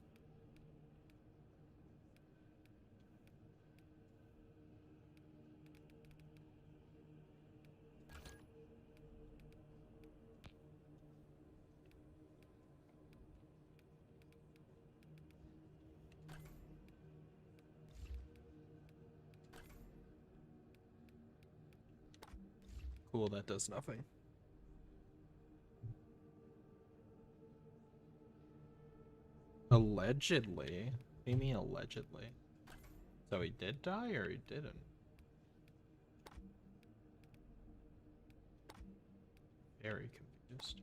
Cool, that does nothing. Allegedly? What do you mean allegedly? So he did die or he didn't? Very confused.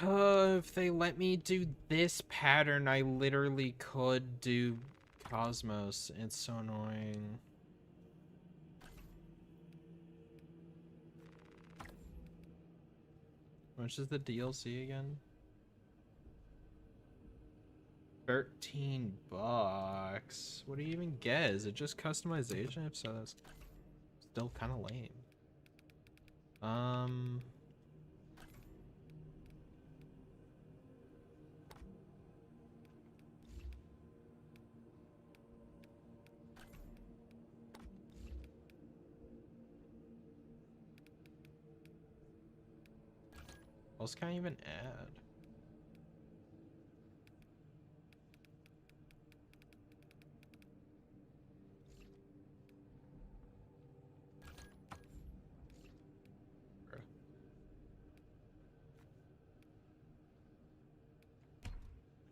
If they let me do this pattern, I literally could do Cosmos. It's so annoying. How much is the DLC again? 13 bucks. What do you even get? Is it just customization? If so, that's still kind of lame. What else can I even add?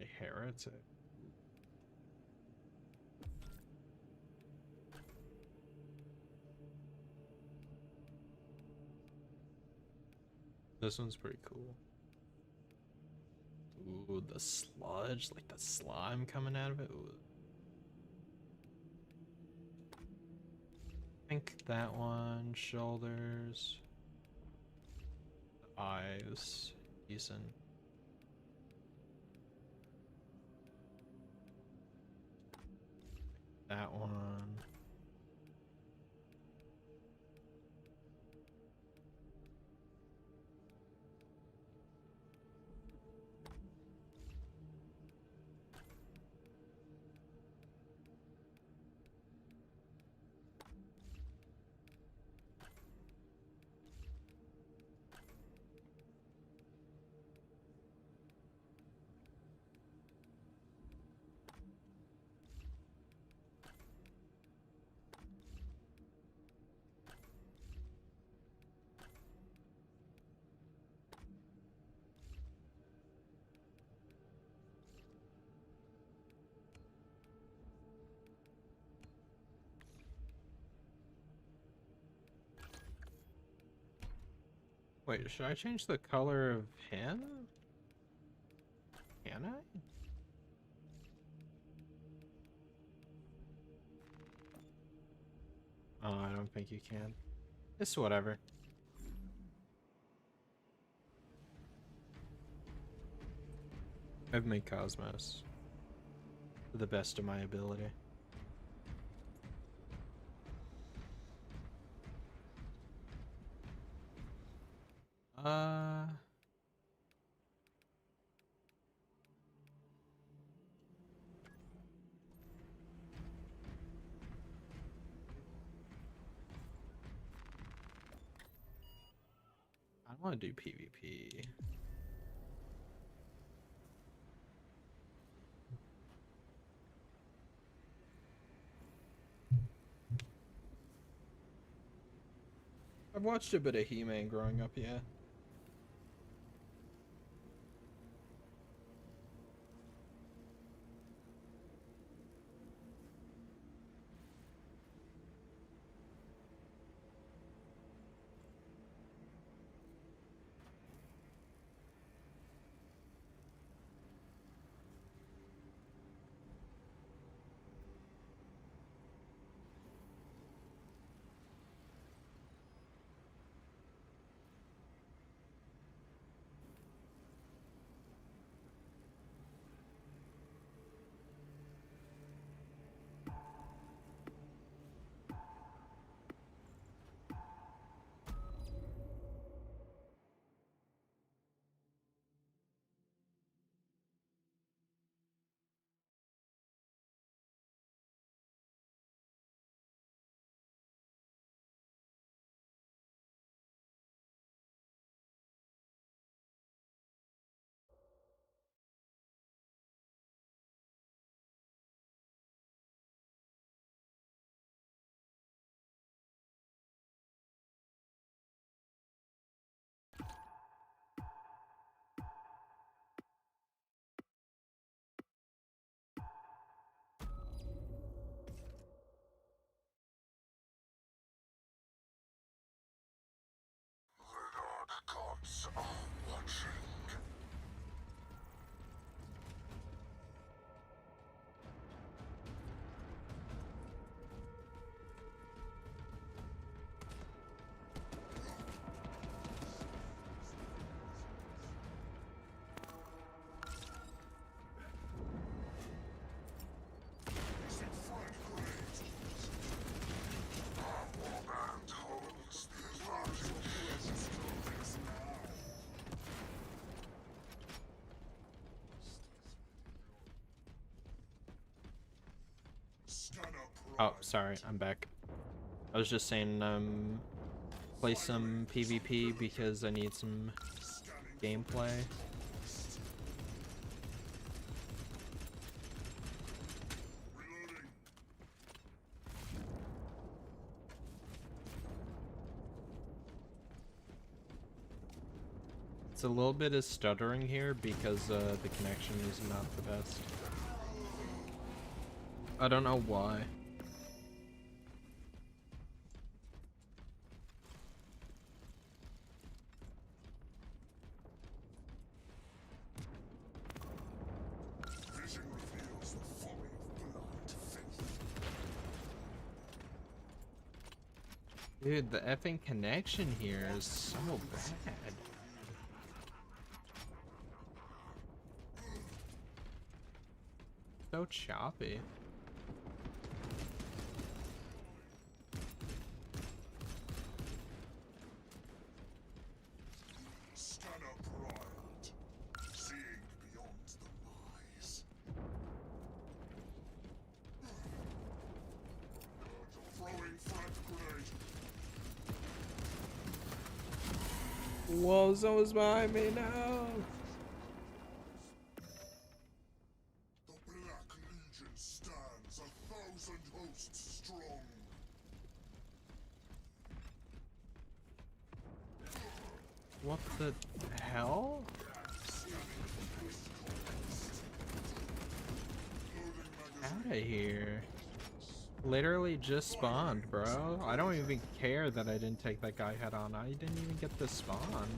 A heretic. This one's pretty cool. Ooh, the sludge, like the slime coming out of it. Ooh. I think that one, shoulders, eyes, decent. That one. Wait, should I change the color of him? Can I? Oh, I don't think you can. It's whatever. I've made Cosmos to the best of my ability. I want to do PvP. I've watched a bit of He-Man growing up, yeah. Gods are watching. Oh, sorry, I'm back. I was just saying, play some PvP because I need some gameplay. It's a little bit of stuttering here because the connection is not the best. I don't know why. Vision reveals the folly of blind faith. Dude, the effing connection here is so bad. So choppy. Scanner primed, seeing beyond the lies. Throwing frag grenade. Whoa, someone's behind me now. The Black Legion stands 1,000 hosts strong. What the hell? Out of here. Literally just spawned, bro. I don't even care that I didn't take that guy head on. I didn't even get the spawn.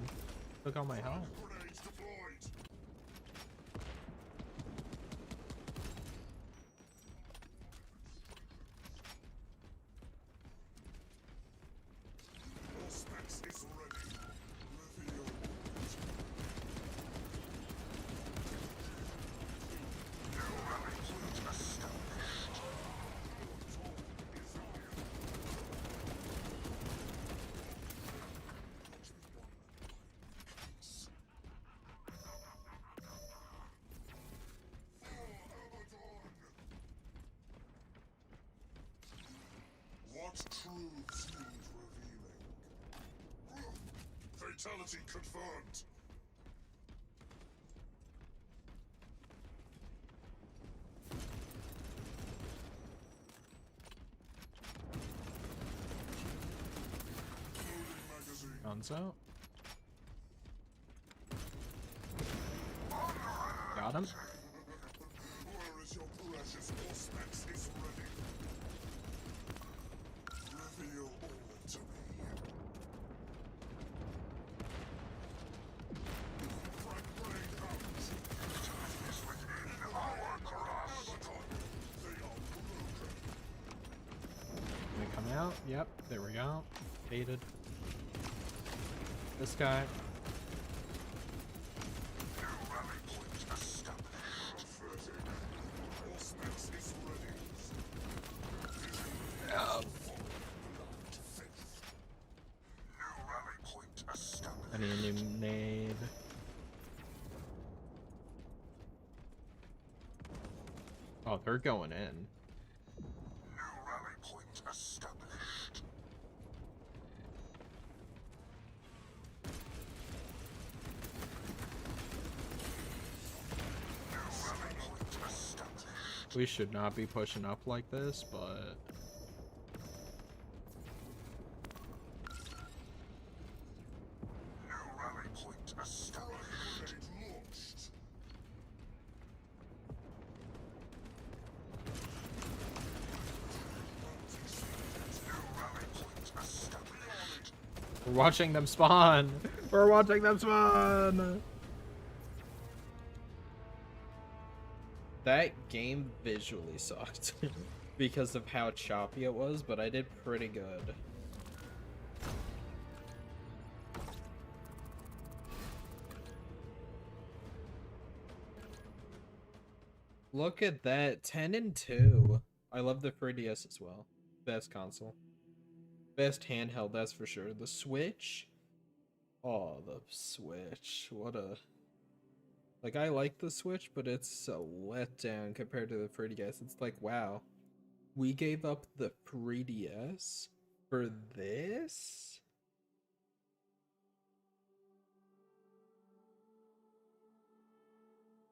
Look at my health. Grenades deployed. Auspex is ready. Reveal. What truths need revealing? Fatality confirmed. Loading guns out. Got him. Where is your precious Auspex is ready? Reveal all to me. Frank Brain comes. Time is within our grasp. They are broken. They come out. Yep, there we go. Baited. This guy. I need a new nade. Oh, they're going in. New rally point established. New rally point established. We should not be pushing up like this, but New rally point established. Launched. New rally point established. we're watching them spawn. We're watching them spawn. That game visually sucked because of how choppy it was, but I did pretty good. Look at that, 10 and 2. I love the 3DS as well. Best console. Best handheld, that's for sure. The Switch? Oh, the Switch. What a... Like, I like the Switch, but it's a letdown compared to the 3DS. It's like, wow. We gave up the 3DS for this?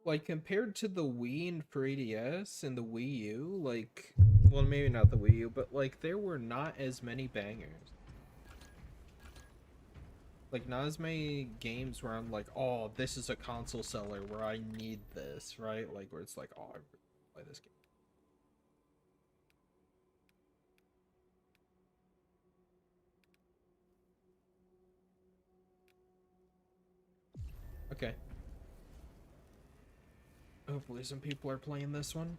Like, compared to the Wii and 3DS and the Wii U, like, well, maybe not the Wii U, but, like, there were not as many bangers. Like, not as many games where I'm like, oh, this is a console seller where I need this, right? Like, where it's like, oh, I really play this game. Okay. Hopefully some people are playing this one.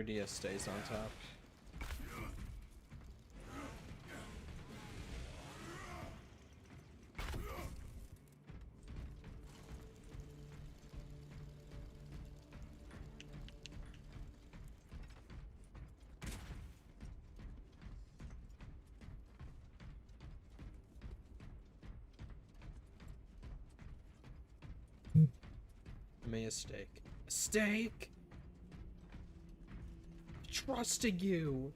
DS stays on top. I made a steak. A steak? Trusting you.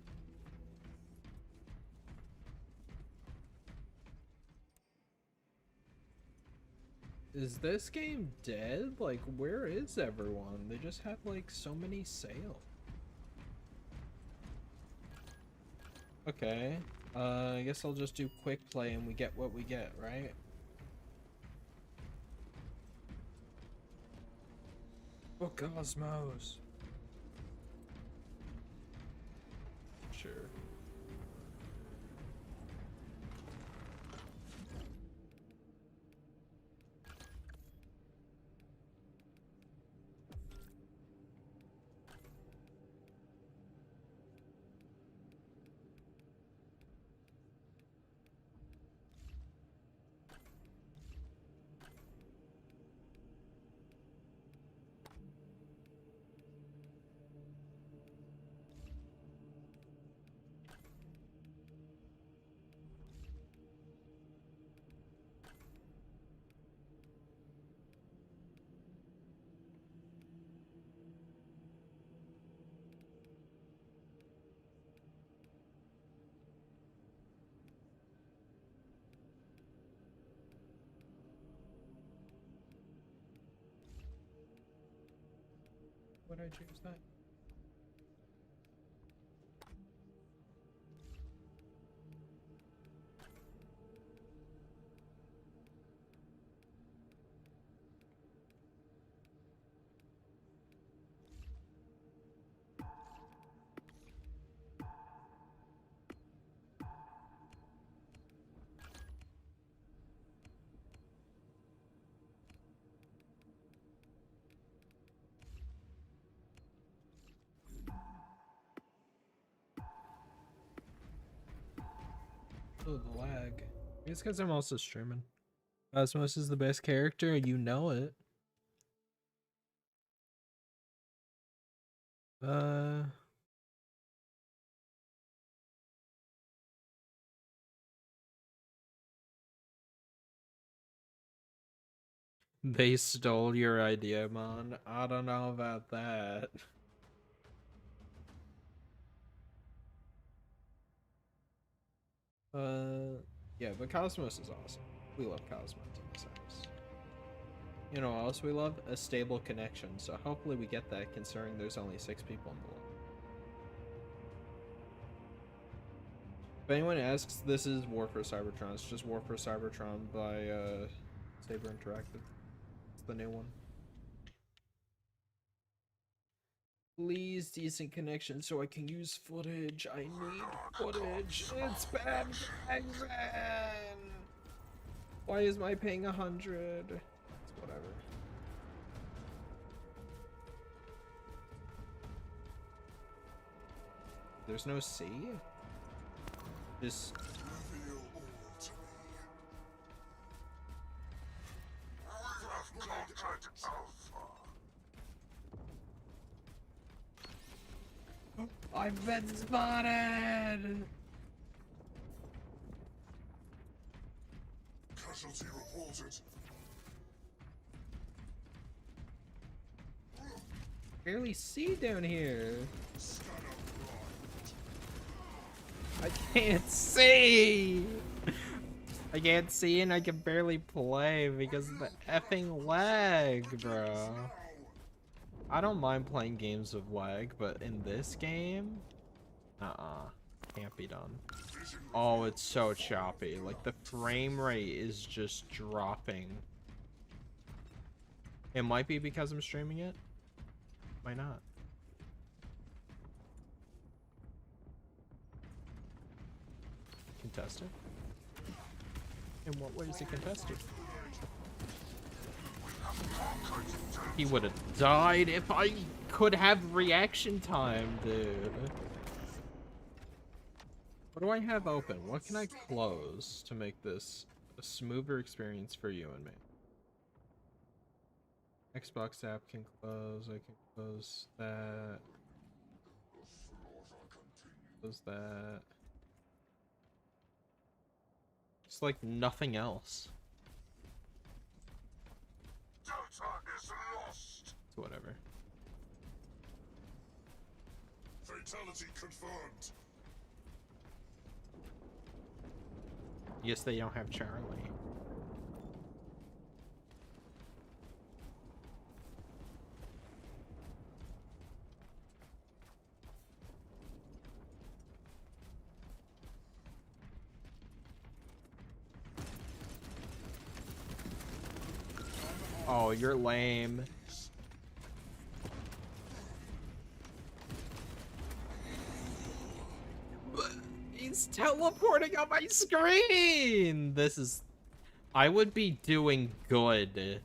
Is this game dead? Like, where is everyone? They just have like so many sales. Okay. I guess I'll just do quick play and we get what we get, right? Oh, Cosmos. Sure. would I choose that? Oh, the lag. It's because I'm also streaming. Cosmos is the best character, and you know it. They stole your idea, man. I don't know about that. Yeah, but Cosmos is awesome. We love Cosmos in this house. You know what else we love? A stable connection. So hopefully we get that, considering there's only 6 people in the lobby. If anyone asks, this is War for Cybertron. It's just War for Cybertron by Saber Interactive. It's the new one. Please, decent connection so I can use footage. I need footage. It's bad connection. Why is my ping 100? It's whatever. There's no C? Just... I've been spotted! Casualty reported. Barely see down here. I can't see! I can't see and I can barely play because of the effing lag, bro. I don't mind playing games with lag, but in this game, can't be done. Oh, it's so choppy. Like, the frame rate is just dropping. It might be because I'm streaming it. Why not? Contested? In what way is it contested? He would have died if I could have reaction time, dude. What do I have open? What can I close to make this a smoother experience for you and me? Xbox app can close. I can close that. Close that. It's like nothing else. Data is lost. It's whatever. Fatality confirmed. Yes, they don't have Charlie. Oh, you're lame. But he's teleporting on my screen. This is... I would be doing good.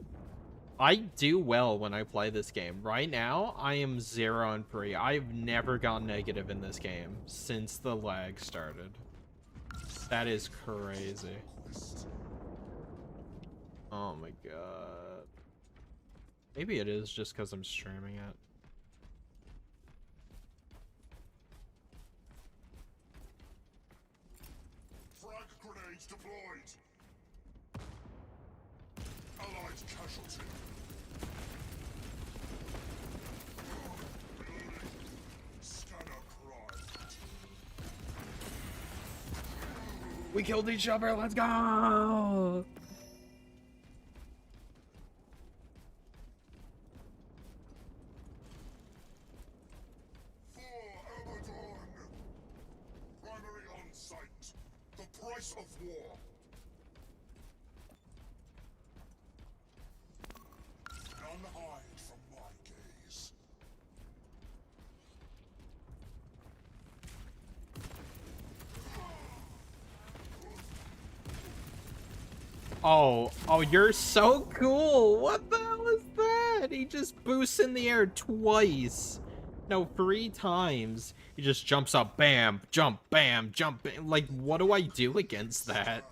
I do well when I play this game. Right now, I am 0-3. I've never gone negative in this game since the lag started. That is crazy. Oh my god. Maybe it is just because I'm streaming it. Frag grenades deployed. Allied casualty. Reloading. Scanner primed. We killed each other. Let's go. price of war. None hide from my gaze. Oh, you're so cool. What the hell is that? He just boosts in the air twice. No, 3 times. He just jumps up, bam, jump, bam. Like, what do I do against that?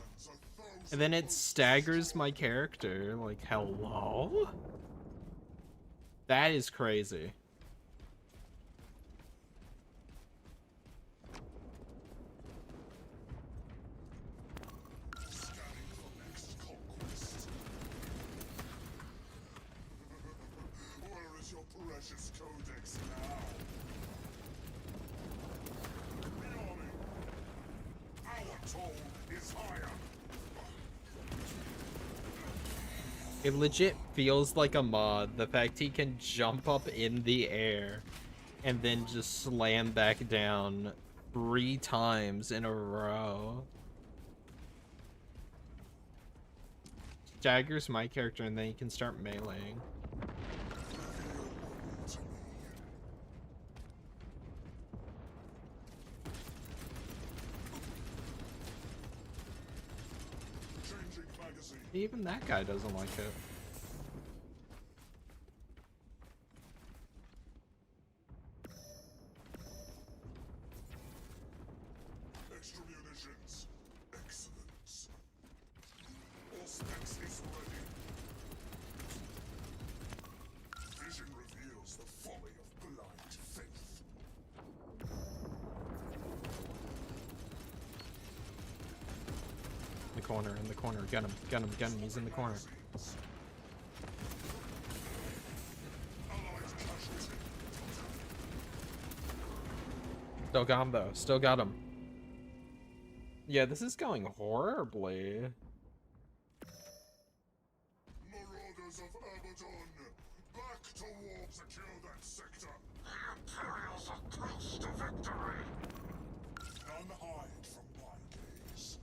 And then it staggers my character. Like, hello? That is crazy. Where is your precious codex now? The army. Our toll is higher. It legit feels like a mod. The fact he can jump up in the air and then just slam back down 3 times in a row. Staggers my character and then he can start meleeing. Even that guy doesn't like it. Extra munitions. Excellent. All specs is ready. Vision reveals the folly of blind faith. In the corner. Get him. He's in the corner. Still got him, though. Still got him. Yeah, this is going horribly. Marauders of Abaddon, back to war. Secure that sector. The Imperials are close to victory. None hide from my gaze.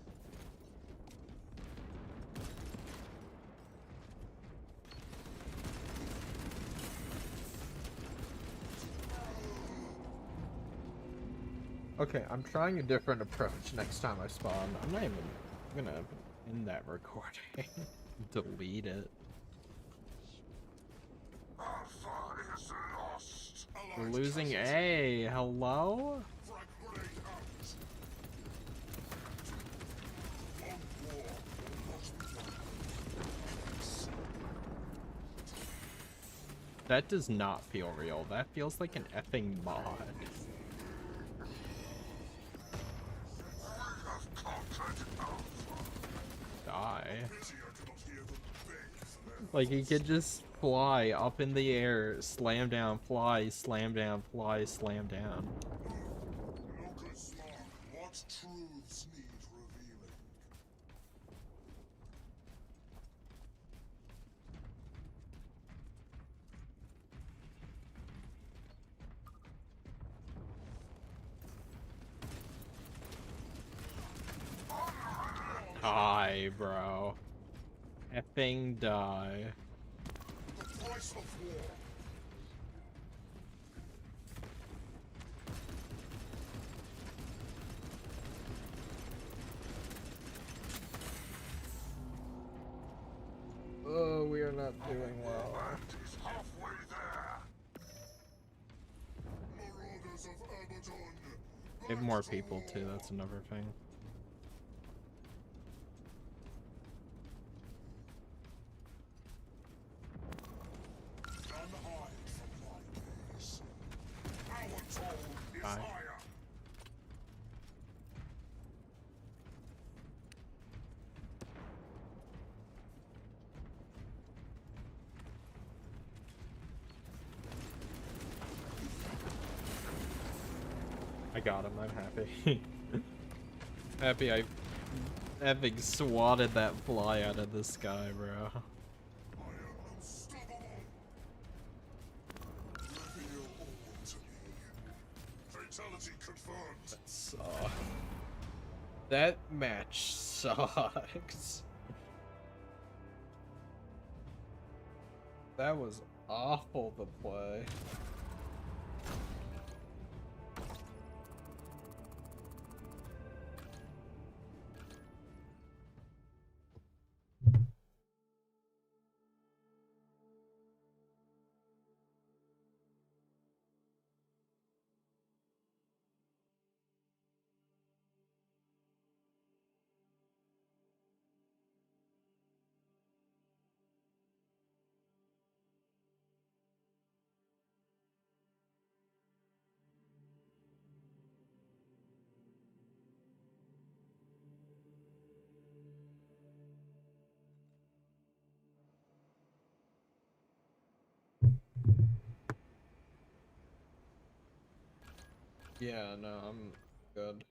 Okay, I'm trying a different approach next time I spawn. I'm not even gonna end that recording. Delete it. Alpha is lost. We're losing A. Hello? Frag grenade out. One war will not be won. That does not feel real. That feels like an effing mod. Die. Like, he could just fly up in the air, slam down, fly, slam down, fly, slam down. Lucas Mark, what truths need revealing? Die, bro. Effing die. The price of war. Oh, we are not doing well. Land is halfway there. Marauders of Abaddon. We have more people too, that's another thing. None hide from my gaze. Our toll is Bye. higher. I got him, I'm happy. Happy I effing swatted that fly out of the sky, bro. I am unstoppable. Reveal all to me. Fatality confirmed. So, That match sucks. That was awful to play. Yeah, no, I'm good.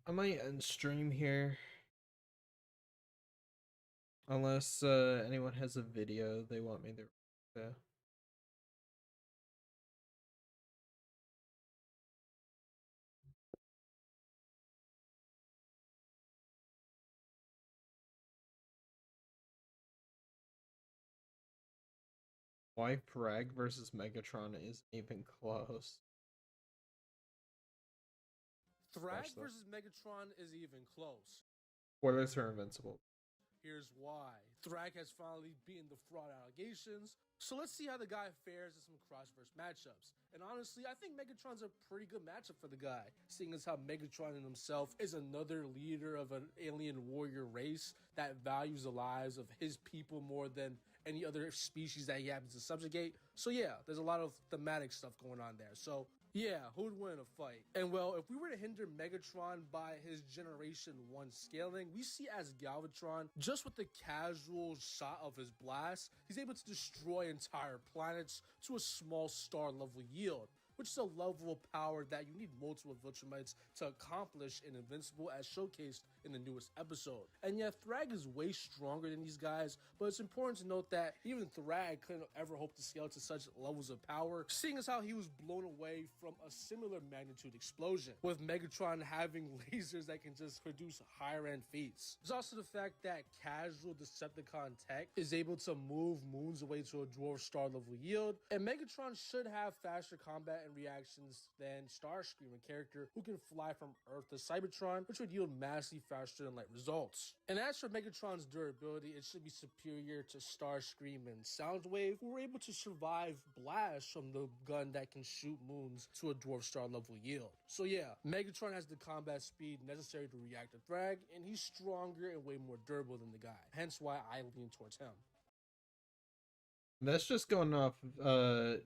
I might end stream here. Unless anyone has a video they want me to. Yeah. Why Prag versus Megatron isn't even close. Thrag versus Megatron is even close. Spoilers are invincible. Here's why. Thrag has finally beaten the fraud allegations, so let's see how the guy fares in some cross-verse matchups. And honestly, I think Megatron's a pretty good matchup for the guy, seeing as how Megatron in himself is another leader of an alien warrior race that values the lives of his people more than any other species that he happens to subjugate. So yeah, there's a lot of thematic stuff going on there. So yeah, who would win in a fight? And well, if we were to hinder Megatron by his Generation 1 scaling, we see as Galvatron, just with the casual shot of his blast, he's able to destroy entire planets to a small star level yield, which is a level of power that you need multiple Viltrumites to accomplish in Invincible, as showcased in the newest episode. And yeah, Thrag is way stronger than these guys, but it's important to note that even Thrag couldn't ever hope to scale to such levels of power, seeing as how he was blown away from a similar magnitude explosion, with Megatron having lasers that can just produce higher end feats. There's also the fact that casual Decepticon tech is able to move moons away to a dwarf star level yield, and Megatron should have faster combat and reactions than Starscream, a character who can fly from Earth to Cybertron, which would yield massively faster than light results. And as for Megatron's durability, it should be superior to Starscream and Soundwave, who were able to survive blasts from the gun that can shoot moons to a dwarf star level yield. So yeah, Megatron has the combat speed necessary to react to Thrag, and he's stronger and way more durable than the guy, hence why I lean towards him. That's just going off G1.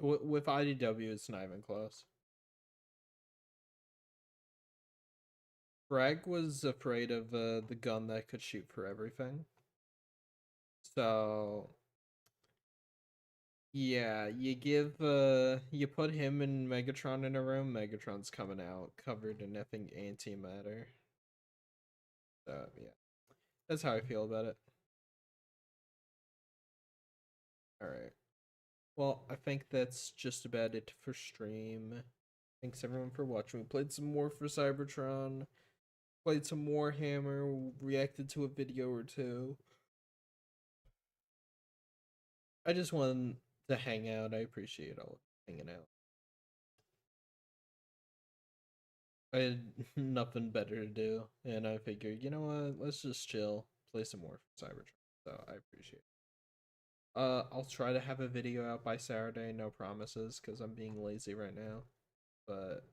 With IDW, it's not even close. Greg was afraid of the gun that could shoot for everything. So yeah, you put him and Megatron in a room, Megatron's coming out covered in nothing antimatter. So yeah. That's how I feel about it. Alright. Well, I think that's just about it for stream. Thanks everyone for watching. We played some more for Cybertron. Played some Warhammer. Reacted to a video or two. I just wanted to hang out. I appreciate all hanging out. I had nothing better to do. And I figured, you know what? Let's just chill. Play some more for Cybertron. So I appreciate it. I'll try to have a video out by Saturday, no promises, because I'm being lazy right now. But